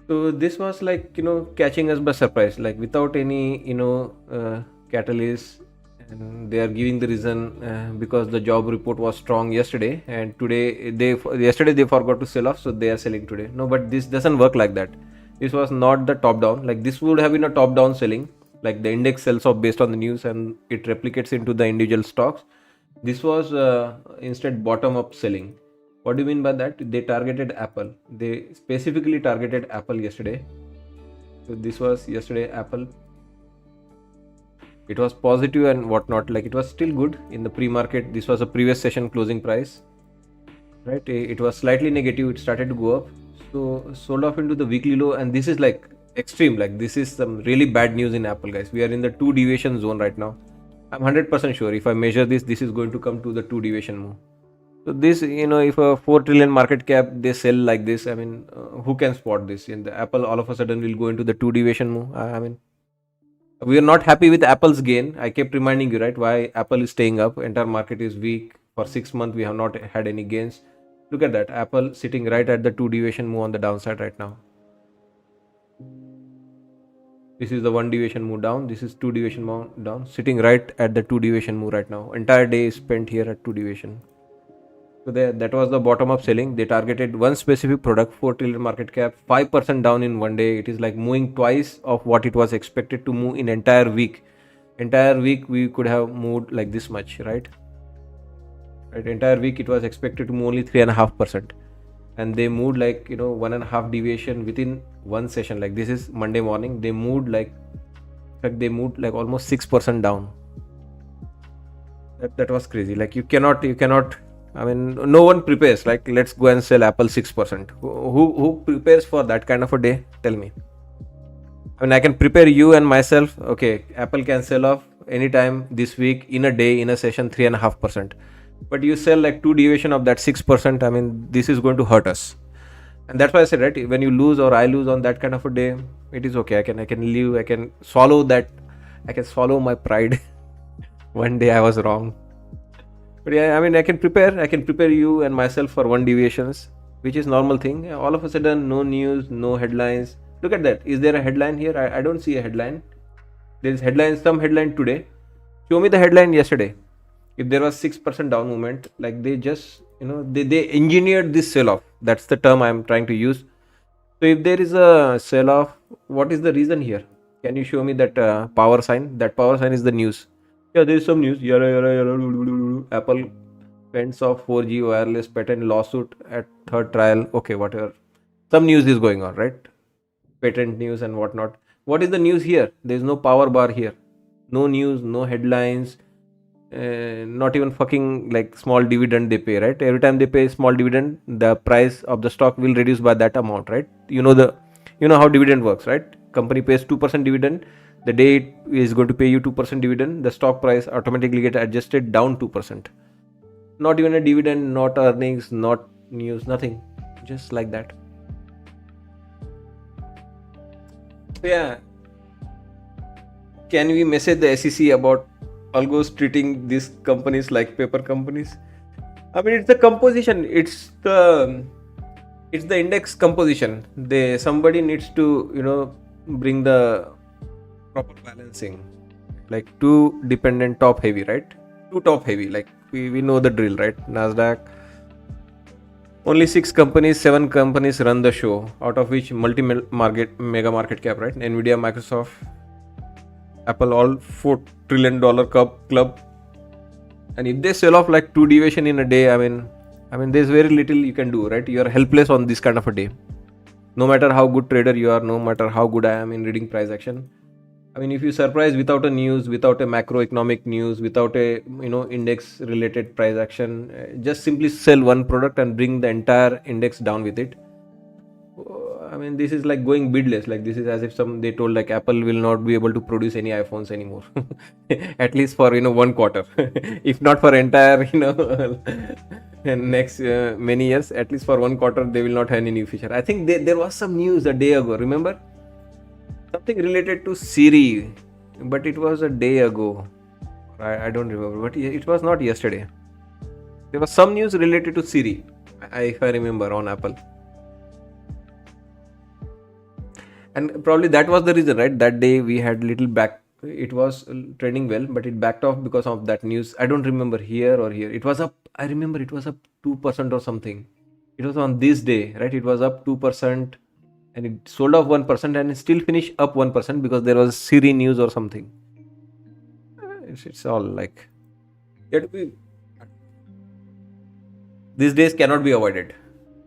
So this was like, catching us by surprise, like without any catalyst. And they are giving the reason because the job report was strong yesterday, and yesterday they forgot to sell off, so they are selling today. No, but this doesn't work like that. This was not the top down. Like this would have been a top down selling, like the index sells off based on the news and it replicates into the individual stocks. This was instead bottom up selling. What do you mean by that? They targeted Apple. They specifically targeted Apple yesterday. So this was yesterday Apple. It was positive and whatnot, like it was still good in the pre-market. This was a previous session closing price, right? It was slightly negative, it started to go up, so sold off into the weekly low. And this is like extreme, like this is some really bad news in Apple, guys. We are in the 2 deviation zone right now. I'm 100% sure if I measure this is going to come to the 2 deviation move. So this, if a 4 trillion market cap, they sell like this, I mean, who can spot this? In the Apple all of a sudden will go into the 2 deviation move. I mean, we are not happy with Apple's gain. I kept reminding you, right, why Apple is staying up. Entire market is weak. For 6 months, we have not had any gains. Look at that. Apple sitting right at the 2 deviation move on the downside right now. This is the 1 deviation move down. This is 2 deviation move down. Sitting right at the 2 deviation move right now. Entire day is spent here at 2 deviation. So that was the bottom up selling. They targeted one specific product, 4 trillion market cap, 5% down in one day. It is like moving twice of what it was expected to move in entire week. Entire week we could have moved like this much, right? Entire week it was expected to move only 3.5%, and they moved like 1.5 deviation within one session. Like this is Monday morning. They moved like almost 6% down. That was crazy. Like you cannot. I mean, no one prepares. Like, let's go and sell Apple 6%. Who prepares for that kind of a day? Tell me. I mean, I can prepare you and myself. Okay, Apple can sell off anytime this week, in a day, in a session, 3.5%. But you sell like 2 deviation of that 6%. I mean, this is going to hurt us. And that's why I said, right, when you lose or I lose on that kind of a day, it is okay. I can live. I can swallow that. I can swallow my pride. One day I was wrong. But yeah, I mean, I can prepare you and myself for 1 deviations, which is normal thing. All of a sudden, no news, no headlines. Look at that. Is there a headline here? I don't see a headline. There is some headline today. Show me the headline yesterday. If there was 6% down movement, like they just, they engineered this sell-off. That's the term I'm trying to use. So if there is a sell-off, what is the reason here? Can you show me that power sign? That power sign is the news. Yeah, there is some news. Apple fends off 4G wireless patent lawsuit at third trial. Okay, whatever. Some news is going on, right? Patent news and whatnot. What is the news here? There is no power bar here. No news, no headlines. Not even fucking like small dividend they pay, right? Every time they pay small dividend, the price of the stock will reduce by that amount, right? You know how dividend works, right? Company pays 2% dividend. The day it is going to pay you 2% dividend, the stock price automatically get adjusted down 2%. Not even a dividend, not earnings, not news, nothing. Just like that. So yeah. Can we message the SEC about algos treating these companies like paper companies? I mean, it's the composition. It's the index composition. Somebody needs to, bring the proper balancing, like too dependent top heavy, right? Too top heavy, like we know the drill, right? Nasdaq, only 6 companies, 7 companies run the show, out of which mega market cap, right? Nvidia, Microsoft, Apple, all $4 trillion club. And if they sell off like 2 deviation in a day, I mean there's very little you can do, right? You are helpless on this kind of a day. No matter how good trader you are, no matter how good I am in reading price action, I mean, if you surprise without a news, without a macroeconomic news, without a index related price action, just simply sell one product and bring the entire index down with it. I mean, this is like going bidless. Like this is as if they told like Apple will not be able to produce any iPhones anymore, at least for 1 quarter, if not for entire and next many years. At least for 1 quarter, they will not have any new feature. I think there was some news a day ago. Remember something related to Siri, but it was a day ago. I don't remember, but it was not yesterday. There was some news related to Siri, if I remember, on Apple. And probably that was the reason, right? That day we had little back. It was trending well, but it backed off because of that news. I don't remember here or here. It was up. I remember it was up 2% or something. It was on this day, right? It was up 2%, and it sold off 1%, and it still finished up 1% because there was Siri news or something. It's all like you have to be. These days cannot be avoided.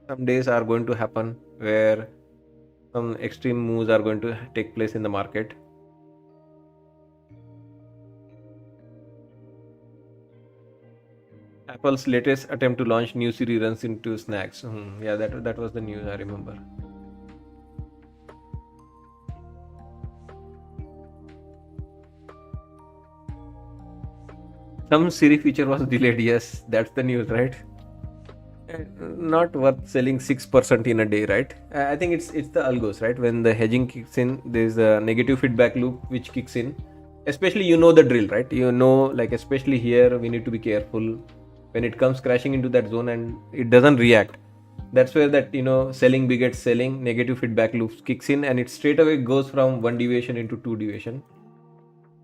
Some days are going to happen where some extreme moves are going to take place in the market. Apple's latest attempt to launch new Siri runs into snags. Yeah, that was the news, I remember. Some Siri feature was delayed. Yes, that's the news, right? Not worth selling 6% in a day, right? I think it's the algos, right? When the hedging kicks in, there's a negative feedback loop which kicks in. Especially the drill, right? Like especially here we need to be careful when it comes crashing into that zone and it doesn't react. That's where that selling begets selling, negative feedback loops kicks in, and it straight away goes from 1 deviation into 2 deviation.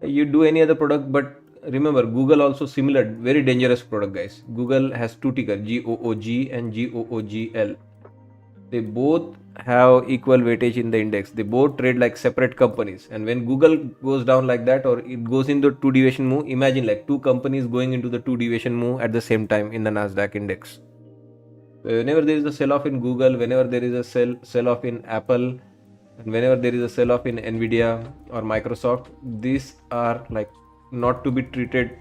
You do any other product, but remember Google also similar, very dangerous product, guys. Google has two ticker, GOOG and GOOGL. They both have equal weightage in the index. They both trade like separate companies, and when Google goes down like that or it goes into 2 deviation move, imagine like two companies going into the 2 deviation move at the same time in the Nasdaq index. Whenever there is a sell off in Google, whenever there is a sell off in Apple, and whenever there is a sell off in Nvidia or Microsoft, these are like not to be treated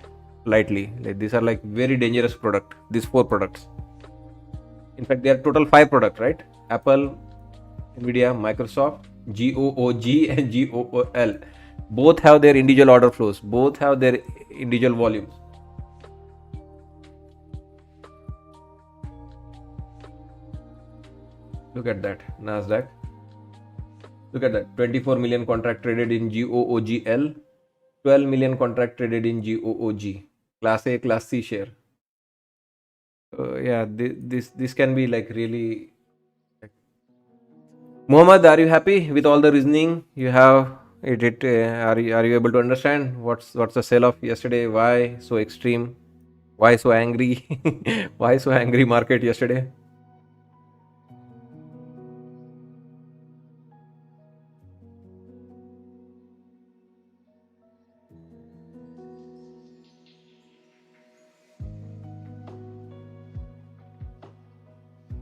lightly. Like these are like very dangerous product, these 4 products. In fact, there are total 5 products, right? Apple, Nvidia, Microsoft, GOOG and GOOL. Both have their individual order flows, both have their individual volumes. Look at that, Nasdaq. Look at that, 24 million contract traded in GOOGL, 12 million contract traded in GOOG. Class A, Class C share. Yeah, this can be like really. Mohammed, are you happy with all the reasoning you have? Are you able to understand what's the sell off yesterday? Why so extreme? Why so angry? Why so angry market yesterday?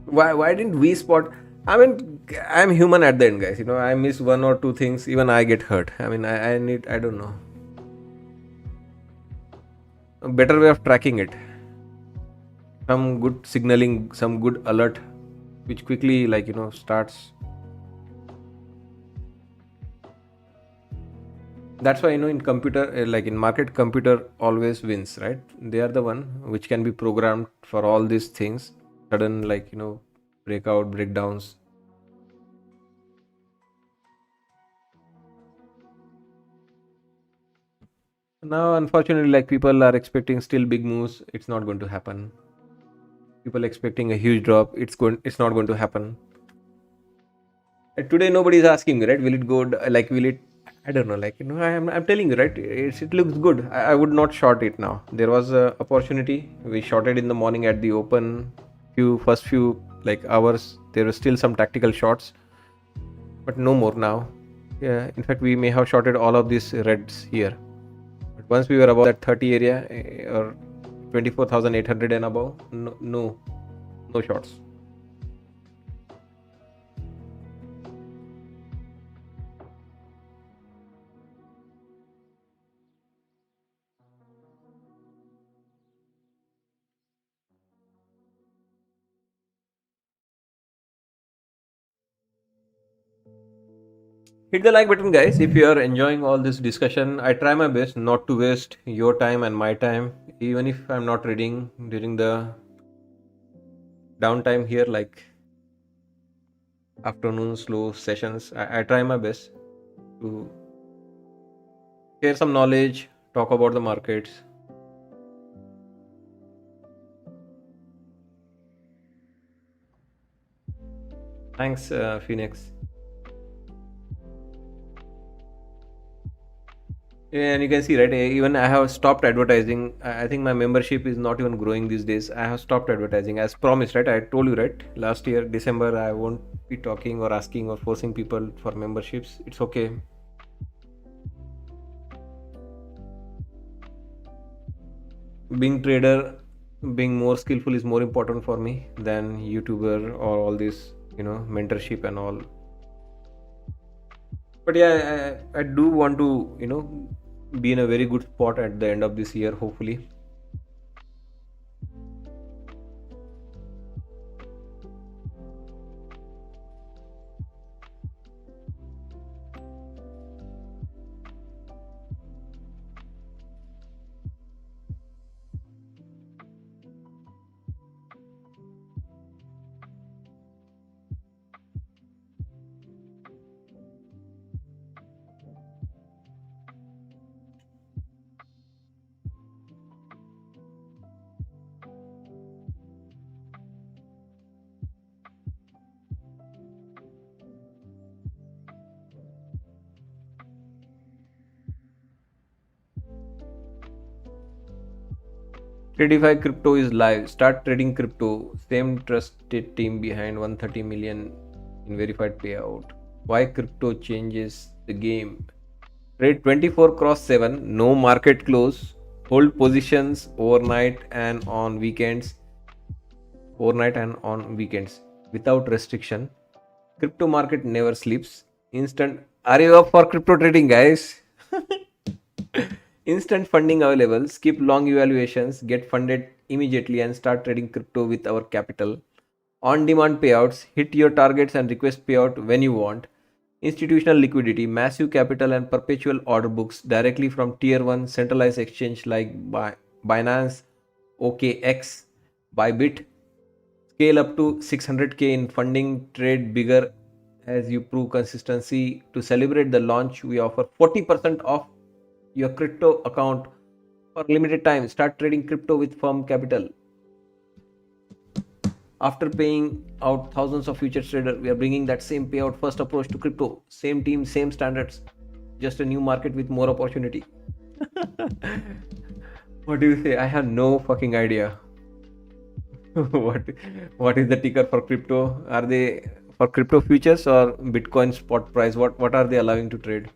Why didn't we spot? I mean, I'm human at the end, guys. I miss 1 or 2 things, even I get hurt. I mean, I don't know, a better way of tracking it. Some good signaling, some good alert, which quickly starts. That's why in computer, like in market, computer always wins, right? They are the one which can be programmed for all these things, sudden breakout, breakdowns. Now unfortunately, like people are expecting still big moves. It's not going to happen. People expecting a huge drop. It's not going to happen. Today nobody is asking me, right? Will it go like will it? I don't know. Like I'm telling you, right? It looks good. I would not short it now. There was a opportunity. We shorted in the morning at the open. First few like hours. There were still some tactical shots, but no more now. Yeah. In fact, we may have shorted all of these reds here. But once we were above that 30 area or 24,800 and above, no shots. Hit the like button, guys, if you are enjoying all this discussion. I try my best not to waste your time and my time, even if I'm not reading during the downtime here, like afternoon slow sessions. I try my best to share some knowledge, talk about the markets. Thanks, Phoenix. And you can see, right? Even I have stopped advertising. I think my membership is not even growing these days. I have stopped advertising as promised, right? I told you, right? Last year, December, I won't be talking or asking or forcing people for memberships. It's okay. Being trader, being more skillful is more important for me than YouTuber or all this, mentorship and all. But yeah, I do want to, be in a very good spot at the end of this year, hopefully. Tradify crypto is live. Start trading crypto. Same trusted team behind 130 million in verified payout. Why crypto changes the game? Trade 24 cross 7. No market close. Hold positions overnight and on weekends. Without restriction. Crypto market never sleeps. Instant. Are you up for crypto trading, guys? Instant funding available. Skip long evaluations. Get funded immediately and start trading crypto with our capital. On demand payouts. Hit your targets and request payout when you want. Institutional liquidity. Massive capital and perpetual order books directly from tier 1 centralized exchange like Binance, OKX, Bybit. Scale up to 600k in funding. Trade bigger as you prove consistency. To celebrate the launch, we offer 40% off your crypto account for limited time. Start trading crypto with firm capital. After paying out thousands of futures traders, we are bringing that same payout first approach to crypto. Same team, same standards. Just a new market with more opportunity. What do you say? I have no fucking idea. what what is the ticker for crypto? Are they for crypto futures or Bitcoin spot price? What are they allowing to trade?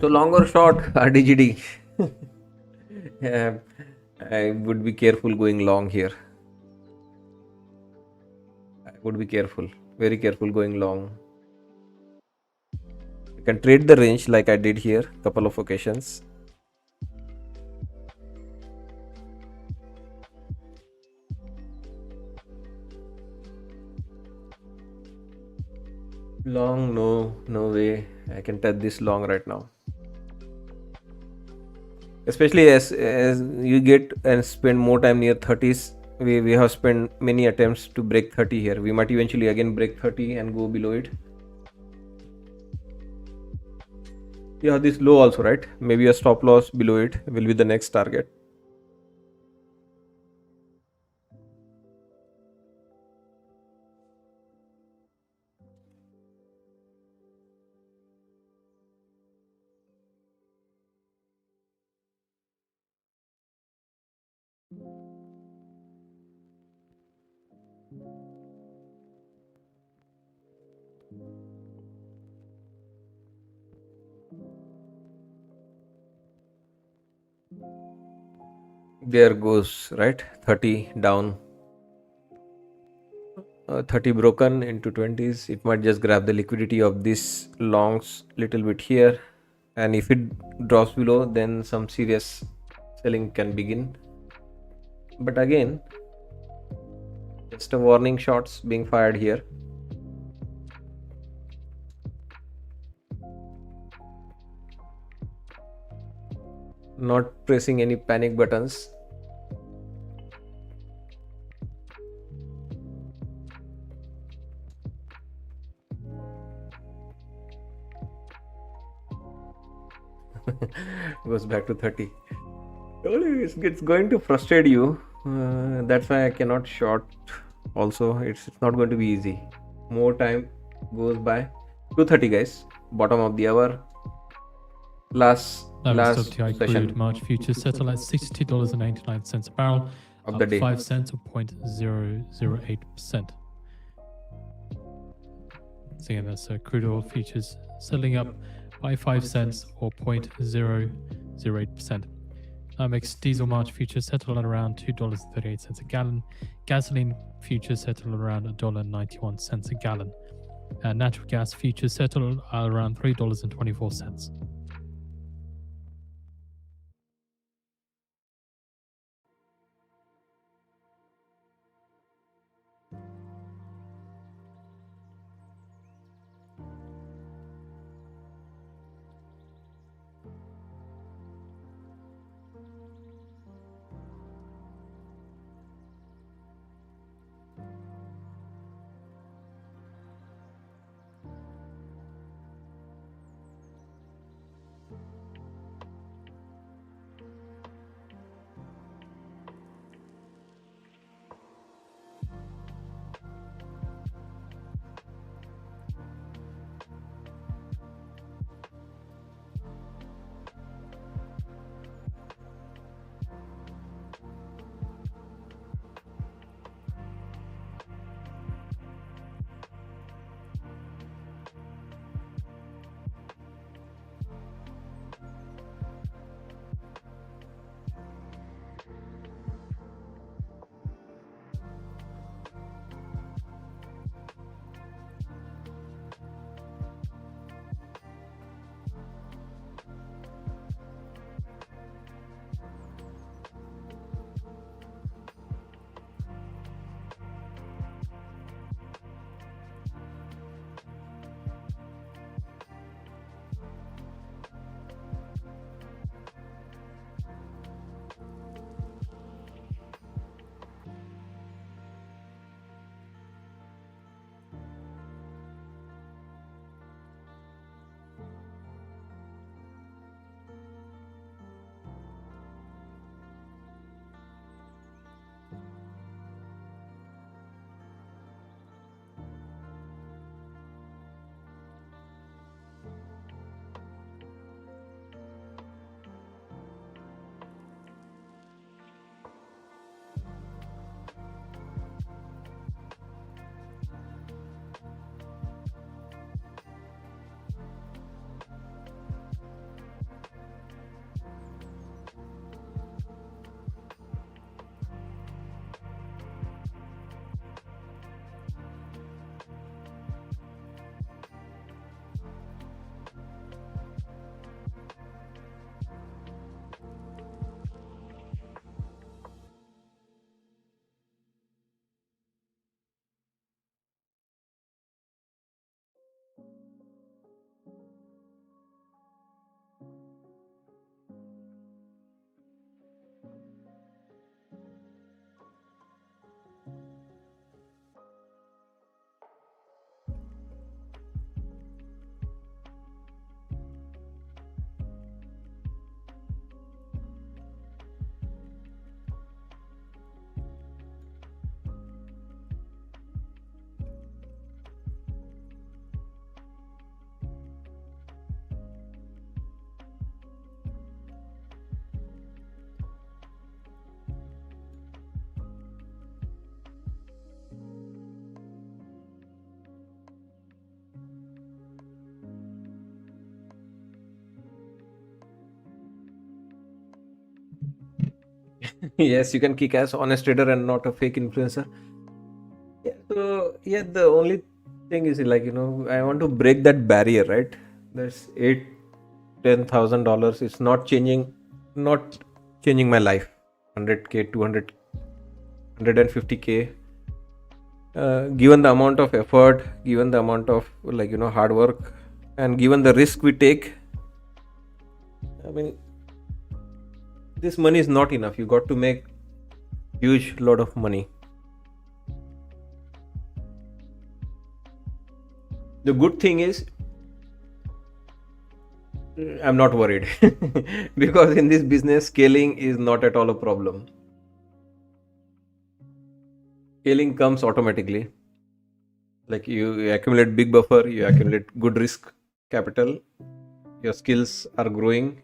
So long or short, RDGD. Yeah, I would be careful going long here. I would be careful, very careful going long. You can trade the range like I did here, couple of occasions. Long, no way. I can touch this long right now. especially as you get and spend more time near 30s. We have spent many attempts to break 30 here. We might eventually again break 30 and go below it. Yeah, this low also, right? Maybe a stop loss below it will be the next target. There goes, right? 30 down, 30 broken into 20s. It might just grab the liquidity of this longs little bit here, and if it drops below, then some serious selling can begin. But again, just a warning shots being fired here. Not pressing any panic buttons. Goes back to 30. It's going to frustrate you. That's why I cannot short. Also, it's not going to be easy. More time goes by. 2:30, guys. Bottom of the hour. Last WTI session crude March futures settle at $62.89 a barrel, of up the day. 5 cents or 0.008%. So again, that's crude oil futures settling up by 5 cents or 0.008%. Mixed diesel March futures settle at around $2.38 a gallon. Gasoline futures settle at around $1.91 a gallon. Natural gas futures settle at around $3.24. Yes, you can kick ass, honest trader and not a fake influencer. Yeah, so yeah, the only thing is like, I want to break that barrier, right? That's $8,000-$10,000. It's not changing my life. 100K, 200, 150K. Given the amount of effort, given the amount of like, hard work, and given the risk we take, I mean, this money is not enough. You got to make huge lot of money. The good thing is I'm not worried because in this business, scaling is not at all a problem. Scaling comes automatically. Like you accumulate big buffer, you accumulate good risk capital, your skills are growing,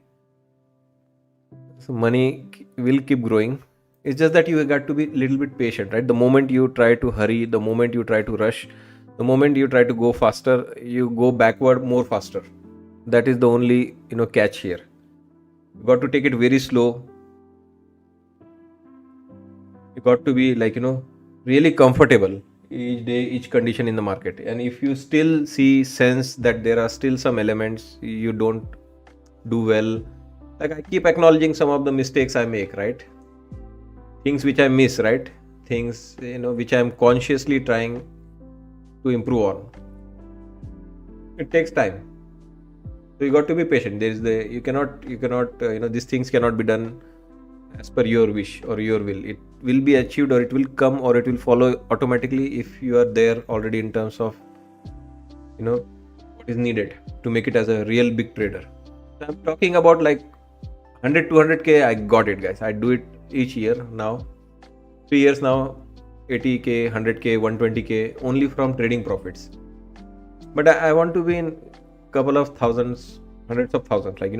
so money will keep growing. It's just that you got to be a little bit patient, right? The moment you try to hurry, the moment you try to rush, the moment you try to go faster, you go backward more faster. That is the only catch here. You got to take it very slow. You got to be like really comfortable each day, each condition in the market. And if you still sense that there are still some elements you don't do well, like I keep acknowledging some of the mistakes I make, right? Things which I miss, right? Things which I'm consciously trying to improve on. It takes time, so you got to be patient. There is you cannot these things cannot be done as per your wish or your will. It will be achieved, or it will come, or it will follow automatically if you are there already in terms of what is needed to make it as a real big trader. So I'm talking about like 100 200K. I got it, guys. I do it each year now, 3 years now. 80K, 100K, 120K only from trading profits. But I want to be in couple of thousands, hundreds of thousands, like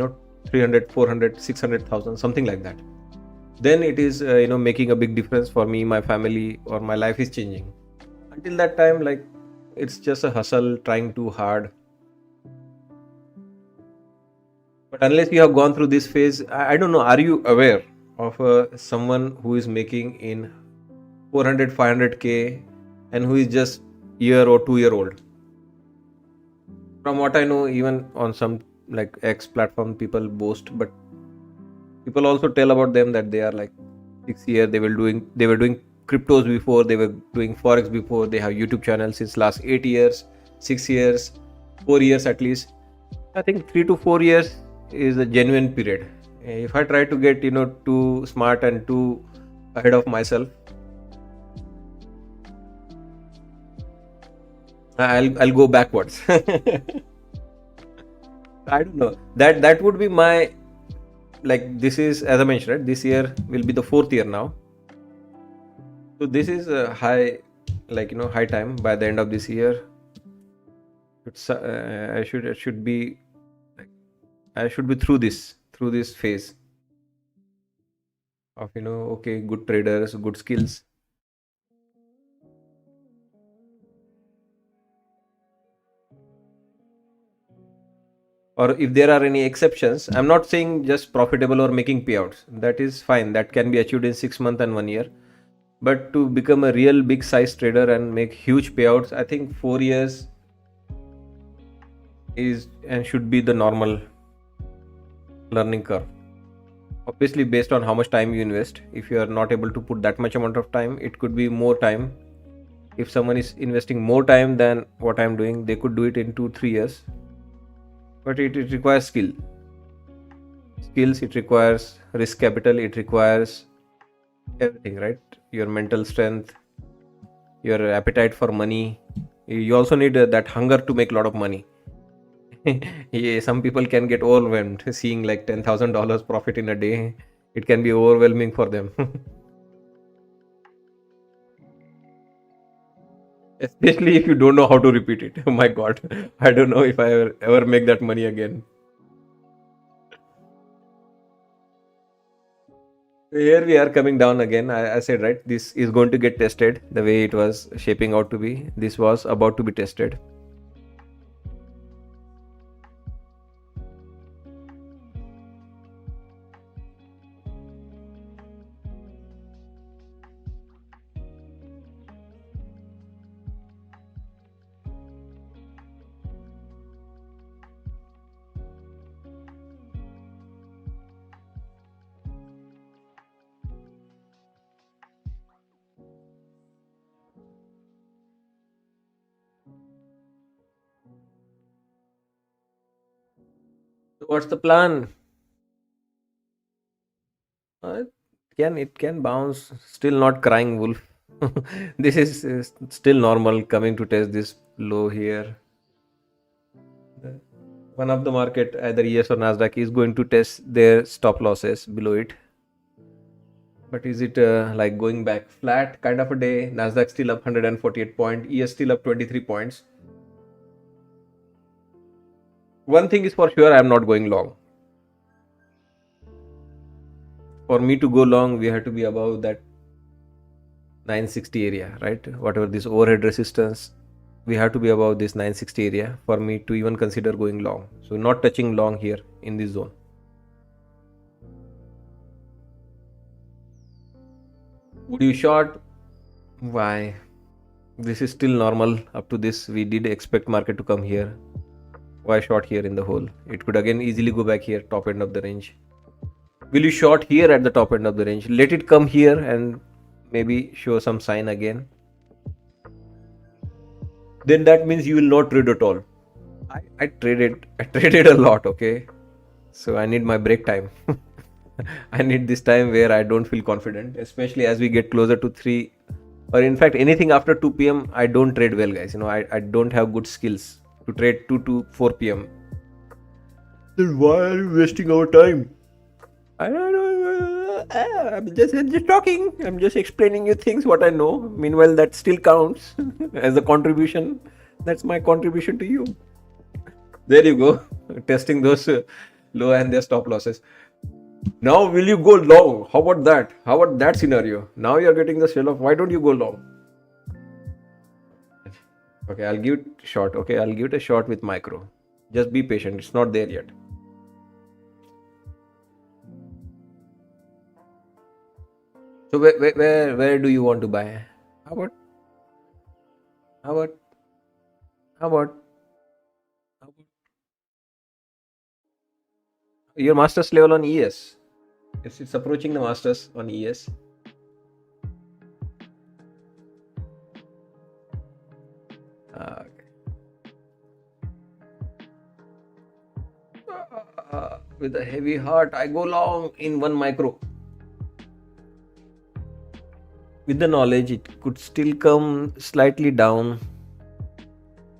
300, 400, 600,000, something like that. Then it is making a big difference for me, my family, or my life is changing. Until that time, like, it's just a hustle, trying too hard. But unless you have gone through this phase, I don't know, are you aware of someone who is making in 400, 500K and who is just year or 2 year old? From what I know, even on some like X platform, people boast, but people also tell about them that they are like 6 years. They were doing cryptos before, they were doing forex before, they have YouTube channels since last 8 years, 6 years, 4 years at least. I think 3 to 4 years is a genuine period. If I try to get too smart and too ahead of myself, I'll go backwards. I don't know. That would be my, like, this is, as I mentioned, right? This year will be the 4th year now. So this is a high, like high time. By the end of this year, it's I should be, like, I should be through this phase of okay, good traders, good skills. Or if there are any exceptions, I'm not saying just profitable or making payouts. That is fine. That can be achieved in 6 months and 1 year. But to become a real big size trader and make huge payouts, I think 4 years is and should be the normal learning curve. Obviously, based on how much time you invest. If you are not able to put that much amount of time, it could be more time. If someone is investing more time than what I'm doing, they could do it in 2-3 years. But it requires skills, it requires risk capital, it requires everything, right? Your mental strength, your appetite for money. You also need that hunger to make a lot of money. Yeah, some people can get overwhelmed seeing like $10,000 profit in a day. It can be overwhelming for them. Especially if you don't know how to repeat it. Oh my god, I don't know if I ever make that money again. Here we are coming down again. I said, right, this is going to get tested the way it was shaping out to be. This was about to be tested. What's the plan? Uh, it can bounce. Still not crying wolf. This is still normal coming to test this low here. One of the market, either ES or Nasdaq, is going to test their stop losses below it. But is it like going back flat kind of a day? Nasdaq still up 148 points, ES still up 23 points. One thing is for sure, I am not going long. For me to go long, we have to be above that 960 area, right? Whatever this overhead resistance, we have to be above this 960 area for me to even consider going long. So not touching long here in this zone. Would you short? Why? This is still normal. Up to this, we did expect market to come here. Why short here in the hole? It could again easily go back here, top end of the range. Will you short here at the top end of the range? Let it come here and maybe show some sign again. Then that means you will not trade at all. I traded a lot, okay? So I need my break time. I need this time where I don't feel confident, especially as we get closer to 3, or in fact anything after 2 p.m. I don't trade well, guys. I don't have good skills to trade 2 to 4 p.m. Then why are you wasting our time? I don't know. I'm just talking. I'm just explaining you things what I know. Meanwhile, that still counts as a contribution. That's my contribution to you. There you go. Testing those low and their stop losses. Now, will you go long? How about that? How about that scenario? Now you're getting the sell off. Why don't you go long? Okay, I'll give it short. Okay, I'll give it a short with micro. Just be patient. It's not there yet. So where do you want to buy? How about how about how about your master's level on ES? It's approaching the masters on ES. With a heavy heart, I go long in one micro. With the knowledge, it could still come slightly down.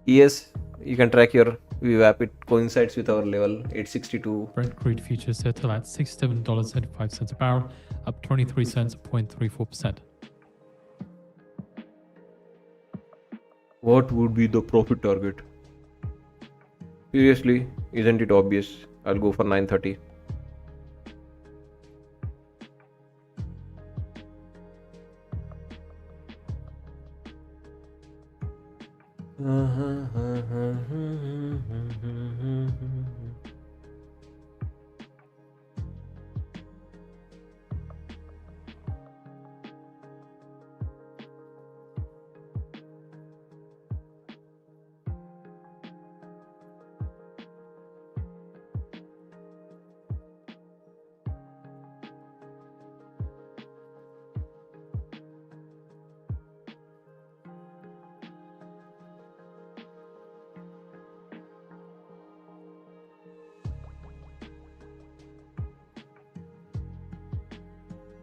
ES, you can track your VWAP. It coincides with our level 862. Brent crude futures settle at $67.75 a barrel, up 23 cents, 0.34%. What would be the profit target? Seriously, isn't it obvious? I'll go for 930.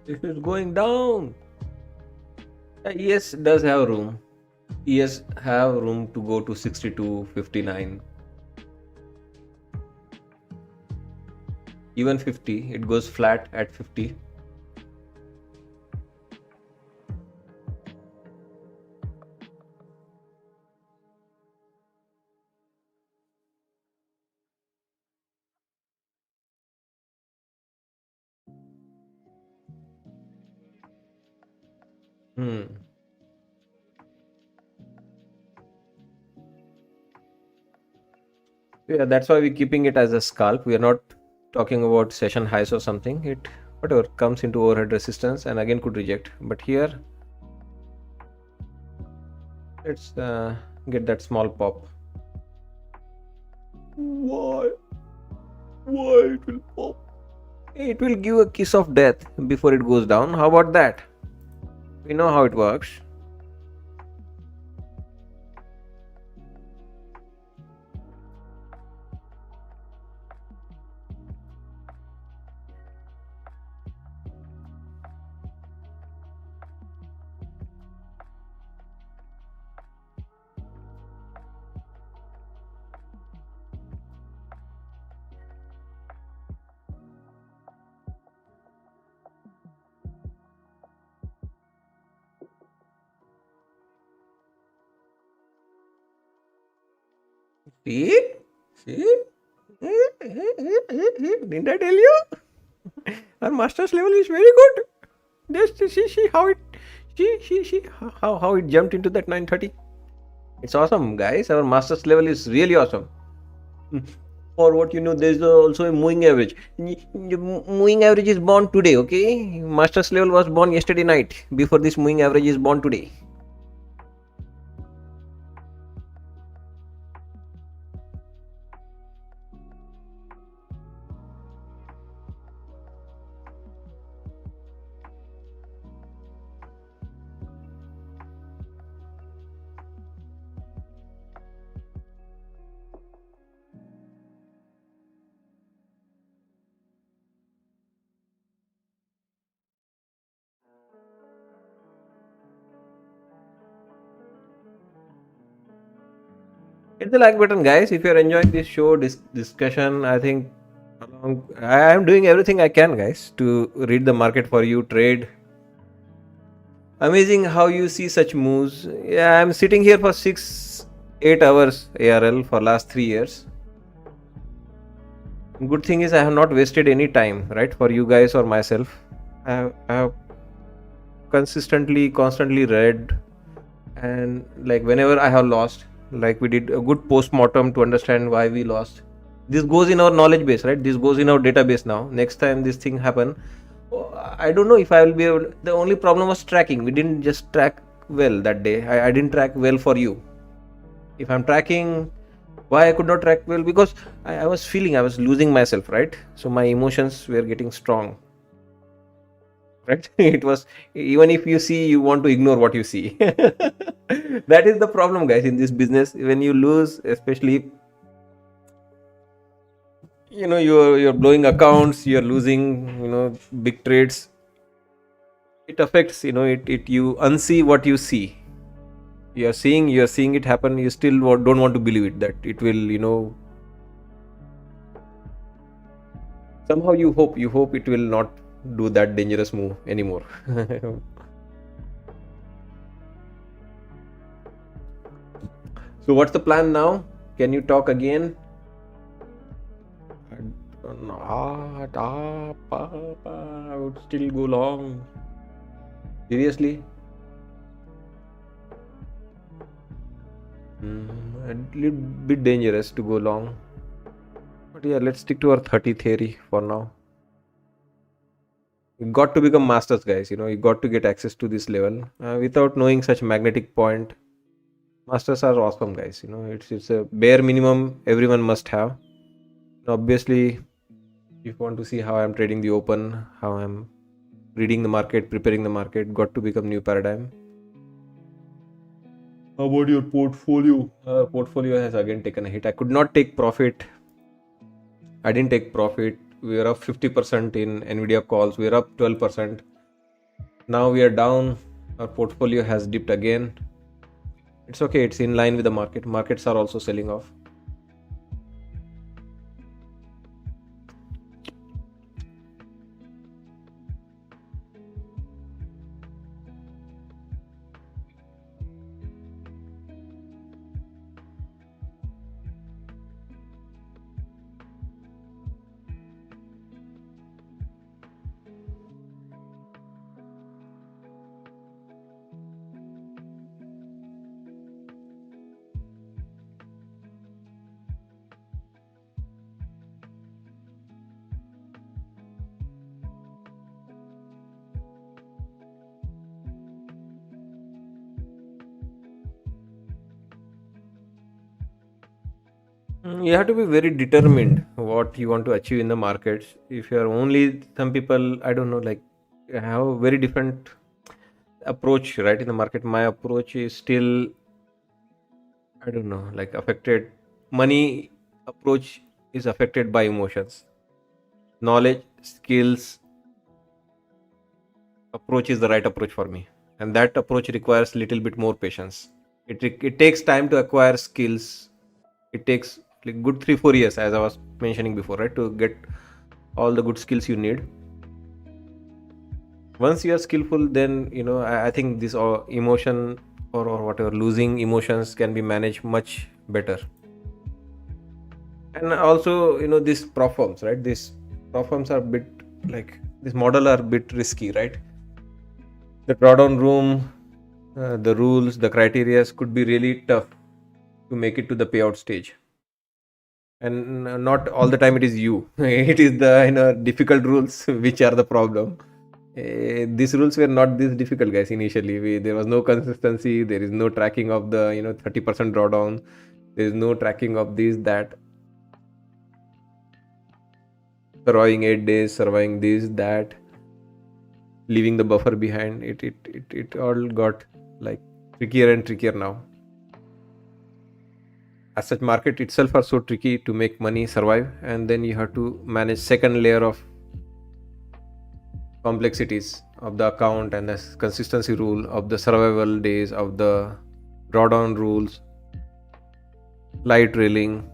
This is going down. ES does have room. ES have room to go to 62.59. Even 50. It goes flat at 50. Yeah, that's why we're keeping it as a scalp. We are not talking about session highs or something. It whatever comes into overhead resistance and again could reject. But here, let's get that small pop. Why? Why it will pop? It will give a kiss of death before it goes down. How about that? We know how it works. See? See? Didn't I tell you? Our master's level is very good. Just see how it how it jumped into that 930. It's awesome, guys. Our master's level is really awesome. For what you know, there's also a moving average. Moving average is born today, okay? Master's level was born yesterday night. Before this moving average is born today. Hit the like button, guys, if you're enjoying this show, this discussion. I think I am doing everything I can, guys, to read the market for you, trade. Amazing how you see such moves. Yeah, I'm sitting here for 8 hours ARL for last 3 years. Good thing is I have not wasted any time, right, for you guys or myself. I have constantly read, and like whenever I have lost, like we did a good post-mortem to understand why we lost. This goes in our knowledge base, right? This goes in our database now. Next time this thing happen, I don't know if I will be able. The only problem was tracking. We didn't just track well that day. I didn't track well for you. If I'm tracking, why I could not track well? Because I was feeling I was losing myself, right? So my emotions were getting strong, right? It was, even if you see, you want to ignore what you see. That is the problem, guys, in this business. When you lose, especially, you're blowing accounts, you're losing, big trades. It affects, it you unsee what you see. You're seeing it happen. You still don't want to believe it, that it will, somehow you hope it will not do that dangerous move anymore. So what's the plan now? Can you talk again? I would still go long. Seriously? A little bit dangerous to go long. But yeah, let's stick to our 30 theory for now. You got to become masters, guys. You got to get access to this level. Without knowing such magnetic point, masters are awesome, guys. It's a bare minimum everyone must have. Obviously, if you want to see how I'm trading the open, how I'm reading the market, preparing the market, got to become new paradigm. How about your portfolio? Portfolio has again taken a hit. I could not take profit. I didn't take profit. We were up 50% in Nvidia calls. We were up 12%. Now we are down. Our portfolio has dipped again. It's okay. It's in line with the market. Markets are also selling off. You have to be very determined what you want to achieve in the markets. If you are only, some people, I don't know, like, have a very different approach, right, in the market. My approach is still, I don't know, like, affected. Money approach is affected by emotions. Knowledge, skills, approach is the right approach for me. And that approach requires little bit more patience. It takes time to acquire skills. It takes like good 3-4 years, as I was mentioning before, right, to get all the good skills you need. Once you are skillful, then I think this emotion or whatever losing emotions can be managed much better. And also, these prop firms, right? These prop firms are a bit like this model are a bit risky, right? The drawdown room, the rules, the criteria could be really tough to make it to the payout stage. And not all the time it is you. It is the difficult rules which are the problem. These rules were not this difficult, guys. Initially, there was no consistency. There is no tracking of the 30% drawdown. There is no tracking of this that. Surviving 8 days, surviving this that, leaving the buffer behind. It all got like trickier and trickier now. As such, market itself are so tricky to make money survive, and then you have to manage second layer of complexities of the account and the consistency rule of the survival days of the drawdown rules, light trailing.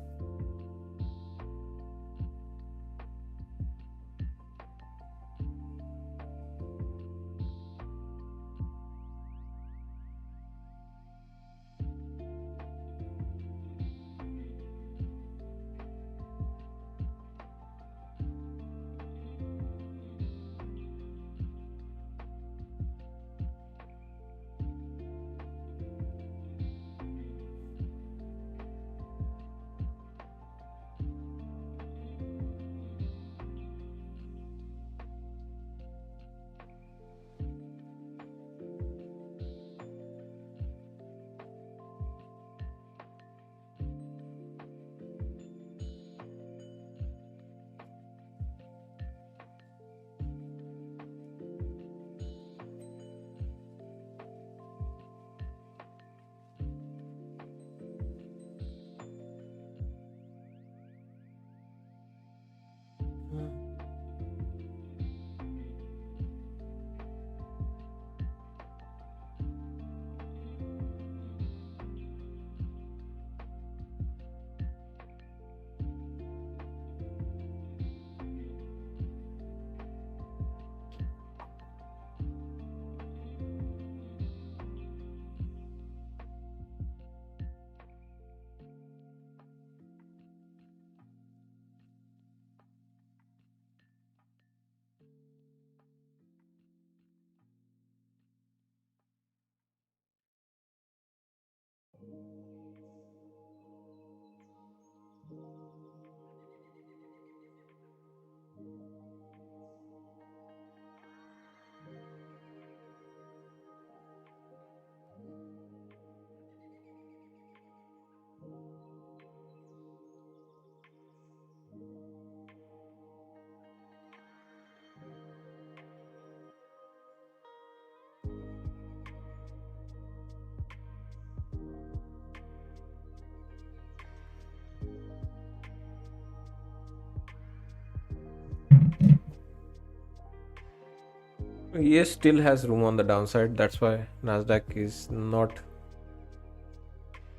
Yes, still has room on the downside. That's why Nasdaq is not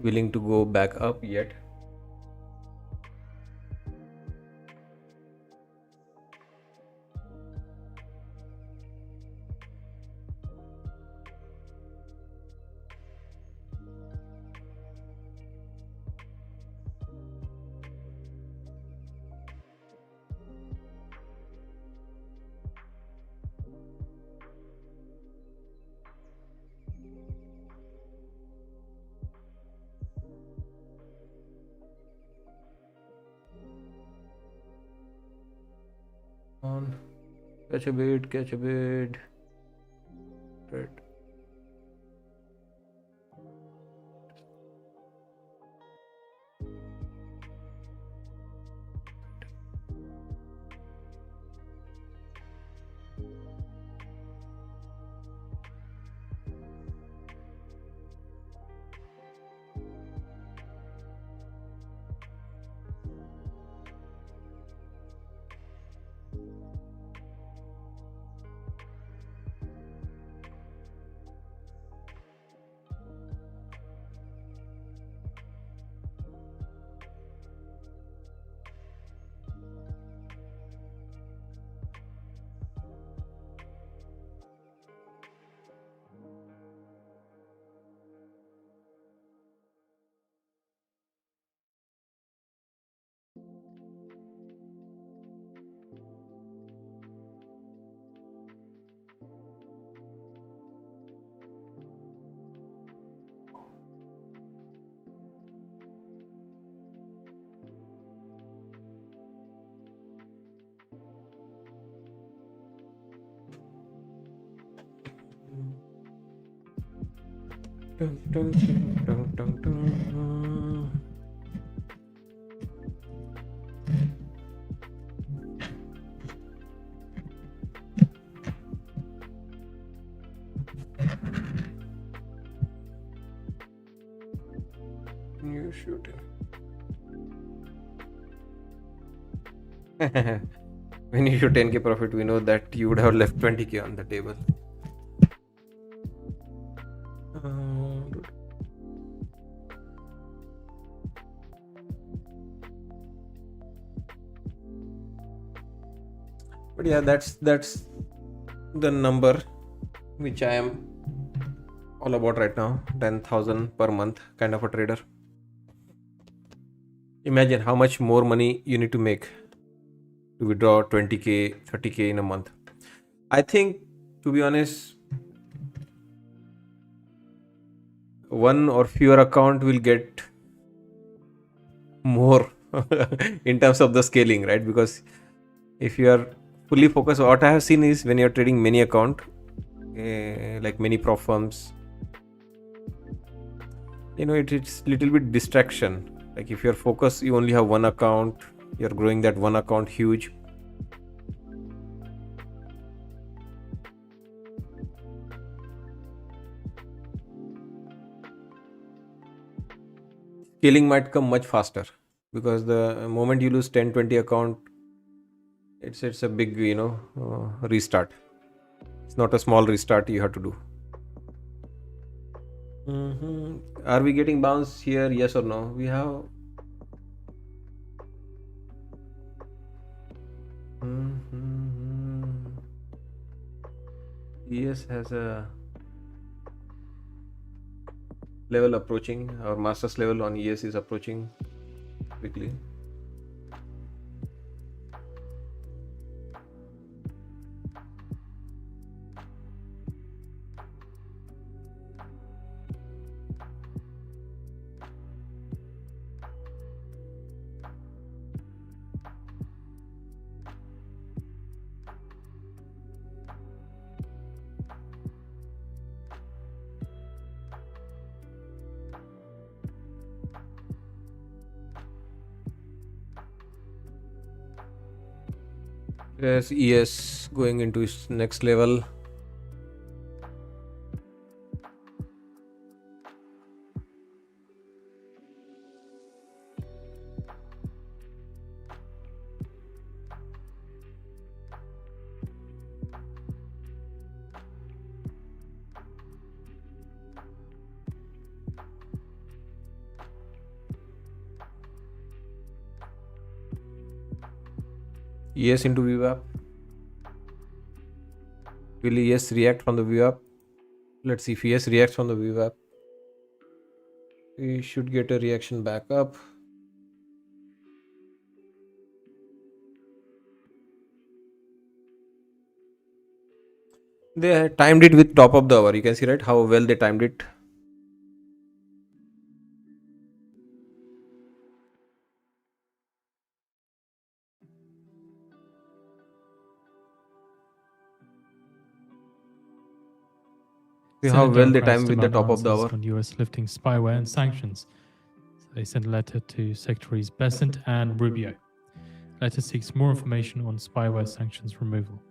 willing to go back up yet. On, catch a bid, catch a bid. Right. You shooting. When you shoot 10k profit, we know that you would have left 20k on the table. But yeah, that's the number which I am all about right now. 10,000 per month kind of a trader. Imagine how much more money you need to make to withdraw 20k, 30k in a month. I think, to be honest, one or fewer account will get more in terms of the scaling, right? Because if you are fully focused, what I have seen is when you're trading many account, like many prop firms, it's little bit distraction. Like if you're focused, you only have one account, you're growing that one account huge. Scaling might come much faster because the moment you lose 10-20 account, it's a big restart. It's not a small restart you have to do. Are we getting bounce here? Yes or no? We have. ES has a level approaching. Our master's level on ES is approaching quickly. Yes, ES going into its next level. ES into VWAP. Will ES react from the VWAP? Let's see if ES reacts from the VWAP. We should get a reaction back up. They timed it with top of the hour. You can see, right, how well they timed it. See how Senate well they Democrats timed with the demand top of the answers hour. on US lifting spyware and sanctions. So they sent a letter to Secretaries Bessent and Rubio. Letter seeks more information on spyware sanctions removal.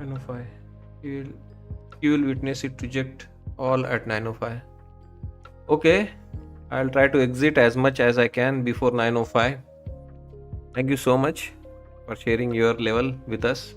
905. You will witness it reject all at 905. Okay, I'll try to exit as much as I can before 905. Thank you so much for sharing your level with us.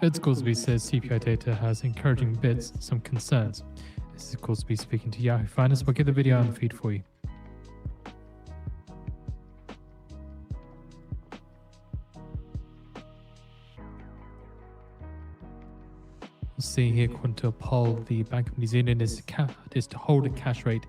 Fed's Goolsby says CPI data has encouraging bits, some concerns. This is Goolsby speaking to Yahoo Finance. We'll get the video on the feed for you. See here, according to a poll, the Bank of New Zealand is to hold a cash rate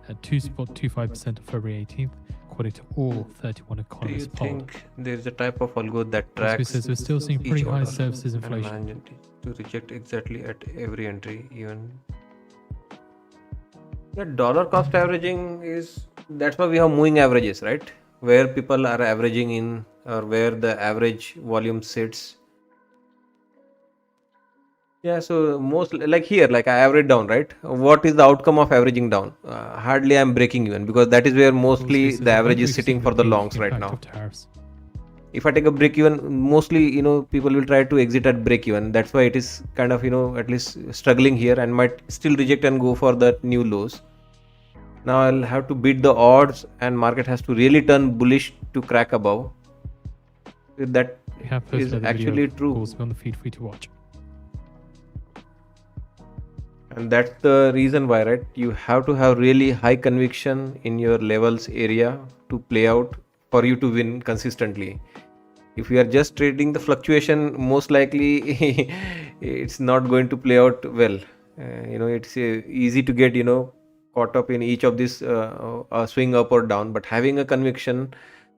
at 2.25% on February 18th, according to all 31 Do you economists polled. think there is a type of algo that Goolsby tracks says we're still seeing each pretty high order services and inflation. manage to reject exactly at every entry, even? Yeah, dollar cost averaging is, that's why we have moving averages, right? Where people are averaging in, or where the average volume sits. Yeah, so most like here, like I average down, right? What is the outcome of averaging down? Hardly I'm breaking even, because that is where mostly Goolsby says, the when average do we is see sitting for the peak longs right impact now. of tariffs? If I take a break even, mostly people will try to exit at break even. That's why it is kind of at least struggling here and might still reject and go for the new lows. Now I'll have to beat the odds, and market has to really turn bullish to crack above. That We have is posted a video actually of true. Goolsby on the feed for you to watch. And that's the reason why, right? You have to have really high conviction in your levels area to play out for you to win consistently. If you are just trading the fluctuation, most likely it's not going to play out well. It's easy to get caught up in each of this swing up or down, but having a conviction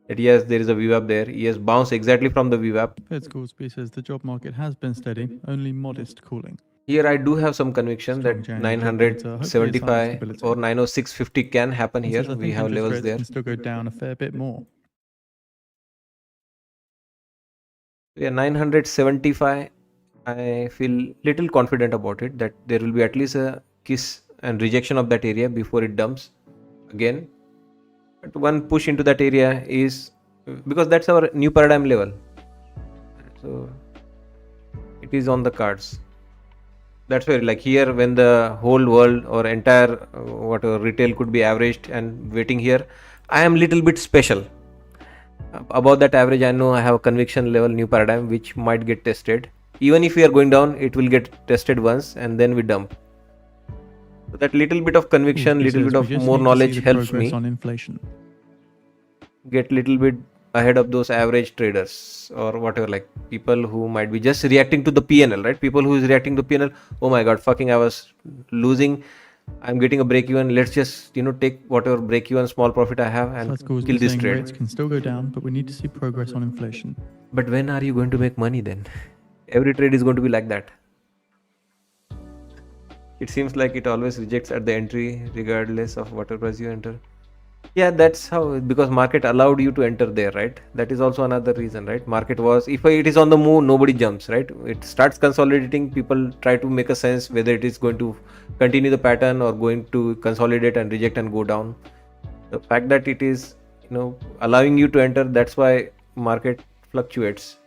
that yes, there is a VWAP there, yes, bounce exactly from the VWAP. Fed's Goolsby says the job market has been steady, only modest cooling. Here I do have some conviction Strong that January job data, hopefully a sign of 975 stability. or 90650 can happen He here. says, I We think have interest levels rates there. can still go down a fair bit more. Yeah, 975, I feel little confident about it, that there will be at least a kiss and rejection of that area before it dumps again. But one push into that area is, because that's our new paradigm level, so it is on the cards. That's where, like here, when the whole world or entire whatever retail could be averaged and waiting here, I am little bit special. Above that average, I know I have a conviction level new paradigm which might get tested. Even if we are going down, it will get tested once and then we dump. So that little bit of conviction, Goolsby little says bit we of just more need to see knowledge the helps progress me on inflation. get little bit ahead of those average traders or whatever, like people who might be just reacting to the PNL, right? People who is reacting to PNL, oh my god, fucking I was losing, I'm getting a break even, let's just take whatever break even small profit I have and Fed's Goolsby kill this saying trade. rates can still go down, but we need to see progress on inflation. But when are you going to make money then? Every trade is going to be like that. It seems like it always rejects at the entry regardless of whatever price you enter. Yeah, that's how, because market allowed you to enter there, right? That is also another reason, right? Market was, if it is on the move, nobody jumps, right? It starts consolidating, people try to make a sense whether it is going to continue the pattern or going to consolidate and reject and go down. The fact that it is allowing you to enter, that's why market fluctuates.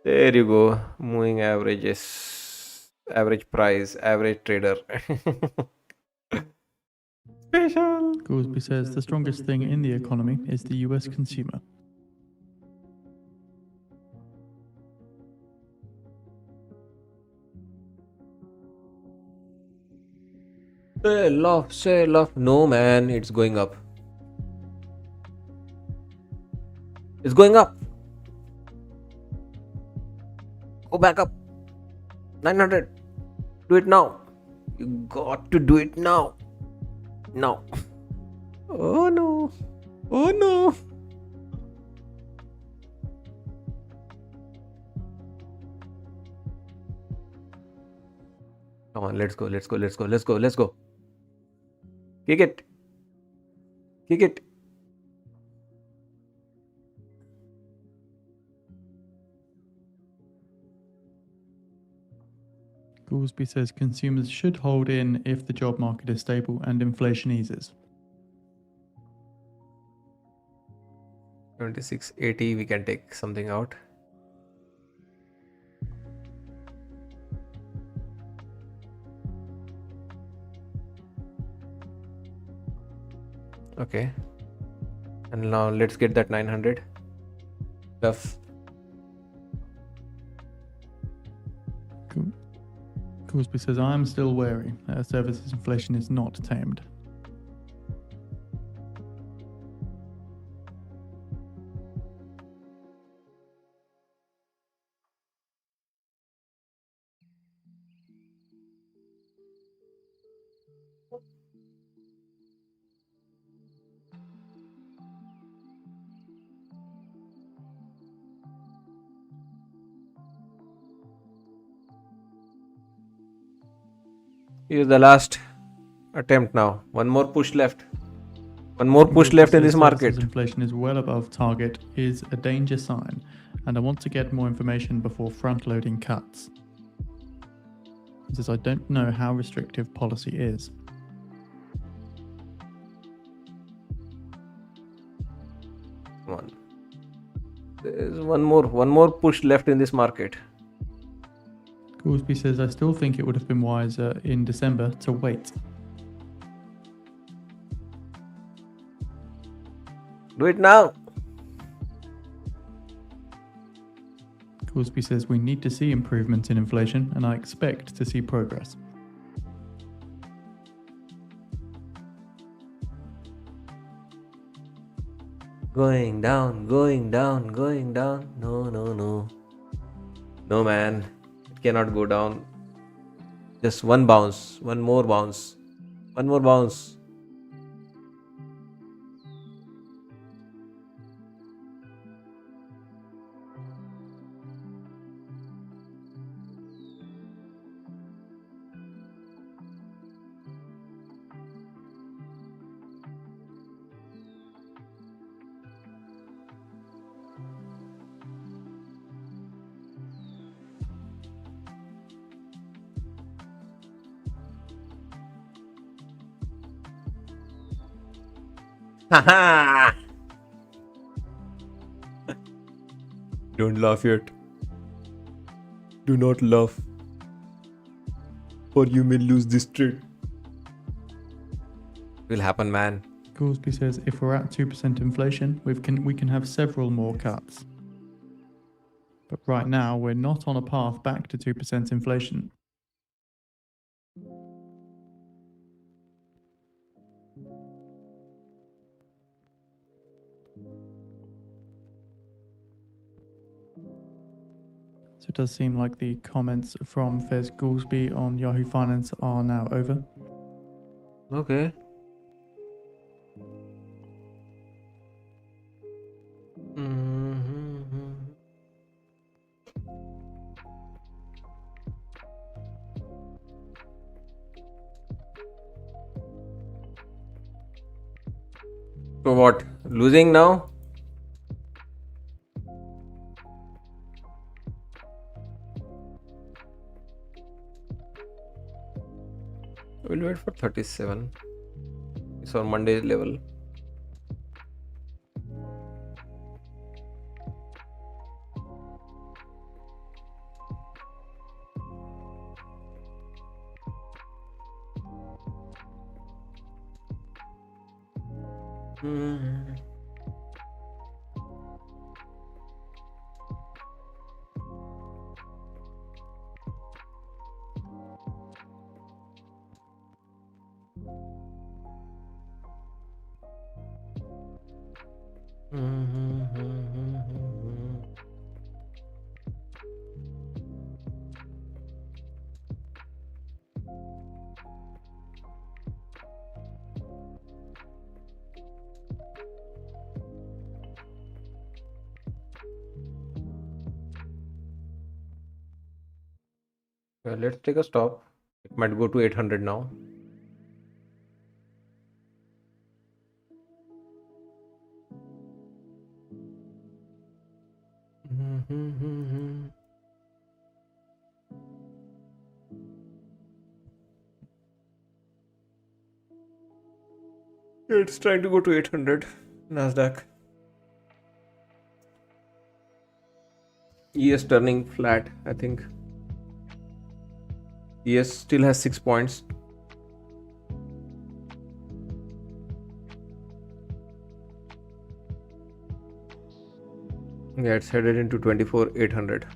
There you go, moving averages, average price, average trader. Special. Goolsby says the strongest thing in the economy is the US consumer. Sell off. No, man, it's going up. It's going up. Go back up. 900. Do it now. You got to do it now. Now. Oh no. Oh no. Come on, let's go. Kick it. Goolsby says consumers should hold in if the job market is stable and inflation eases. 2680, we can take something out. Okay. And now let's get that 900. Tough. Goolsby says, I am still wary. Services inflation is not tamed. Here's the last attempt now. One more push left. One more push left in this market. Inflation is well above target is a danger sign, and I want to get more information before front-loading cuts. He says, I don't know how restrictive policy is. Come on. There's one more push left in this market. Goolsby says, I still think it would have been wiser in December to wait. Do it now. Goolsby says, we need to see improvements in inflation, and I expect to see progress. Going down. No. No, man. It cannot go down. Just one bounce. One more bounce. Haha! Don't laugh yet. Do not laugh, or you may lose this trade. Will happen, man. Goolsby says, if we're at 2% inflation, we can have several more cuts. But right now, we're not on a path back to 2% inflation. So it does seem like the comments from Fez Goolsby on Yahoo Finance are now over. Okay. So what? Losing now? We'll wait for 37. It's our Monday level. Hmm. Well, let's take a stop. It might go to 800 now. It's trying to go to 800. Nasdaq. ES turning flat, I think. ES still has 6 points. Yeah, it's headed into 24,800.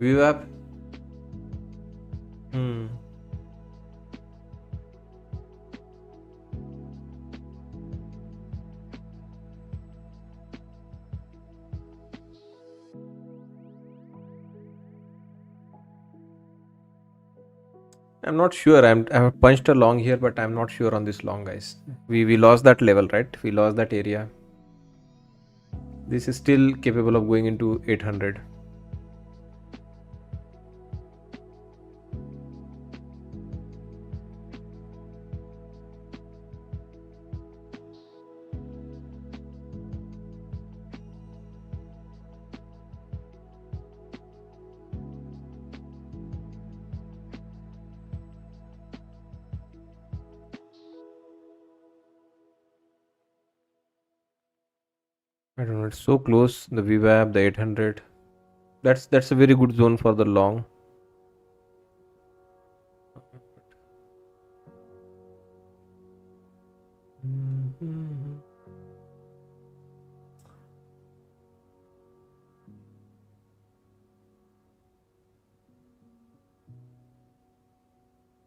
VWAP. I'm not sure. I have punched a long here, but I'm not sure on this long, guys. We lost that level, right? We lost that area. This is still capable of going into 800. I don't know. It's so close. The VWAP, the 800. That's a very good zone for the long.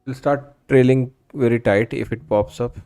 Will start trailing very tight if it pops up.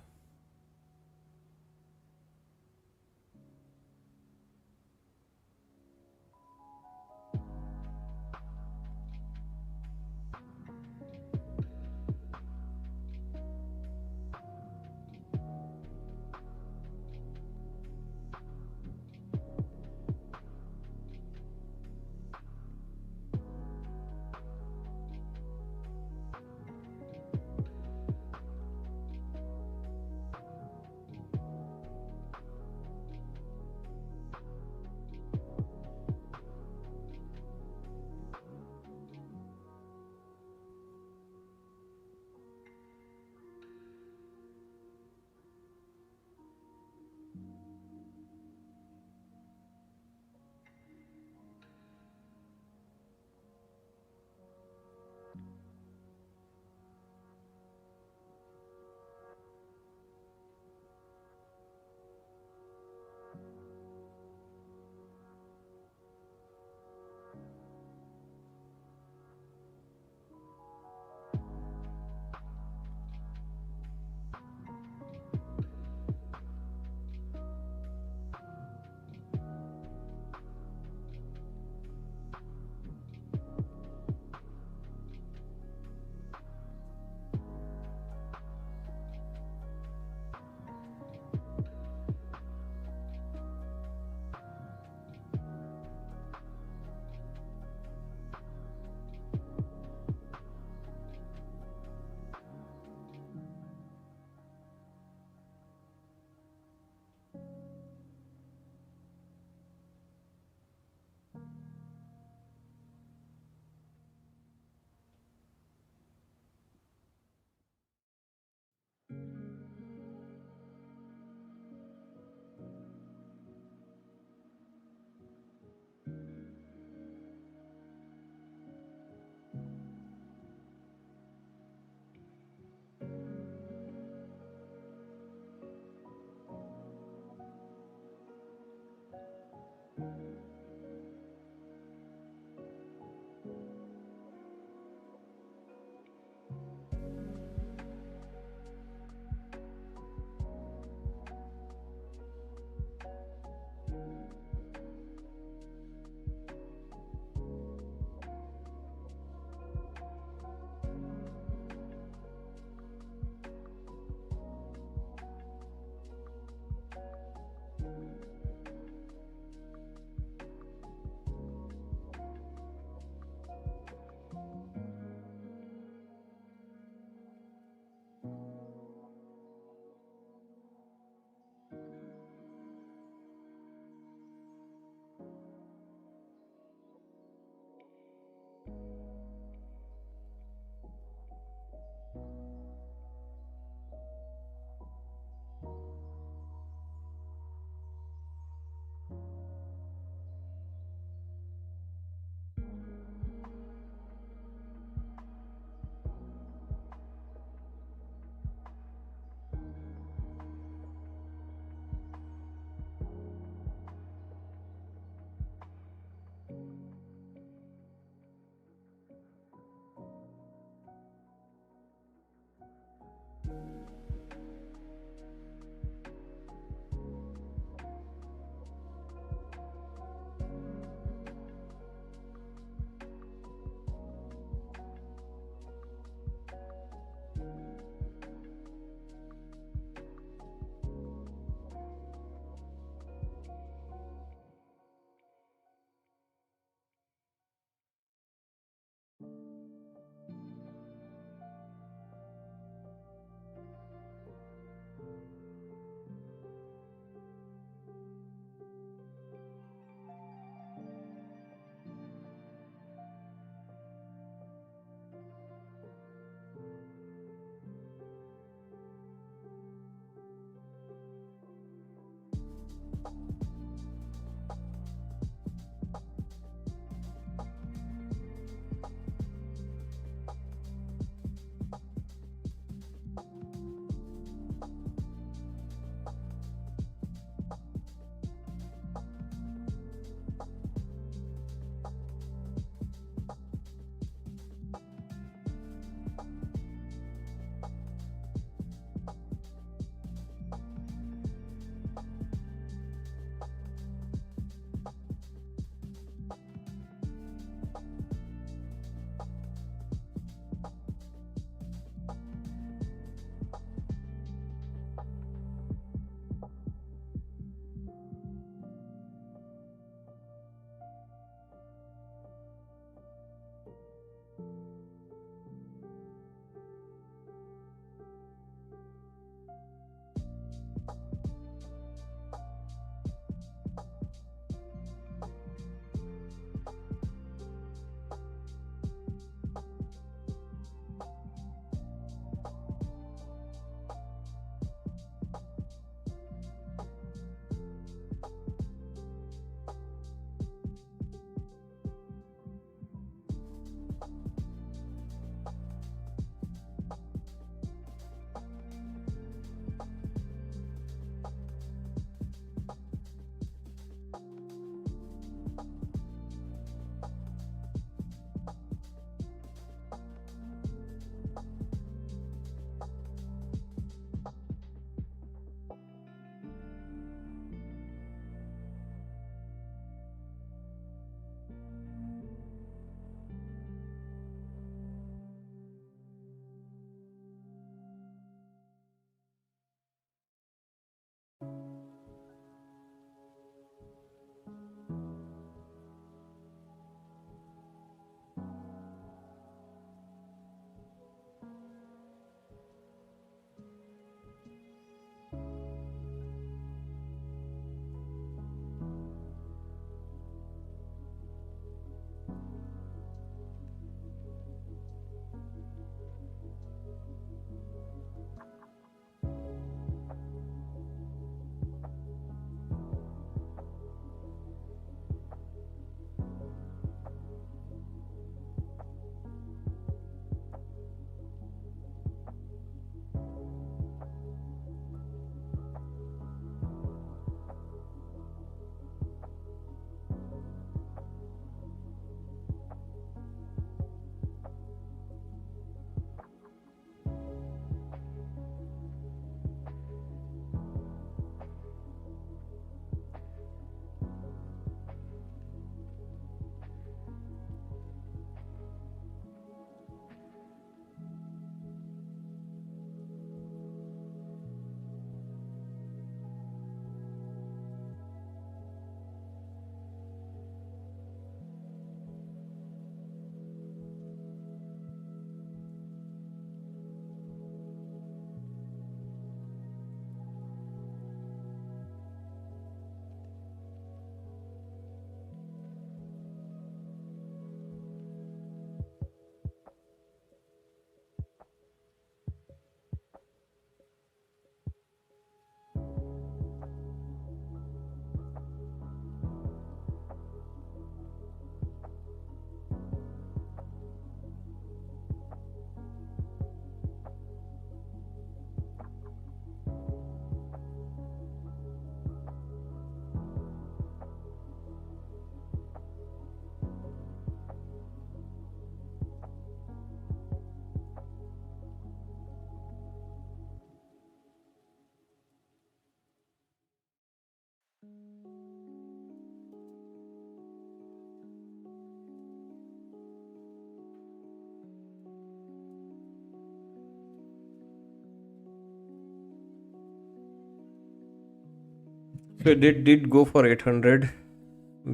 So it did go for 800,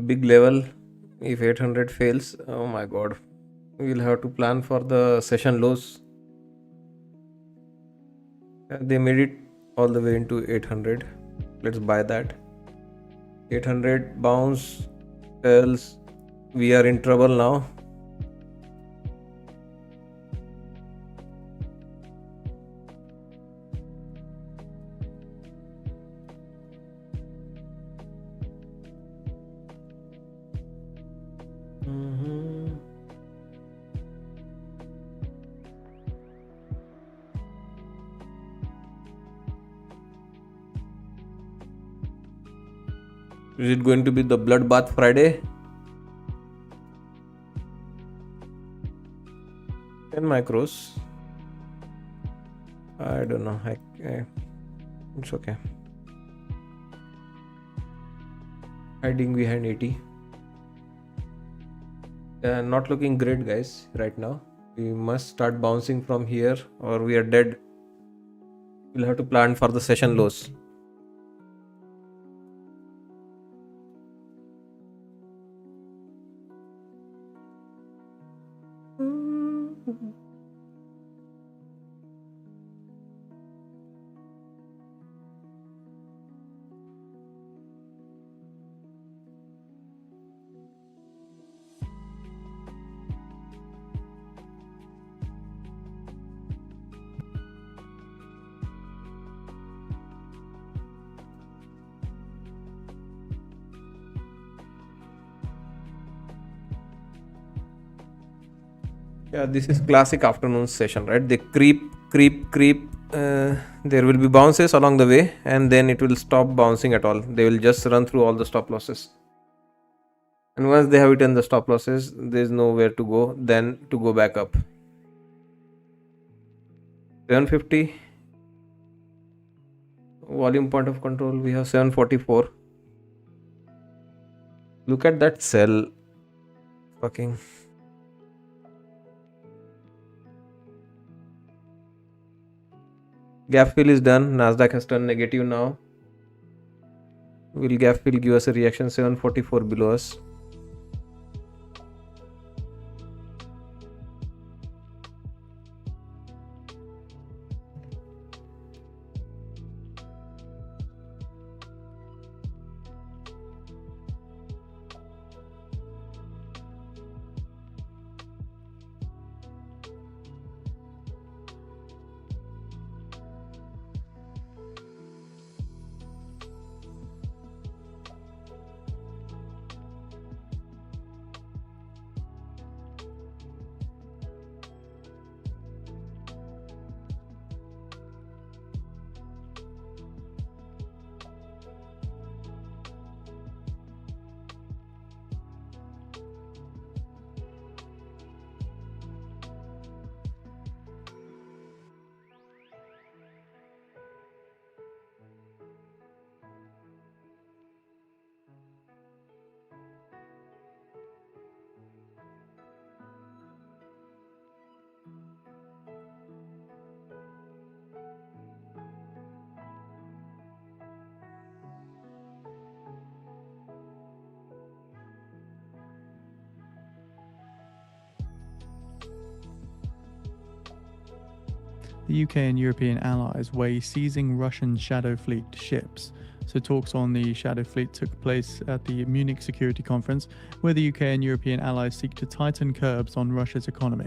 big level. If 800 fails, oh my god, we'll have to plan for the session lows. They made it all the way into 800. Let's buy that. 800 bounce fails. We are in trouble now. Is it going to be the bloodbath Friday? 10 micros. I don't know. It's okay. Hiding behind 80. Not looking great, guys, right now. We must start bouncing from here or we are dead. We'll have to plan for the session lows. Yeah, this is classic afternoon session, right? They creep. There will be bounces along the way and then it will stop bouncing at all. They will just run through all the stop losses. And once they have eaten the stop losses, there is nowhere to go then to go back up. 750. Volume point of control, we have 744. Look at that sell. Fucking. Gap fill is done. Nasdaq has turned negative now. Will gap fill give us a reaction? 744 below us. The UK and European allies weigh seizing Russian shadow fleet ships. So talks on the shadow fleet took place at the Munich Security Conference, where the UK and European allies seek to tighten curbs on Russia's economy.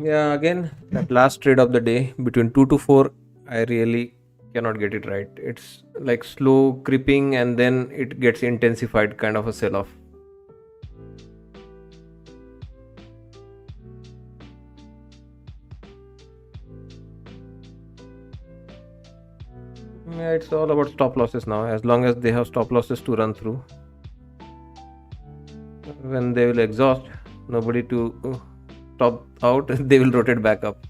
Yeah, again, that last trade of the day between 2 to 4, I really cannot get it right. It's like slow creeping and then it gets intensified, kind of a sell off. Yeah, it's all about stop losses now. As long as they have stop losses to run through, when they will exhaust, nobody to top out, they will rotate back up.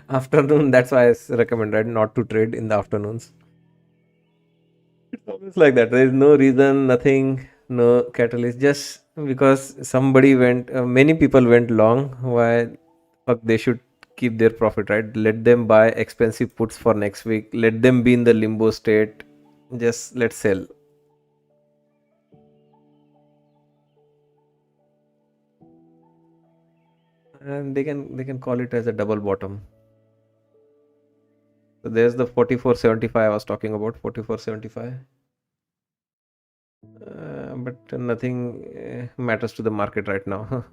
Afternoon, that's why I recommend, right, not to trade in the afternoons. It's always like that. There is no reason, nothing, no catalyst. Just because somebody went, many people went long. Why? Fuck, they should keep their profit, right? Let them buy expensive puts for next week. Let them be in the limbo state. Just let's sell. And they can call it as a double bottom. So there's the 44.75 I was talking about, 44.75. But nothing matters to the market right now.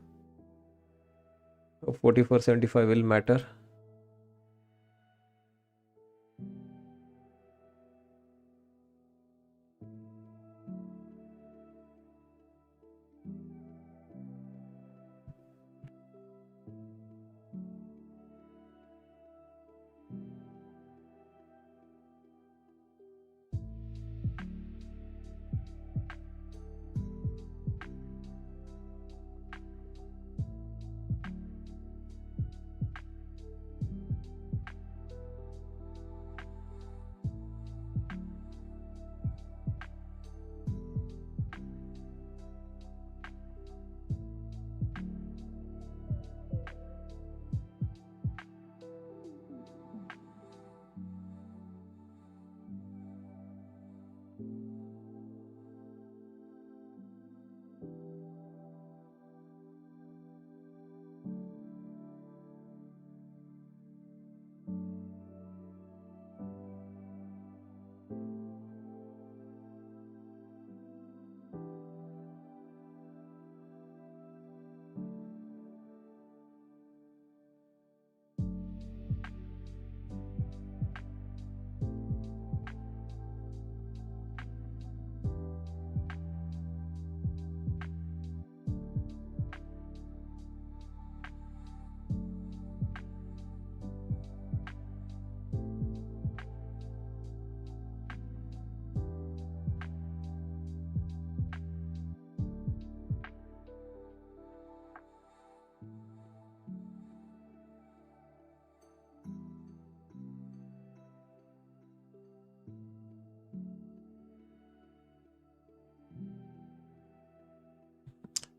44.75 will matter.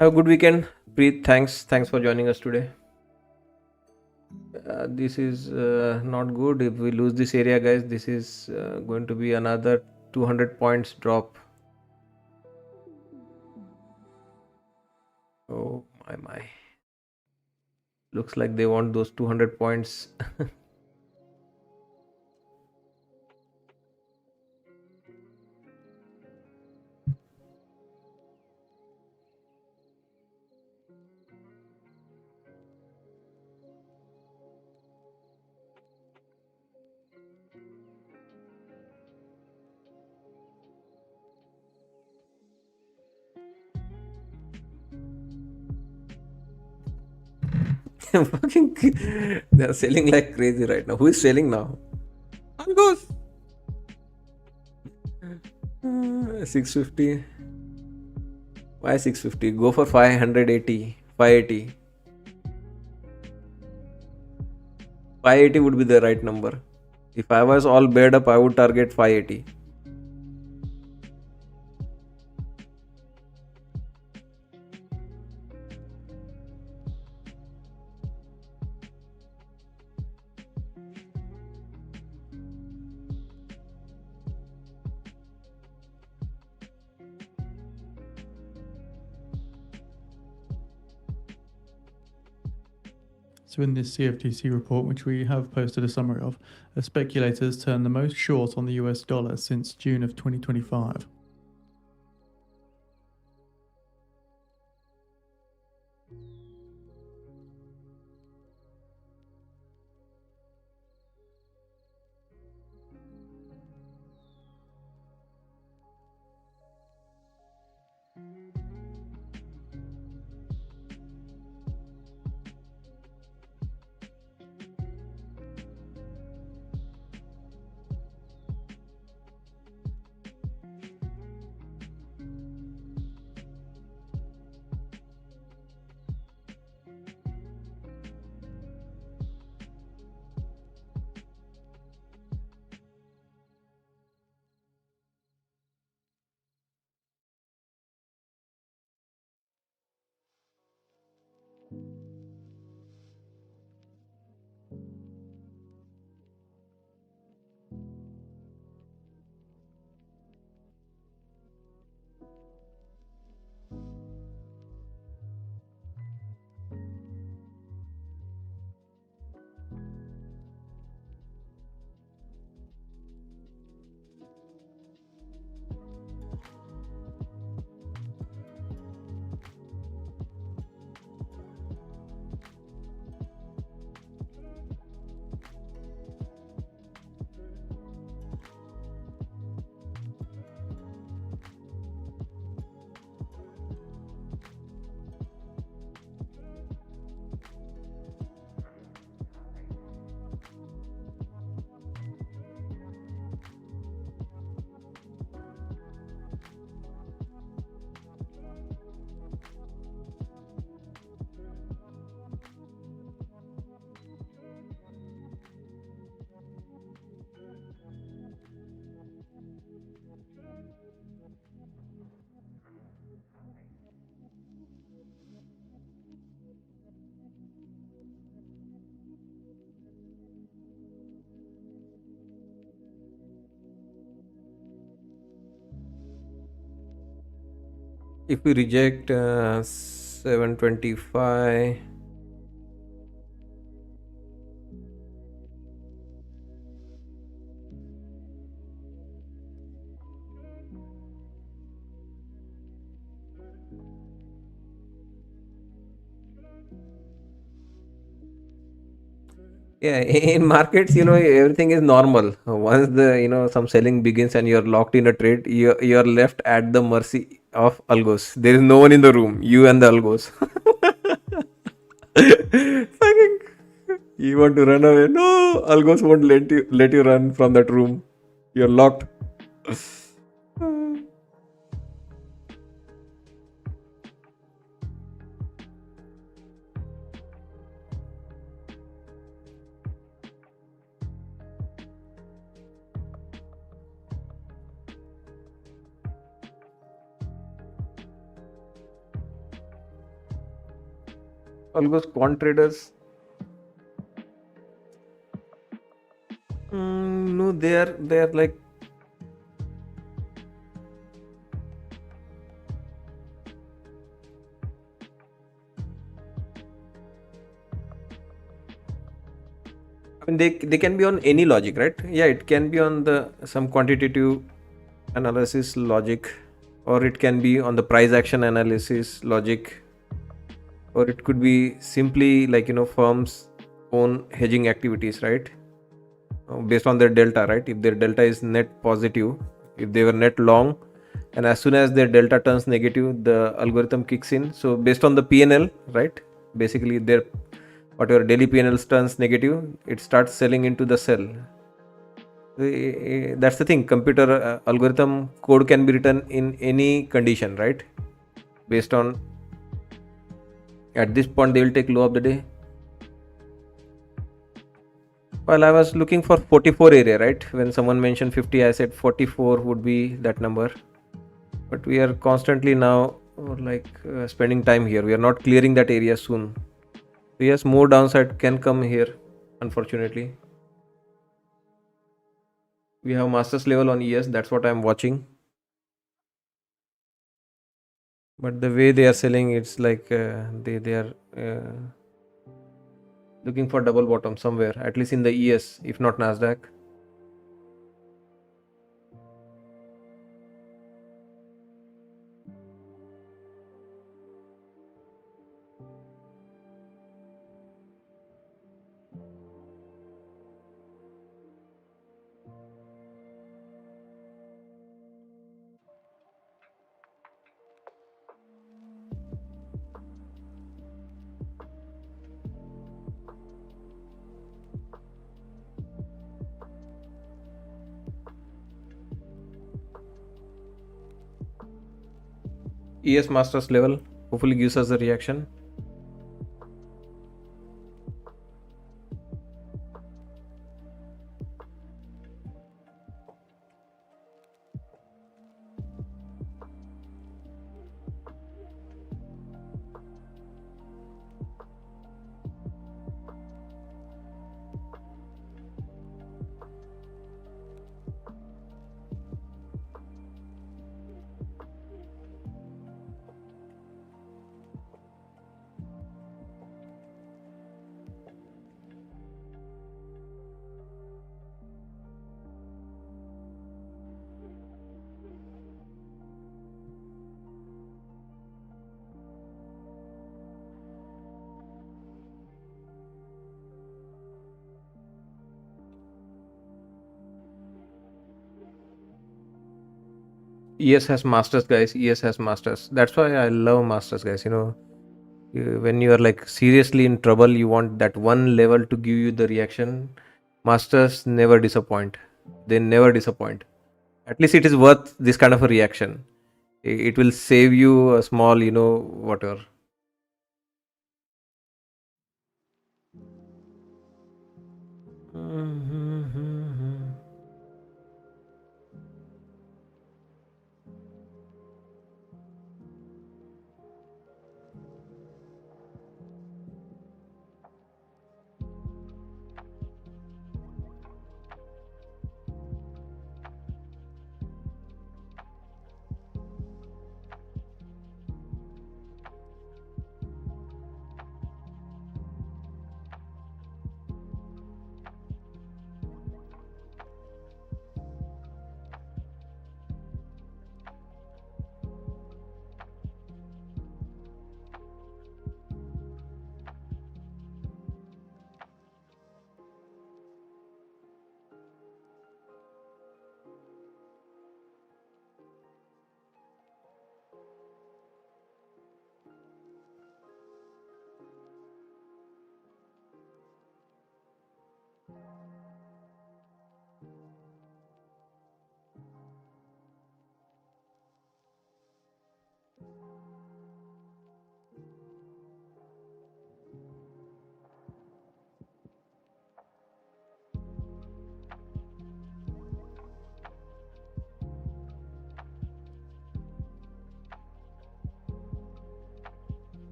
Have a good weekend. Preet, thanks for joining us today. This is not good. If we lose this area, guys, this is going to be another 200 points drop. Oh my. Looks like they want those 200 points. Fucking, they're selling like crazy right now. Who is selling now? Algos. 650. Why 650? Go for 580. 580. 580 would be the right number. If I was all bared up, I would target 580. So in this CFTC report, which we have posted a summary of, speculators turned the most short on the US dollar since June of 2025. If we reject 725, yeah, in markets, everything is normal. Once the some selling begins and you're locked in a trade, you're left at the mercy of algos. There is no one in the room. You and the algos. Fucking, you want to run away? No, algos won't let you run from that room. You're locked. Algos quant traders. No, they are like, I mean, they can be on any logic, right? Yeah, it can be on the some quantitative analysis logic, or it can be on the price action analysis logic, or it could be simply like, firms own hedging activities, right? Based on their delta, right? If their delta is net positive, if they were net long, and as soon as their delta turns negative, the algorithm kicks in. So based on the PNL, right? Basically, their whatever daily PNL turns negative, it starts selling into the sell. That's the thing. Computer algorithm code can be written in any condition, right? Based on, at this point they will take low of the day. Well, I was looking for 44 area, right? When someone mentioned 50, I said 44 would be that number. But we are constantly now spending time here. We are not clearing that area soon. So yes, more downside can come here, unfortunately. We have masters level on ES. That's what I'm watching. But the way they are selling, it's like they are looking for double bottom somewhere, at least in the ES, if not Nasdaq. ES masters level hopefully gives us the reaction. ES has masters, guys. ES has masters. That's why I love masters, guys. When you are like seriously in trouble, you want that one level to give you the reaction. Masters never disappoint. They never disappoint. At least it is worth this kind of a reaction. It will save you a small, whatever.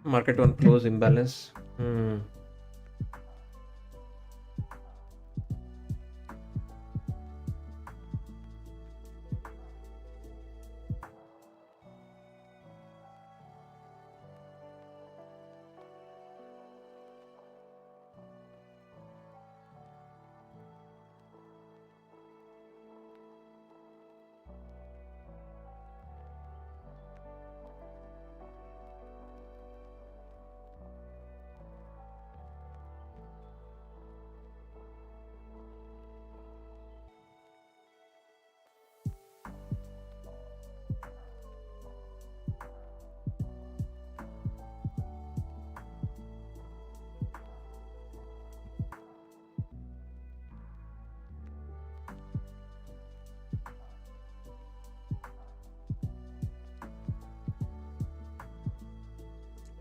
Market on close imbalance. Hmm.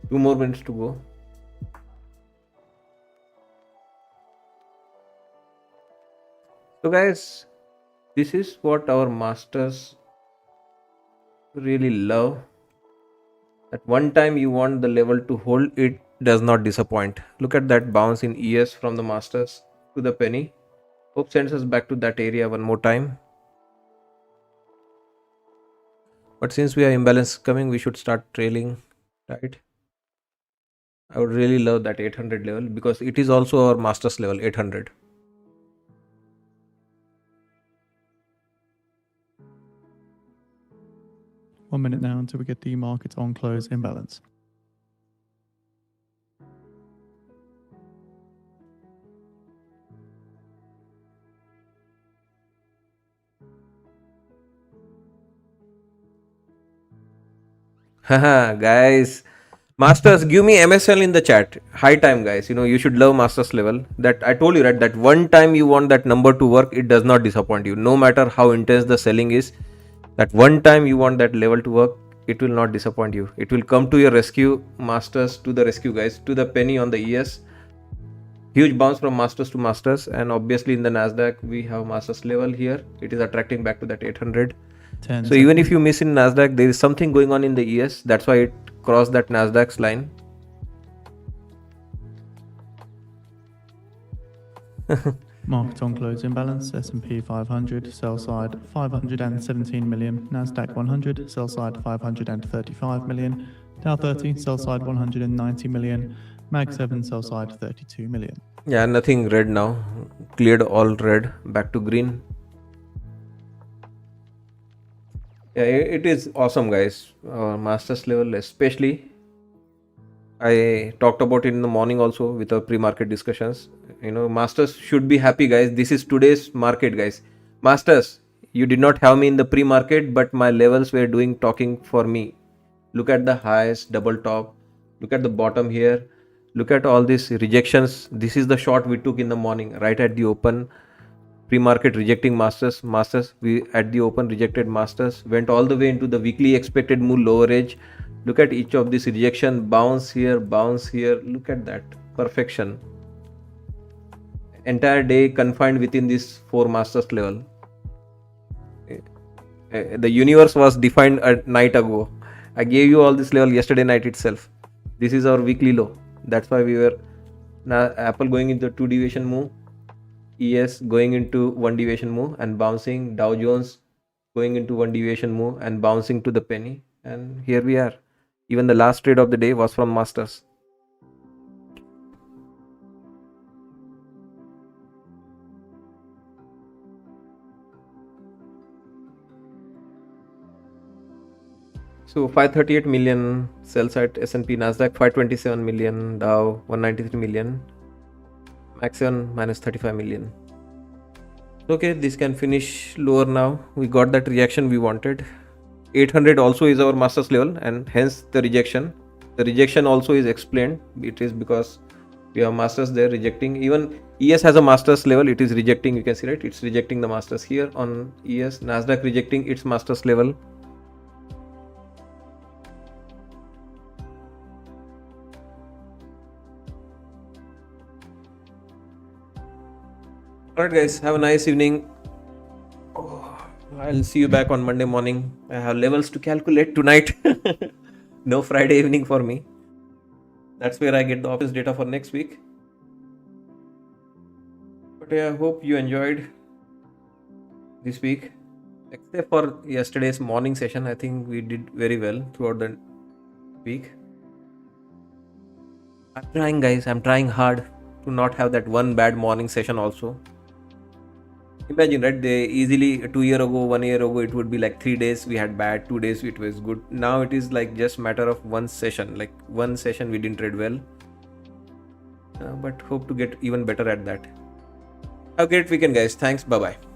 2 more minutes to go. So guys, this is what our masters really love. At one time you want the level to hold, it does not disappoint. Look at that bounce in ES from the masters to the penny. Hope sends us back to that area one more time. But since we have imbalance coming, we should start trailing, right? I would really love that 800 level because it is also our masters level 800. One minute now until we get the market on close imbalance. Haha, guys. Masters, give me MSL in the chat. High time, guys. You should love masters level. That I told you, right? That one time you want that number to work, it does not disappoint you. No matter how intense the selling is, that one time you want that level to work, it will not disappoint you. It will come to your rescue. Masters to the rescue, guys. To the penny on the ES. Huge bounce from masters to masters, and obviously in the Nasdaq we have masters level here. It is attracting back to that 800. So even if you miss in Nasdaq, there is something going on in the ES. That's why it crossed that Nasdaq's line. Market on close imbalance, S&P 500, sell side 517 million, Nasdaq 100, sell side 535 million, Dow 30, sell side 190 million, Mag 7, sell side 32 million. Yeah, nothing red now. Cleared all red, back to green. Yeah, it is awesome, guys. Masters level, especially. I talked about it in the morning also with our pre-market discussions. Masters should be happy, guys. This is today's market, guys. Masters, you did not have me in the pre-market, but my levels were doing talking for me. Look at the highs, double top. Look at the bottom here. Look at all these rejections. This is the shot we took in the morning, right at the open. Pre-market rejecting masters, we at the open rejected masters, went all the way into the weekly expected move lower edge. Look at each of these rejection, bounce here, look at that perfection. Entire day confined within this 4 masters level. The universe was defined a night ago. I gave you all this level yesterday night itself. This is our weekly low. That's why we were now Apple going into 2 deviation move, ES going into 1 deviation move and bouncing, Dow Jones going into 1 deviation move and bouncing to the penny, and here we are. Even the last trade of the day was from masters. So 538 million sell side S&P, Nasdaq 527 million, Dow 193 million, Max 7 minus 35 million. Okay, this can finish lower now. We got that reaction we wanted. 800 also is our masters level, and hence the rejection. The rejection also is explained. It is because we have masters there rejecting. Even ES has a masters level. It is rejecting. You can see, right? It's rejecting the masters here on ES. Nasdaq rejecting its masters level. Alright guys, have a nice evening. I'll see you back on Monday morning. I have levels to calculate tonight. No Friday evening for me. That's where I get the office data for next week. But yeah, I hope you enjoyed this week. Except for yesterday's morning session, I think we did very well throughout the week. I'm trying, guys. I'm trying hard to not have that one bad morning session also. Imagine, right? They easily 2 years ago, 1 year ago, it would be like 3 days we had bad, 2 days it was good. Now it is like just matter of one session. Like one session we didn't trade well. But hope to get even better at that. Have a great weekend, guys. Thanks. Bye bye.